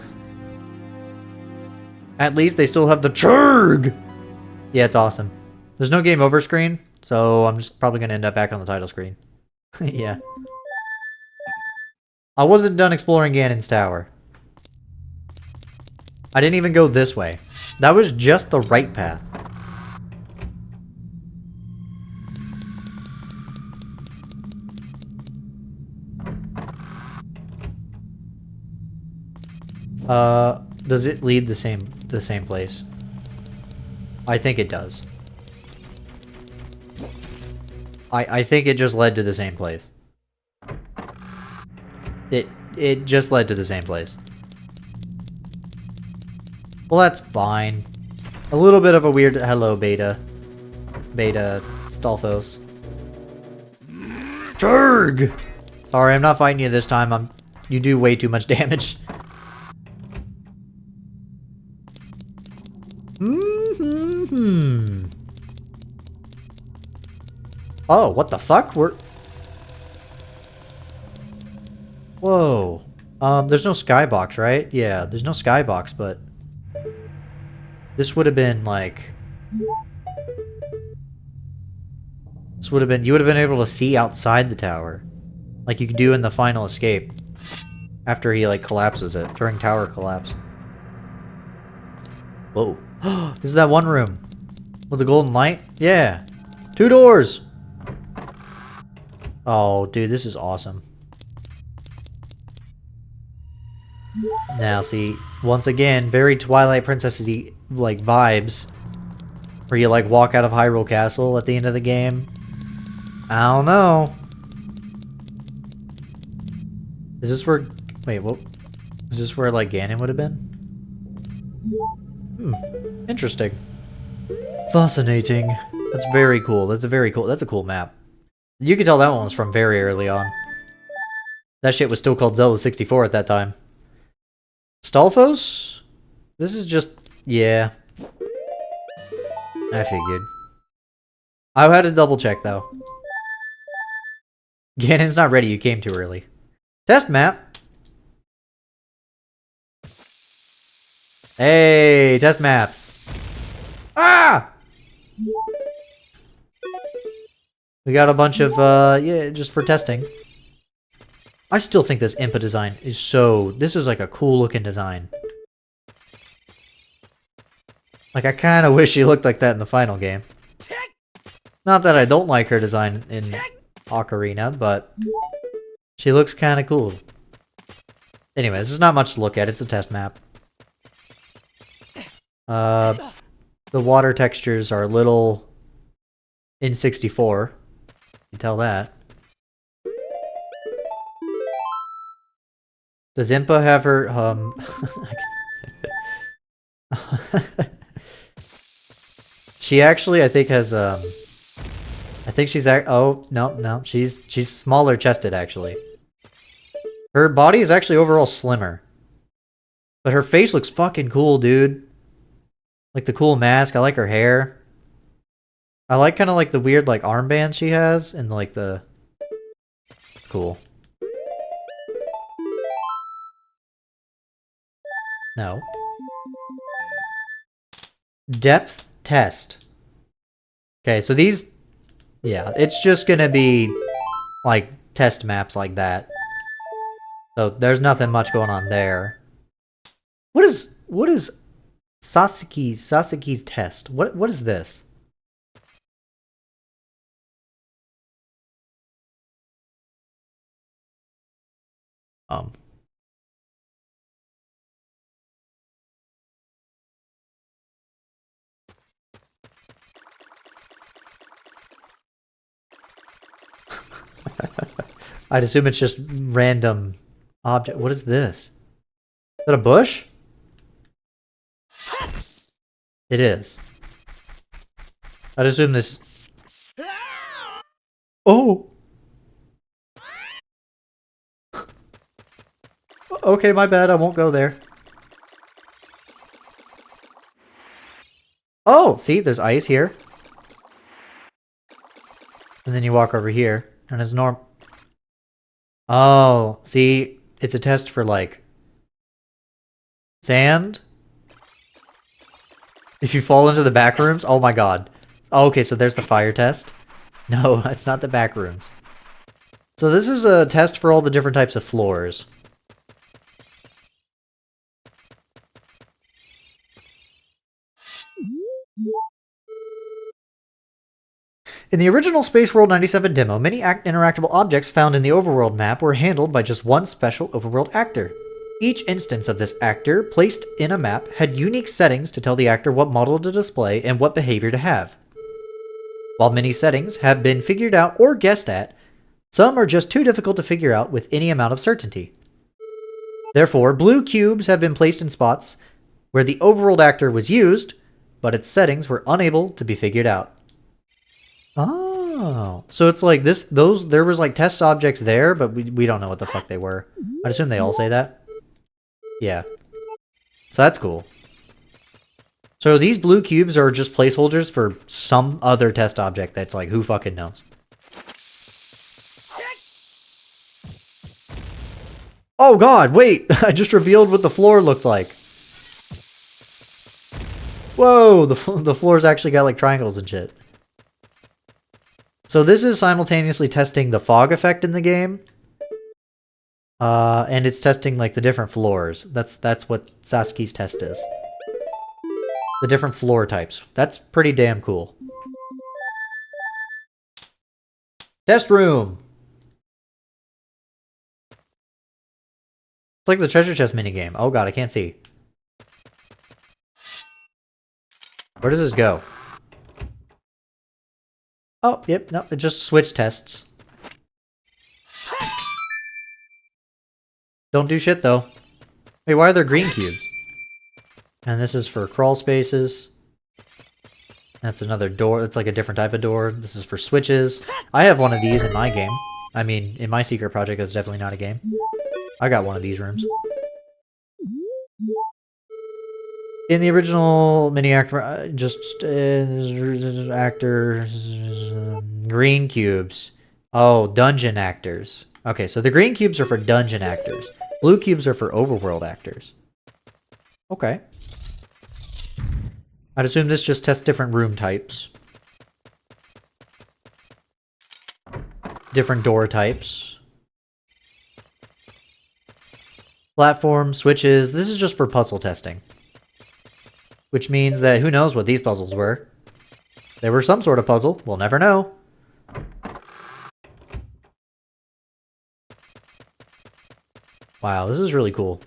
At least they still have the Jurg! Yeah, it's awesome. There's no game over screen, so I'm just probably gonna end up back on the title screen. Yeah. I wasn't done exploring Ganon's tower. I didn't even go this way. That was just the right path. Does it lead the same place? I think it does. I think it just led to the same place. It just led to the same place. Well, that's fine. A little bit of a weird hello, Beta Stalfos. Jurg! Sorry, I'm not fighting you this time. You do way too much damage. Oh, what the fuck? Whoa. There's no skybox, right? Yeah, there's no skybox, but... This would have been, like... This would have been... You would have been able to see outside the tower. Like you could do in the final escape. After he, like, collapses it. During tower collapse. Whoa. This is that one room. With the golden light? Yeah. 2 doors! Oh, dude, this is awesome. Now, see, once again, very Twilight Princess-y, like, vibes. Where you, like, walk out of Hyrule Castle at the end of the game. I don't know. Is this where... Wait, what? Is this where, like, Ganon would have been? Interesting. Fascinating. That's very cool. That's a cool map. You can tell that one was from very early on. That shit was still called Zelda 64 at that time. Stalfos? This is just... yeah. I figured. I had to double check, though. Ganon's not ready, you came too early. Test map! Hey, test maps! Ah! We got a bunch of, yeah, just for testing. I still think this Impa design is so... this is like a cool looking design. Like, I kind of wish she looked like that in the final game. Not that I don't like her design in Ocarina, but she looks kind of cool. Anyways, there's not much to look at. It's a test map. The water textures are a little in 64. You can tell that. Does Impa have her, she actually, I think, has, I think she's, oh, no, she's smaller chested, actually. Her body is actually overall slimmer. But her face looks fucking cool, dude. Like the cool mask, I like her hair. I like kind of like the weird, like, armband she has, and like the... cool. No. Depth test. Okay, so these... yeah, it's just gonna be, like, test maps like that. So there's nothing much going on there. What is Sasuke's test? What is this? I'd assume it's just random object. What is this? Is that a bush? It is. I'd assume this... oh! Okay, my bad. I won't go there. Oh! See, there's ice here. And then you walk over here, and it's normal. Oh, see, it's a test for, like, sand? If you fall into the back rooms? Oh my god. Oh, okay, so there's the fire test. No, it's not the back rooms. So this is a test for all the different types of floors. In the original Spaceworld 97 demo, many interactable objects found in the overworld map were handled by just one special overworld actor. Each instance of this actor placed in a map had unique settings to tell the actor what model to display and what behavior to have. While many settings have been figured out or guessed at, some are just too difficult to figure out with any amount of certainty. Therefore, blue cubes have been placed in spots where the overworld actor was used, but its settings were unable to be figured out. Oh, so it's like this, there was like test objects there, but we don't know what the fuck they were. I'd assume they all say that. Yeah. So that's cool. So these blue cubes are just placeholders for some other test object that's like, who fucking knows? Oh god, wait! I just revealed what the floor looked like. Whoa, the floor's actually got like triangles and shit. So this is simultaneously testing the fog effect in the game. And it's testing like the different floors. That's what Sasuke's test is. The different floor types. That's pretty damn cool. Test room! It's like the treasure chest minigame. Oh god, I can't see. Where does this go? Oh, yep, no, it just switch tests. Don't do shit, though. Wait, why are there green cubes? And this is for crawl spaces. That's another door. That's like a different type of door. This is for switches. I have one of these in my game. I mean, in my secret project, that's definitely not a game. I got one of these rooms. In the original mini actor, actors, green cubes. Oh, dungeon actors. Okay, so the green cubes are for dungeon actors. Blue cubes are for overworld actors. Okay. I'd assume this just tests different room types. Different door types. Platform, switches. This is just for puzzle testing. Which means that who knows what these puzzles were. They were some sort of puzzle. We'll never know. Wow, this is really cool.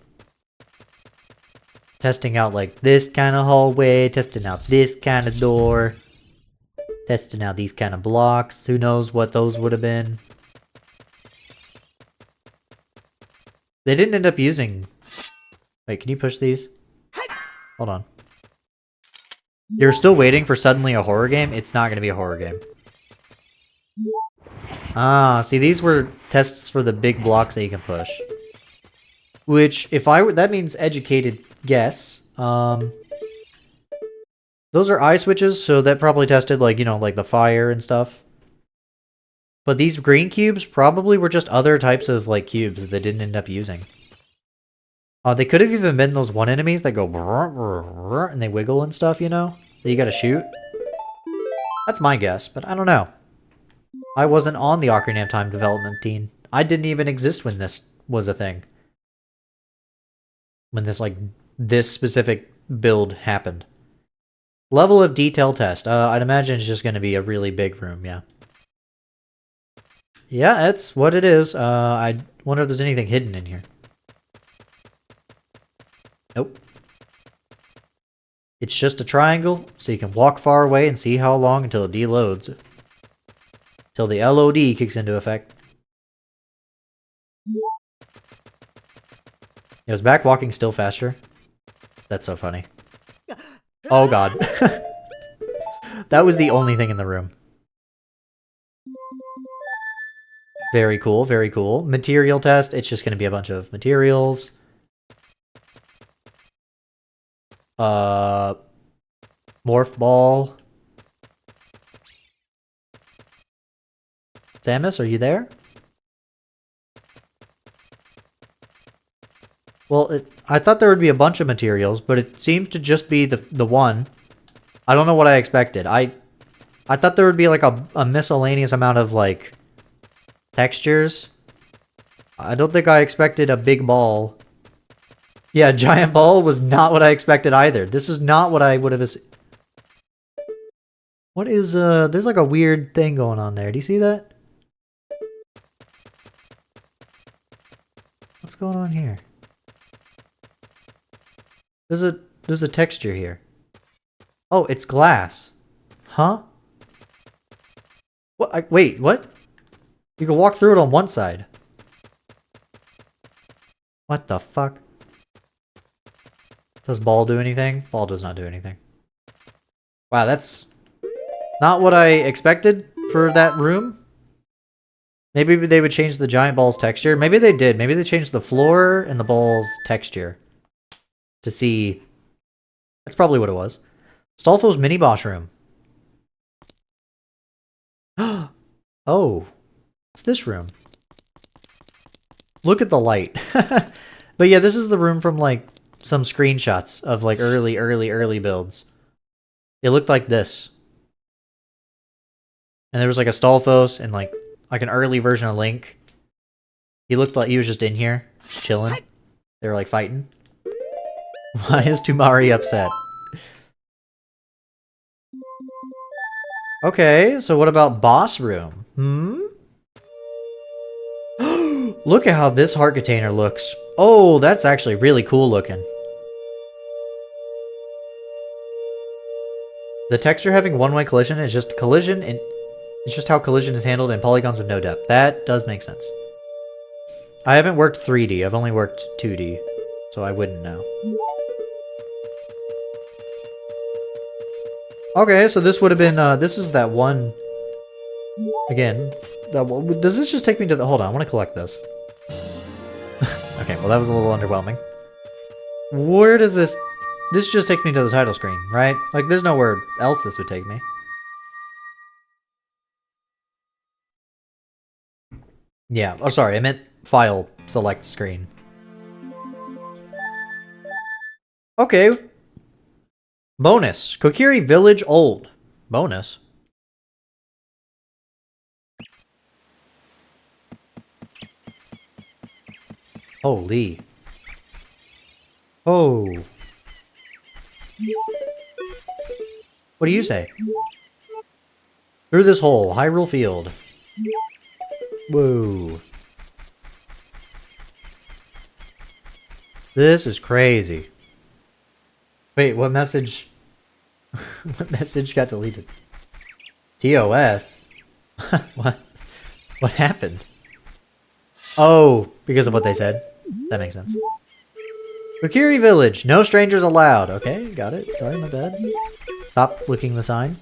Testing out like this kind of hallway, testing out this kind of door, testing out these kind of blocks. Who knows what those would have been. They didn't end up using... Wait, can you push these? Hold on. You're still waiting for suddenly a horror game? It's not going to be a horror game. Ah, see, these were tests for the big blocks that you can push. Which, if I were... That means educated guess. Those are eye switches, so that probably tested, like, you know, like the fire and stuff. But these green cubes probably were just other types of, like, cubes that they didn't end up using. They could have even been those one enemies that go brr, brr, brr, and they wiggle and stuff, you know? That you gotta shoot. That's my guess, but I don't know. I wasn't on the Ocarina of Time development team. I didn't even exist when this was a thing. When this, like, this specific build happened. Level of detail test. I'd imagine it's just gonna be a really big room, yeah. Yeah, that's what it is. I wonder if there's anything hidden in here. Nope. It's just a triangle, so you can walk far away and see how long until it deloads. Till the LOD kicks into effect. Is back walking still faster? That's so funny. Oh god. That was the only thing in the room. Very cool, very cool. Material test, it's just gonna be a bunch of materials. Morph ball. Samus, are you there? Well, I thought there would be a bunch of materials, but it seems to just be the one. I don't know what I expected. I thought there would be like a miscellaneous amount of like textures. I don't think I expected a big ball. Yeah, giant ball was not what I expected either. This is not what I would have... What is, there's like a weird thing going on there. Do you see that? What's going on here? There's a texture here. Oh, it's glass. Huh? What? Wait, what? You can walk through it on one side. What the fuck? Does ball do anything? Ball does not do anything. Wow, that's not what I expected for that room. Maybe they would change the giant ball's texture. Maybe they did. Maybe they changed the floor and the ball's texture. To see... That's probably what it was. Stolfo's mini boss room. Oh. It's this room. Look at the light. But yeah, this is the room from like some screenshots of like early builds. It looked like this. And there was like a Stolfos and like an early version of Link. He looked like he was just in here, just chilling. They were like fighting. Why is Tumari upset? Okay, so what about boss room? Look at how this heart container looks. Oh, that's actually really cool looking. The texture having one-way collision is just collision, and it's just how collision is handled in polygons with no depth. That does make sense. I haven't worked 3D, I've only worked 2D, so I wouldn't know. Okay, so this would have been, this is that one... Again, that one, does this just take me to the... Hold on, I want to collect this. Okay, well that was a little underwhelming. Where does this... This just takes me to the title screen, right? Like, there's nowhere else this would take me. Yeah, oh sorry, I meant file select screen. Okay. Bonus. Kokiri Village Old. Bonus. Holy. Oh. What do you say? Through this hole, Hyrule Field. Whoa. This is crazy. Wait, what message? What message got deleted? TOS? What? What happened? Oh, because of what they said. That makes sense. Kokiri Village, no strangers allowed. Okay, got it. Sorry, my bad. Stop looking the sign.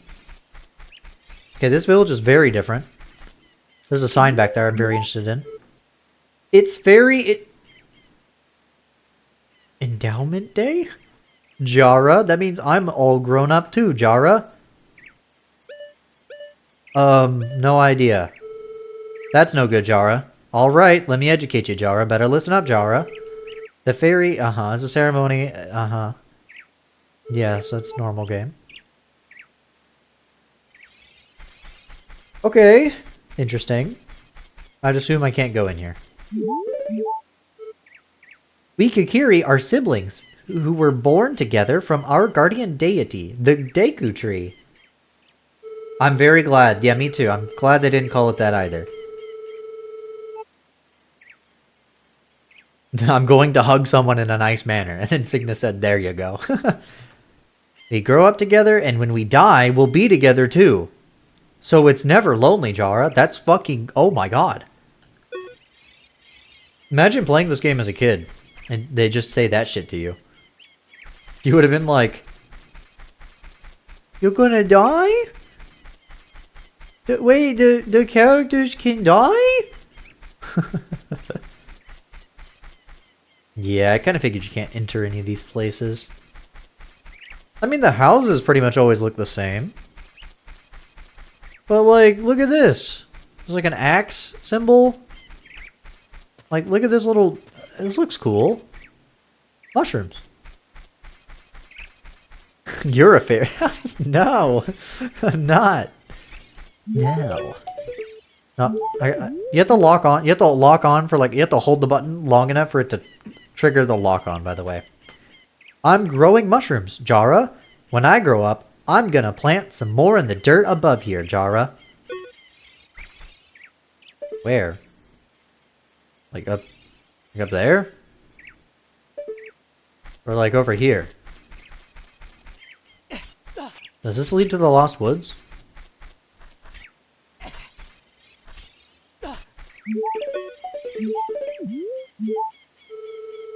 Okay, this village is very different. There's a sign back there I'm very interested in. It's very... Endowment Day? Jara? That means I'm all grown up too, Jara. No idea. That's no good, Jara. Alright, let me educate you, Jara. Better listen up, Jara. The fairy, is a ceremony, Yes, that's normal game. Okay. Interesting. I'd assume I can't go in here. We Kokiri are siblings who were born together from our guardian deity, the Deku Tree. I'm very glad. Yeah, me too. I'm glad they didn't call it that either. I'm going to hug someone in a nice manner. And then Signa said, there you go. We grow up together, and when we die, we'll be together too. So it's never lonely, Jara. That's fucking... Oh my god. Imagine playing this game as a kid, and they just say that shit to you. You would have been like... You're gonna die? Wait, the characters can die? Yeah, I kind of figured you can't enter any of these places. I mean, the houses pretty much always look the same. But, like, look at this. There's like an axe symbol. Like, look at this little... This looks cool. Mushrooms. You're a fairy. No, I'm not. No. No, you have to lock on. You have to lock on for like. You have to hold the button long enough for it to trigger the lock on. By the way, I'm growing mushrooms, Jara. When I grow up, I'm gonna plant some more in the dirt above here, Jara. Where? Like up there? Or like over here? Does this lead to the Lost Woods?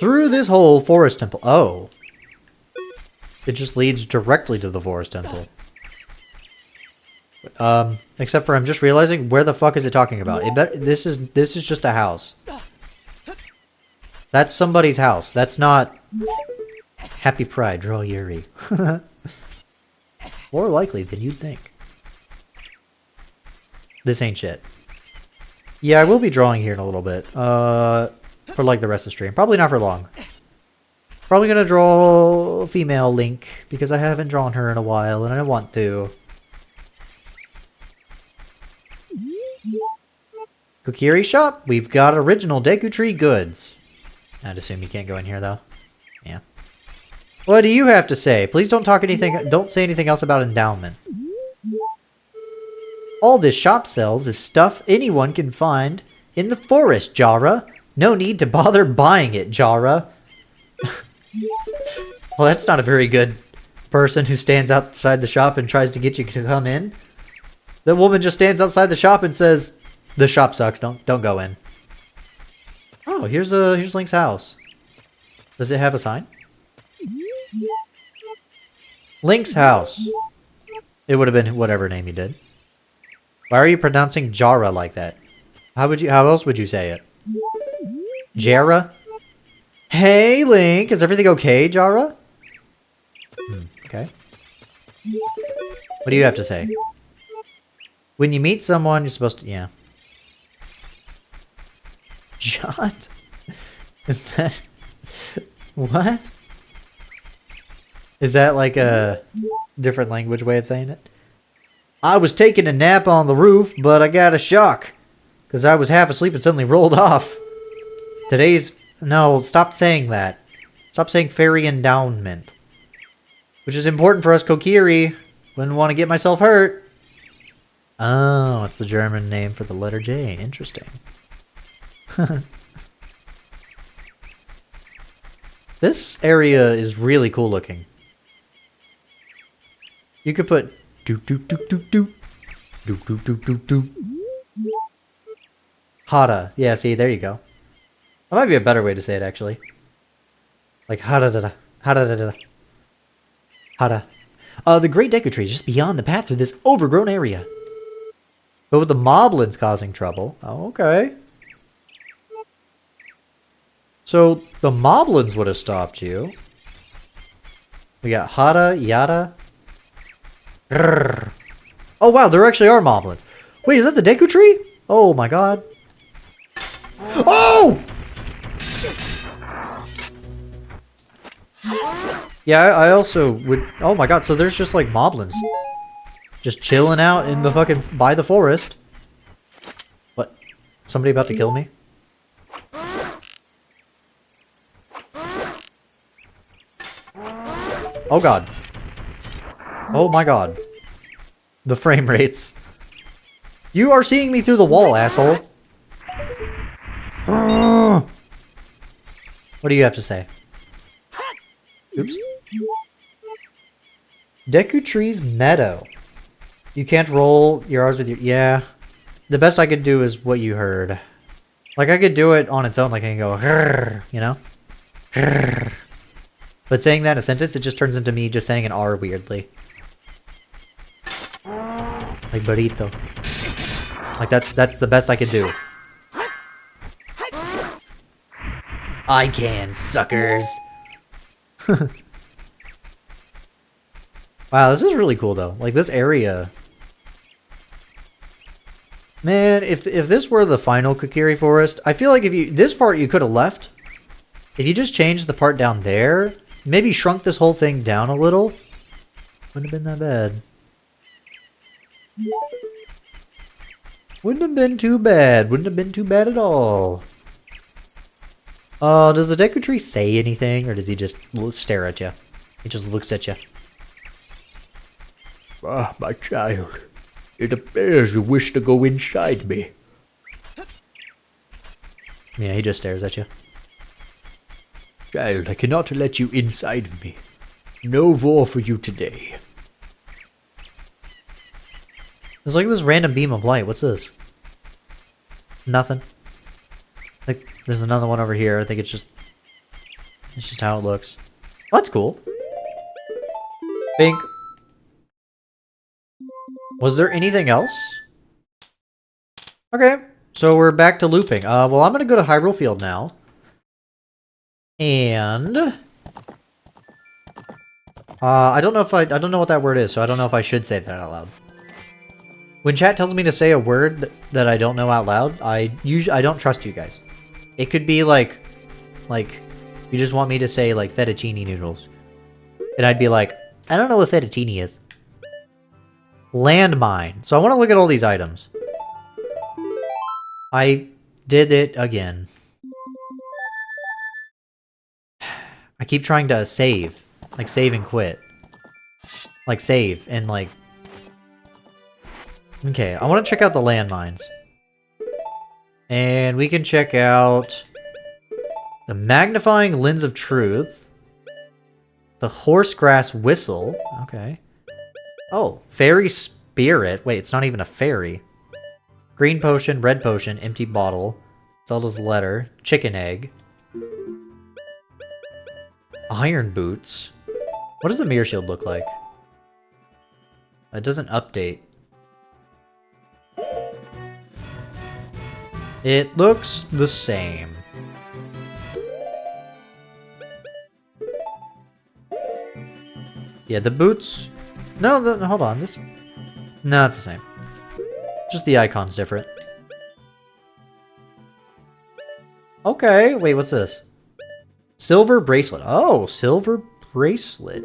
Through this whole forest temple. Oh. It just leads directly to the forest temple. Except for I'm just realizing, where the fuck is it talking about? This is just a house. That's somebody's house. That's not... Happy Pride, draw Yuri. More likely than you'd think. This ain't shit. Yeah, I will be drawing here in a little bit. For like the rest of the stream. Probably not for long. Probably gonna draw female Link, because I haven't drawn her in a while, and I want to. Kokiri shop. We've got original Deku Tree goods. I'd assume you can't go in here though. Yeah. What do you have to say? Please don't say anything else about endowment. All this shop sells is stuff anyone can find in the forest, Jara. No need to bother buying it, Jara. Well, that's not a very good person who stands outside the shop and tries to get you to come in. The woman just stands outside the shop and says, "The shop sucks. Don't go in." Oh, here's Link's house. Does it have a sign? Link's house. It would have been whatever name you did. Why are you pronouncing Jara like that? How else would you say it? Jara? Hey, Link! Is everything okay, Jara? Okay. What do you have to say? When you meet someone, you're supposed to... Yeah. Jot? Is that... What? Is that like a different language way of saying it? I was taking a nap on the roof, but I got a shock. Because I was half asleep and suddenly rolled off. Today's... No, stop saying that. Stop saying fairy endowment. Which is important for us Kokiri. Wouldn't want to get myself hurt. Oh, it's the German name for the letter J. Interesting. This area is really cool looking. You could put doop doop doop doop doop doop doop doop doop doop. Hada. Yeah, see, there you go. That might be a better way to say it, actually. Like hada da da hada da da hada. The Great Deku Tree is just beyond the path through this overgrown area. But with the moblins causing trouble. Oh, okay. So the moblins would have stopped you. We got Hada, Yada. Grrr. Oh wow, there actually are moblins. Wait, is that the Deku Tree? Oh my god. Oh! Yeah, I also would... Oh my god, so there's just like moblins. Just chilling out in the fucking... by the forest. What? Somebody about to kill me? Oh god. Oh my god. The frame rates. You are seeing me through the wall, asshole. What do you have to say? Oops. Deku Tree's Meadow. You can't roll your R's with your... Yeah. The best I could do is what you heard. Like, I could do it on its own, like I can go, you know? But saying that in a sentence, it just turns into me just saying an R weirdly. Like burrito. Like that's the best I could do. I can, suckers. Wow, this is really cool though. Like this area. Man, if this were the final Kokiri Forest, I feel like if you... This part you could have left. If you just changed the part down there, maybe shrunk this whole thing down a little, wouldn't have been that bad. Wouldn't have been too bad. Wouldn't have been too bad at all. Does the Deku Tree say anything, or does he just stare at you? He just looks at you.
Ah, my child. It appears you wish to go inside me.
Yeah, he just stares at you.
Child, I cannot let you inside me. No more for you today.
There's like this random beam of light. What's this? Nothing. Like, there's another one over here. I think it's just how it looks. Oh, that's cool. Bink. Was there anything else? Okay, so we're back to looping. Well, I'm gonna go to Hyrule Field now. And... I don't know what that word is, so I don't know if I should say that out loud. When chat tells me to say a word that I don't know out loud, I don't trust you guys. It could be like you just want me to say like fettuccine noodles, and I'd be like, I don't know what fettuccine is. Landmine. So I want to look at all these items. I did it again. I keep trying to save, like save and quit, like save and like. Okay, I want to check out the landmines. And we can check out the magnifying lens of truth, the horsegrass whistle. Okay. Oh, fairy spirit. Wait, it's not even a fairy. Green potion, red potion, empty bottle, Zelda's letter, chicken egg, iron boots. What does the mirror shield look like? It doesn't update. It looks the same. Yeah, the boots... No, hold on. This... No, it's the same. Just the icon's different. Okay, wait, what's this? Silver bracelet. Oh, silver bracelet.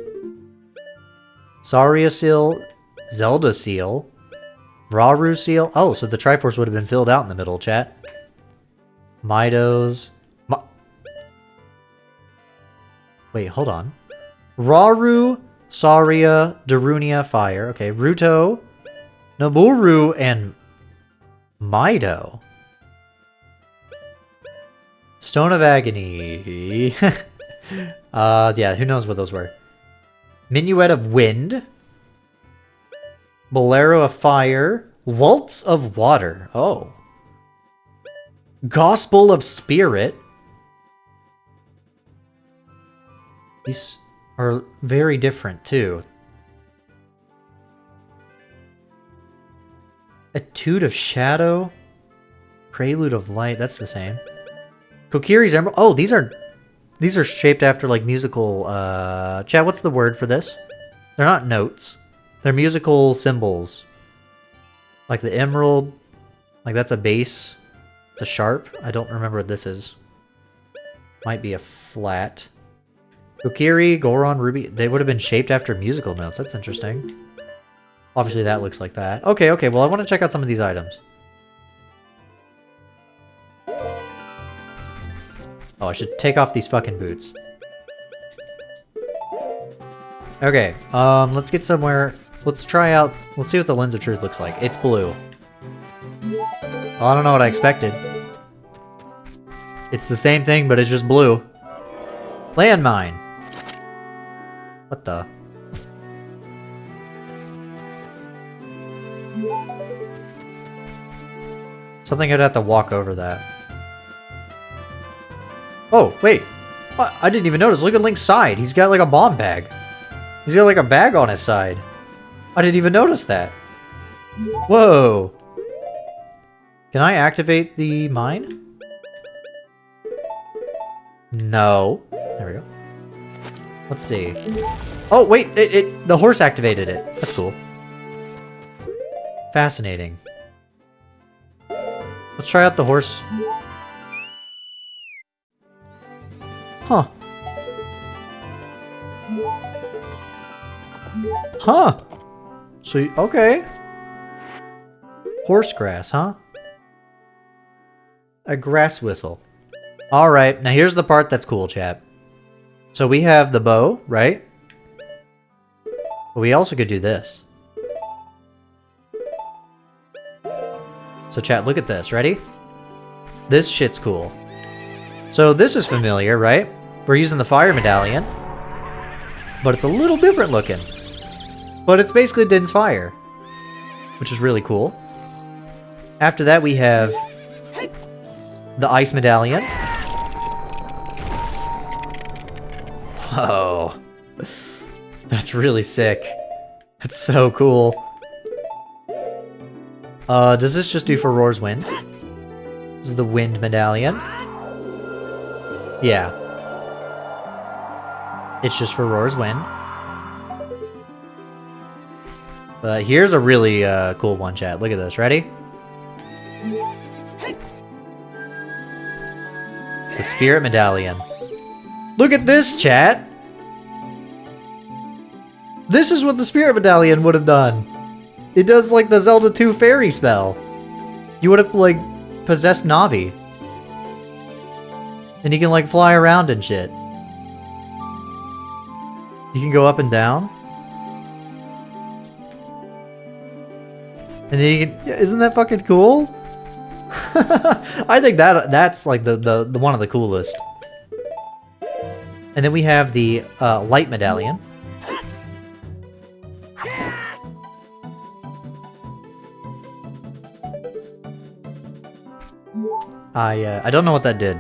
Saria seal, Zelda seal, Rauru seal. Oh, so the Triforce would have been filled out in the middle, chat. Midos. Wait, hold on. Rauru, Saria, Darunia, fire. Okay, Ruto, Naburu, and Mido. Stone of Agony. Yeah, who knows what those were. Minuet of Wind. Bolero of Fire. Waltz of Water. Oh. Gospel of Spirit. These are very different, too. Etude of Shadow. Prelude of Light. That's the same. Kokiri's Emerald. Oh, these are shaped after like musical. Chad, what's the word for this? They're not notes. They're musical symbols. Like the emerald. Like that's a bass. It's a sharp. I don't remember what this is. Might be a flat. Kokiri, Goron, Ruby. They would have been shaped after musical notes. That's interesting. Obviously that looks like that. Okay, okay. Well, I want to check out some of these items. Oh, I should take off these fucking boots. Okay, let's get somewhere. Let's try out. Let's see what the Lens of Truth looks like. It's blue. Well, I don't know what I expected. It's the same thing, but it's just blue. Landmine. What the? Something I'd have to walk over that. Oh, wait. I didn't even notice. Look at Link's side. He's got like a bomb bag. He's got like a bag on his side. I didn't even notice that. Whoa. Can I activate the mine? No. There we go. Let's see. Oh, wait. The horse activated it. That's cool. Fascinating. Let's try out the horse. Huh. Huh. So, okay. Horse grass, huh? A grass whistle. Alright, now here's the part that's cool, chat. So we have the bow, right? But we also could do this. So chat, look at this. Ready? This shit's cool. So this is familiar, right? We're using the fire medallion. But it's a little different looking. But it's basically Din's fire. Which is really cool. After that we have the ice medallion. Whoa. That's really sick. That's so cool. Does this just do for Roar's Wind? This is the wind medallion. Yeah. It's just for Roar's Wind. But here's a really cool one, chat. Look at this. Ready? The Spirit Medallion. Look at this, chat! This is what the Spirit Medallion would have done. It does like the Zelda 2 fairy spell. You would have like possessed Navi. And you can like fly around and shit. You can go up and down. And then you can, isn't that fucking cool? I think that's like the one of the coolest. And then we have the light medallion. I don't know what that did.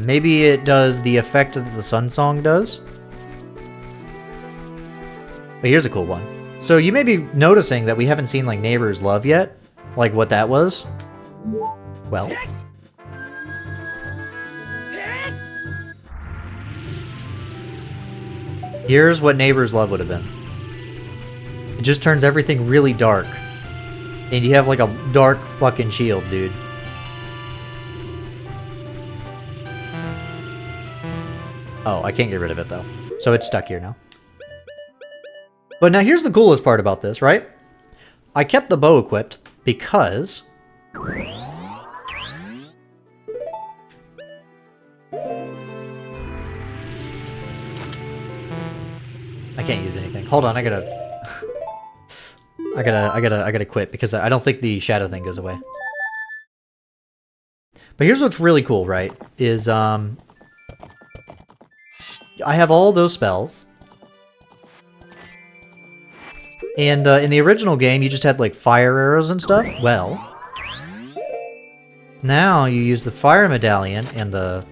Maybe it does the effect that the Sun Song does. But here's a cool one. So you may be noticing that we haven't seen like Neighbor's Love yet. Like what that was. Well. Here's what Neighbor's Love would have been. It just turns everything really dark. And you have like a dark fucking shield, dude. Oh, I can't get rid of it though. So it's stuck here now. But now here's the coolest part about this, right? I kept the bow equipped because... I can't use anything. Hold on, I gotta quit because I don't think the shadow thing goes away. But here's what's really cool, right? Is, I have all those spells. And, in the original game, you just had, like, fire arrows and stuff. Well, now you use the fire medallion and the...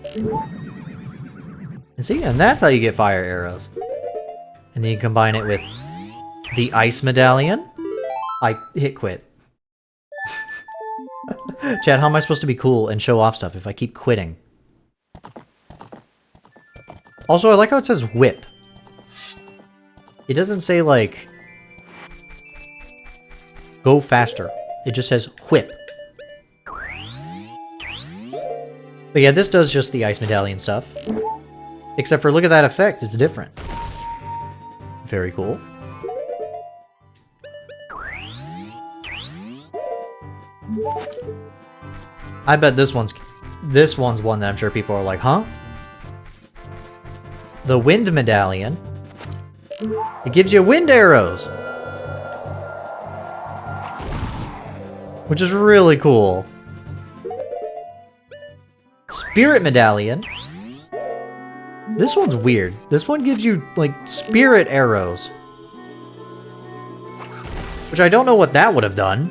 And see? And that's how you get fire arrows. And then you combine it with the ice medallion. I hit quit. Chad, how am I supposed to be cool and show off stuff if I keep quitting? Also, I like how it says whip. It doesn't say, like, go faster. It just says whip. But yeah, this does just the ice medallion stuff. Except for, look at that effect, it's different. Very cool. I bet this one's one that I'm sure people are like, huh? The wind medallion. It gives you wind arrows. Which is really cool. Spirit medallion. This one's weird. This one gives you, like, spirit arrows. Which I don't know what that would have done.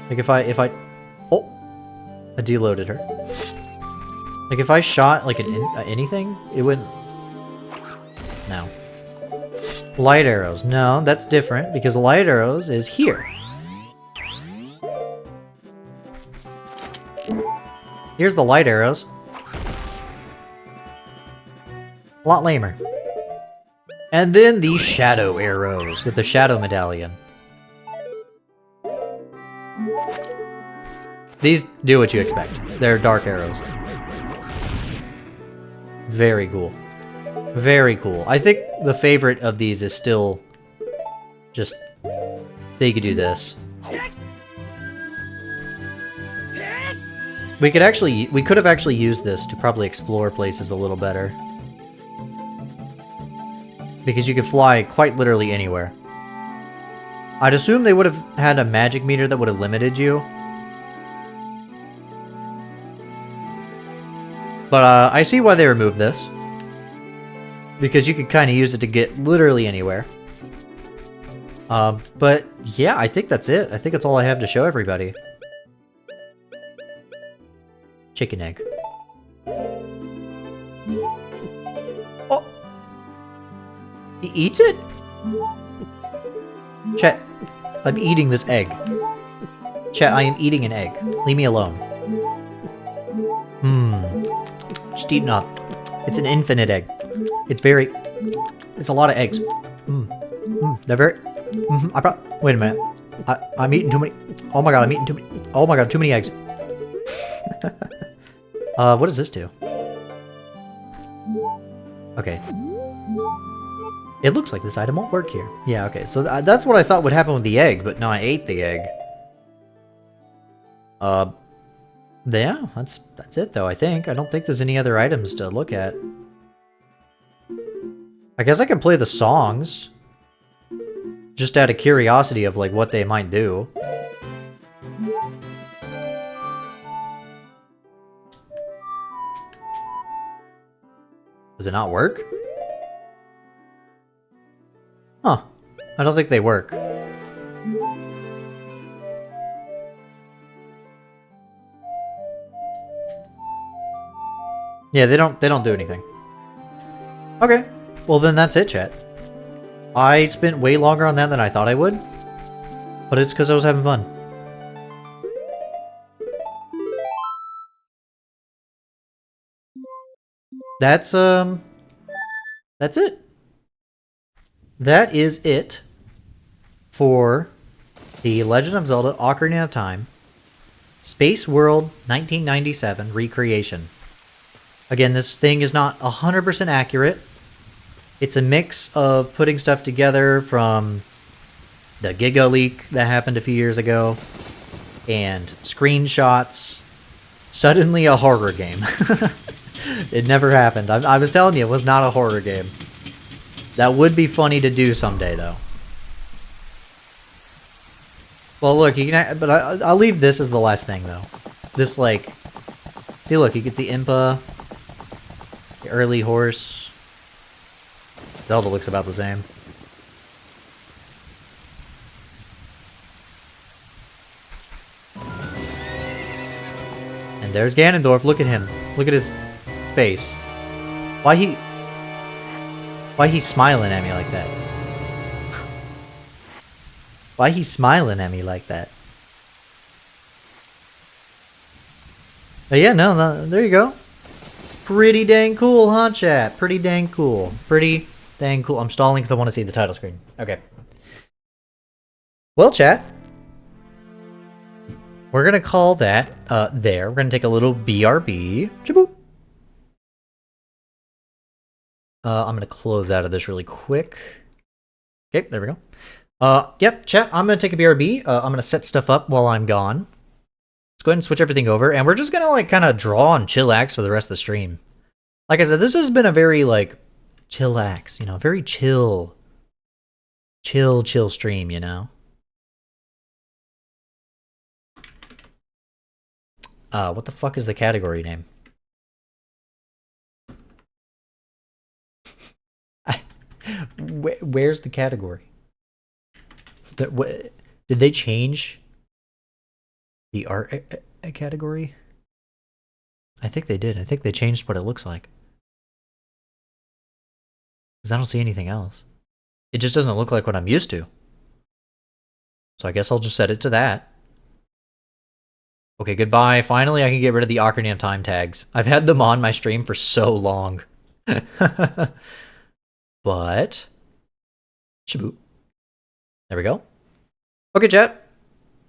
Like, if I... Oh! I deloaded her. Like, if I shot, like, anything, it wouldn't... No. Light arrows. No, that's different, because light arrows is here. Here's the light arrows. A lot lamer. And then the shadow arrows with the shadow medallion. These do what you expect. They're dark arrows. Very cool. Very cool. I think the favorite of these is still just they could do this. We could have actually used this to probably explore places a little better. Because you could fly quite literally anywhere. I'd assume they would have had a magic meter that would have limited you. But I see why they removed this. Because you could kind of use it to get literally anywhere. But yeah, I think that's it. I think that's all I have to show everybody. Chicken egg. Oh! He eats it? Chat, I'm eating this egg. Chat, I am eating an egg. Leave me alone. Just eating up. It's an infinite egg. It's a lot of eggs. They're very... Wait a minute. I'm eating too many... Oh my god, I'm eating too many... Oh my god, too many eggs. What does this do? Okay. It looks like this item won't work here. Yeah, okay. So that's what I thought would happen with the egg, but no, I ate the egg. Yeah, that's it though, I think. I don't think there's any other items to look at. I guess I can play the songs. Just out of curiosity of, like, what they might do. Does it not work? Huh. I don't think they work. Yeah, they don't do anything. Okay. Well, then that's it, chat. I spent way longer on that than I thought I would, but it's because I was having fun. That's it. That is it for the Legend of Zelda Ocarina of Time Spaceworld 1997 recreation. Again, this thing is not 100% accurate. It's a mix of putting stuff together from the Giga leak that happened a few years ago and screenshots. Suddenly a horror game. It never happened. I was telling you, it was not a horror game. That would be funny to do someday, though. Well, look, you can. But I'll leave this as the last thing, though. This, like, see, look, you can see Impa, the early horse. Zelda looks about the same. And there's Ganondorf. Look at him. Look at his face. Why he smiling at me like that? Why he smiling at me like that? But yeah, no, there you go. Pretty dang cool, huh, chat? Pretty dang cool. Pretty dang cool. I'm stalling because I want to see the title screen. Okay. Well, chat. We're going to call that there. We're going to take a little BRB. Chaboop. I'm going to close out of this really quick. Okay, there we go. Yep, chat, I'm going to take a BRB. I'm going to set stuff up while I'm gone. Let's go ahead and switch everything over. And we're just going to, like, kind of draw and chillax for the rest of the stream. Like I said, this has been a very, like, chillax, you know, very chill stream, you know? What the fuck is the category name? Where's the category? Did they change the art category? I think they did. I think they changed what it looks like. Because I don't see anything else. It just doesn't look like what I'm used to. So I guess I'll just set it to that. Okay, goodbye. Finally, I can get rid of the Ocarina of Time tags. I've had them on my stream for so long. But... Shaboot. There we go. Okay, chat.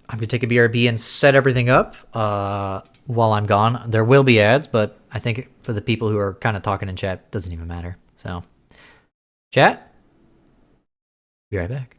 I'm going to take a BRB and set everything up while I'm gone. There will be ads, but I think for the people who are kind of talking in chat, it doesn't even matter. So, chat, be right back.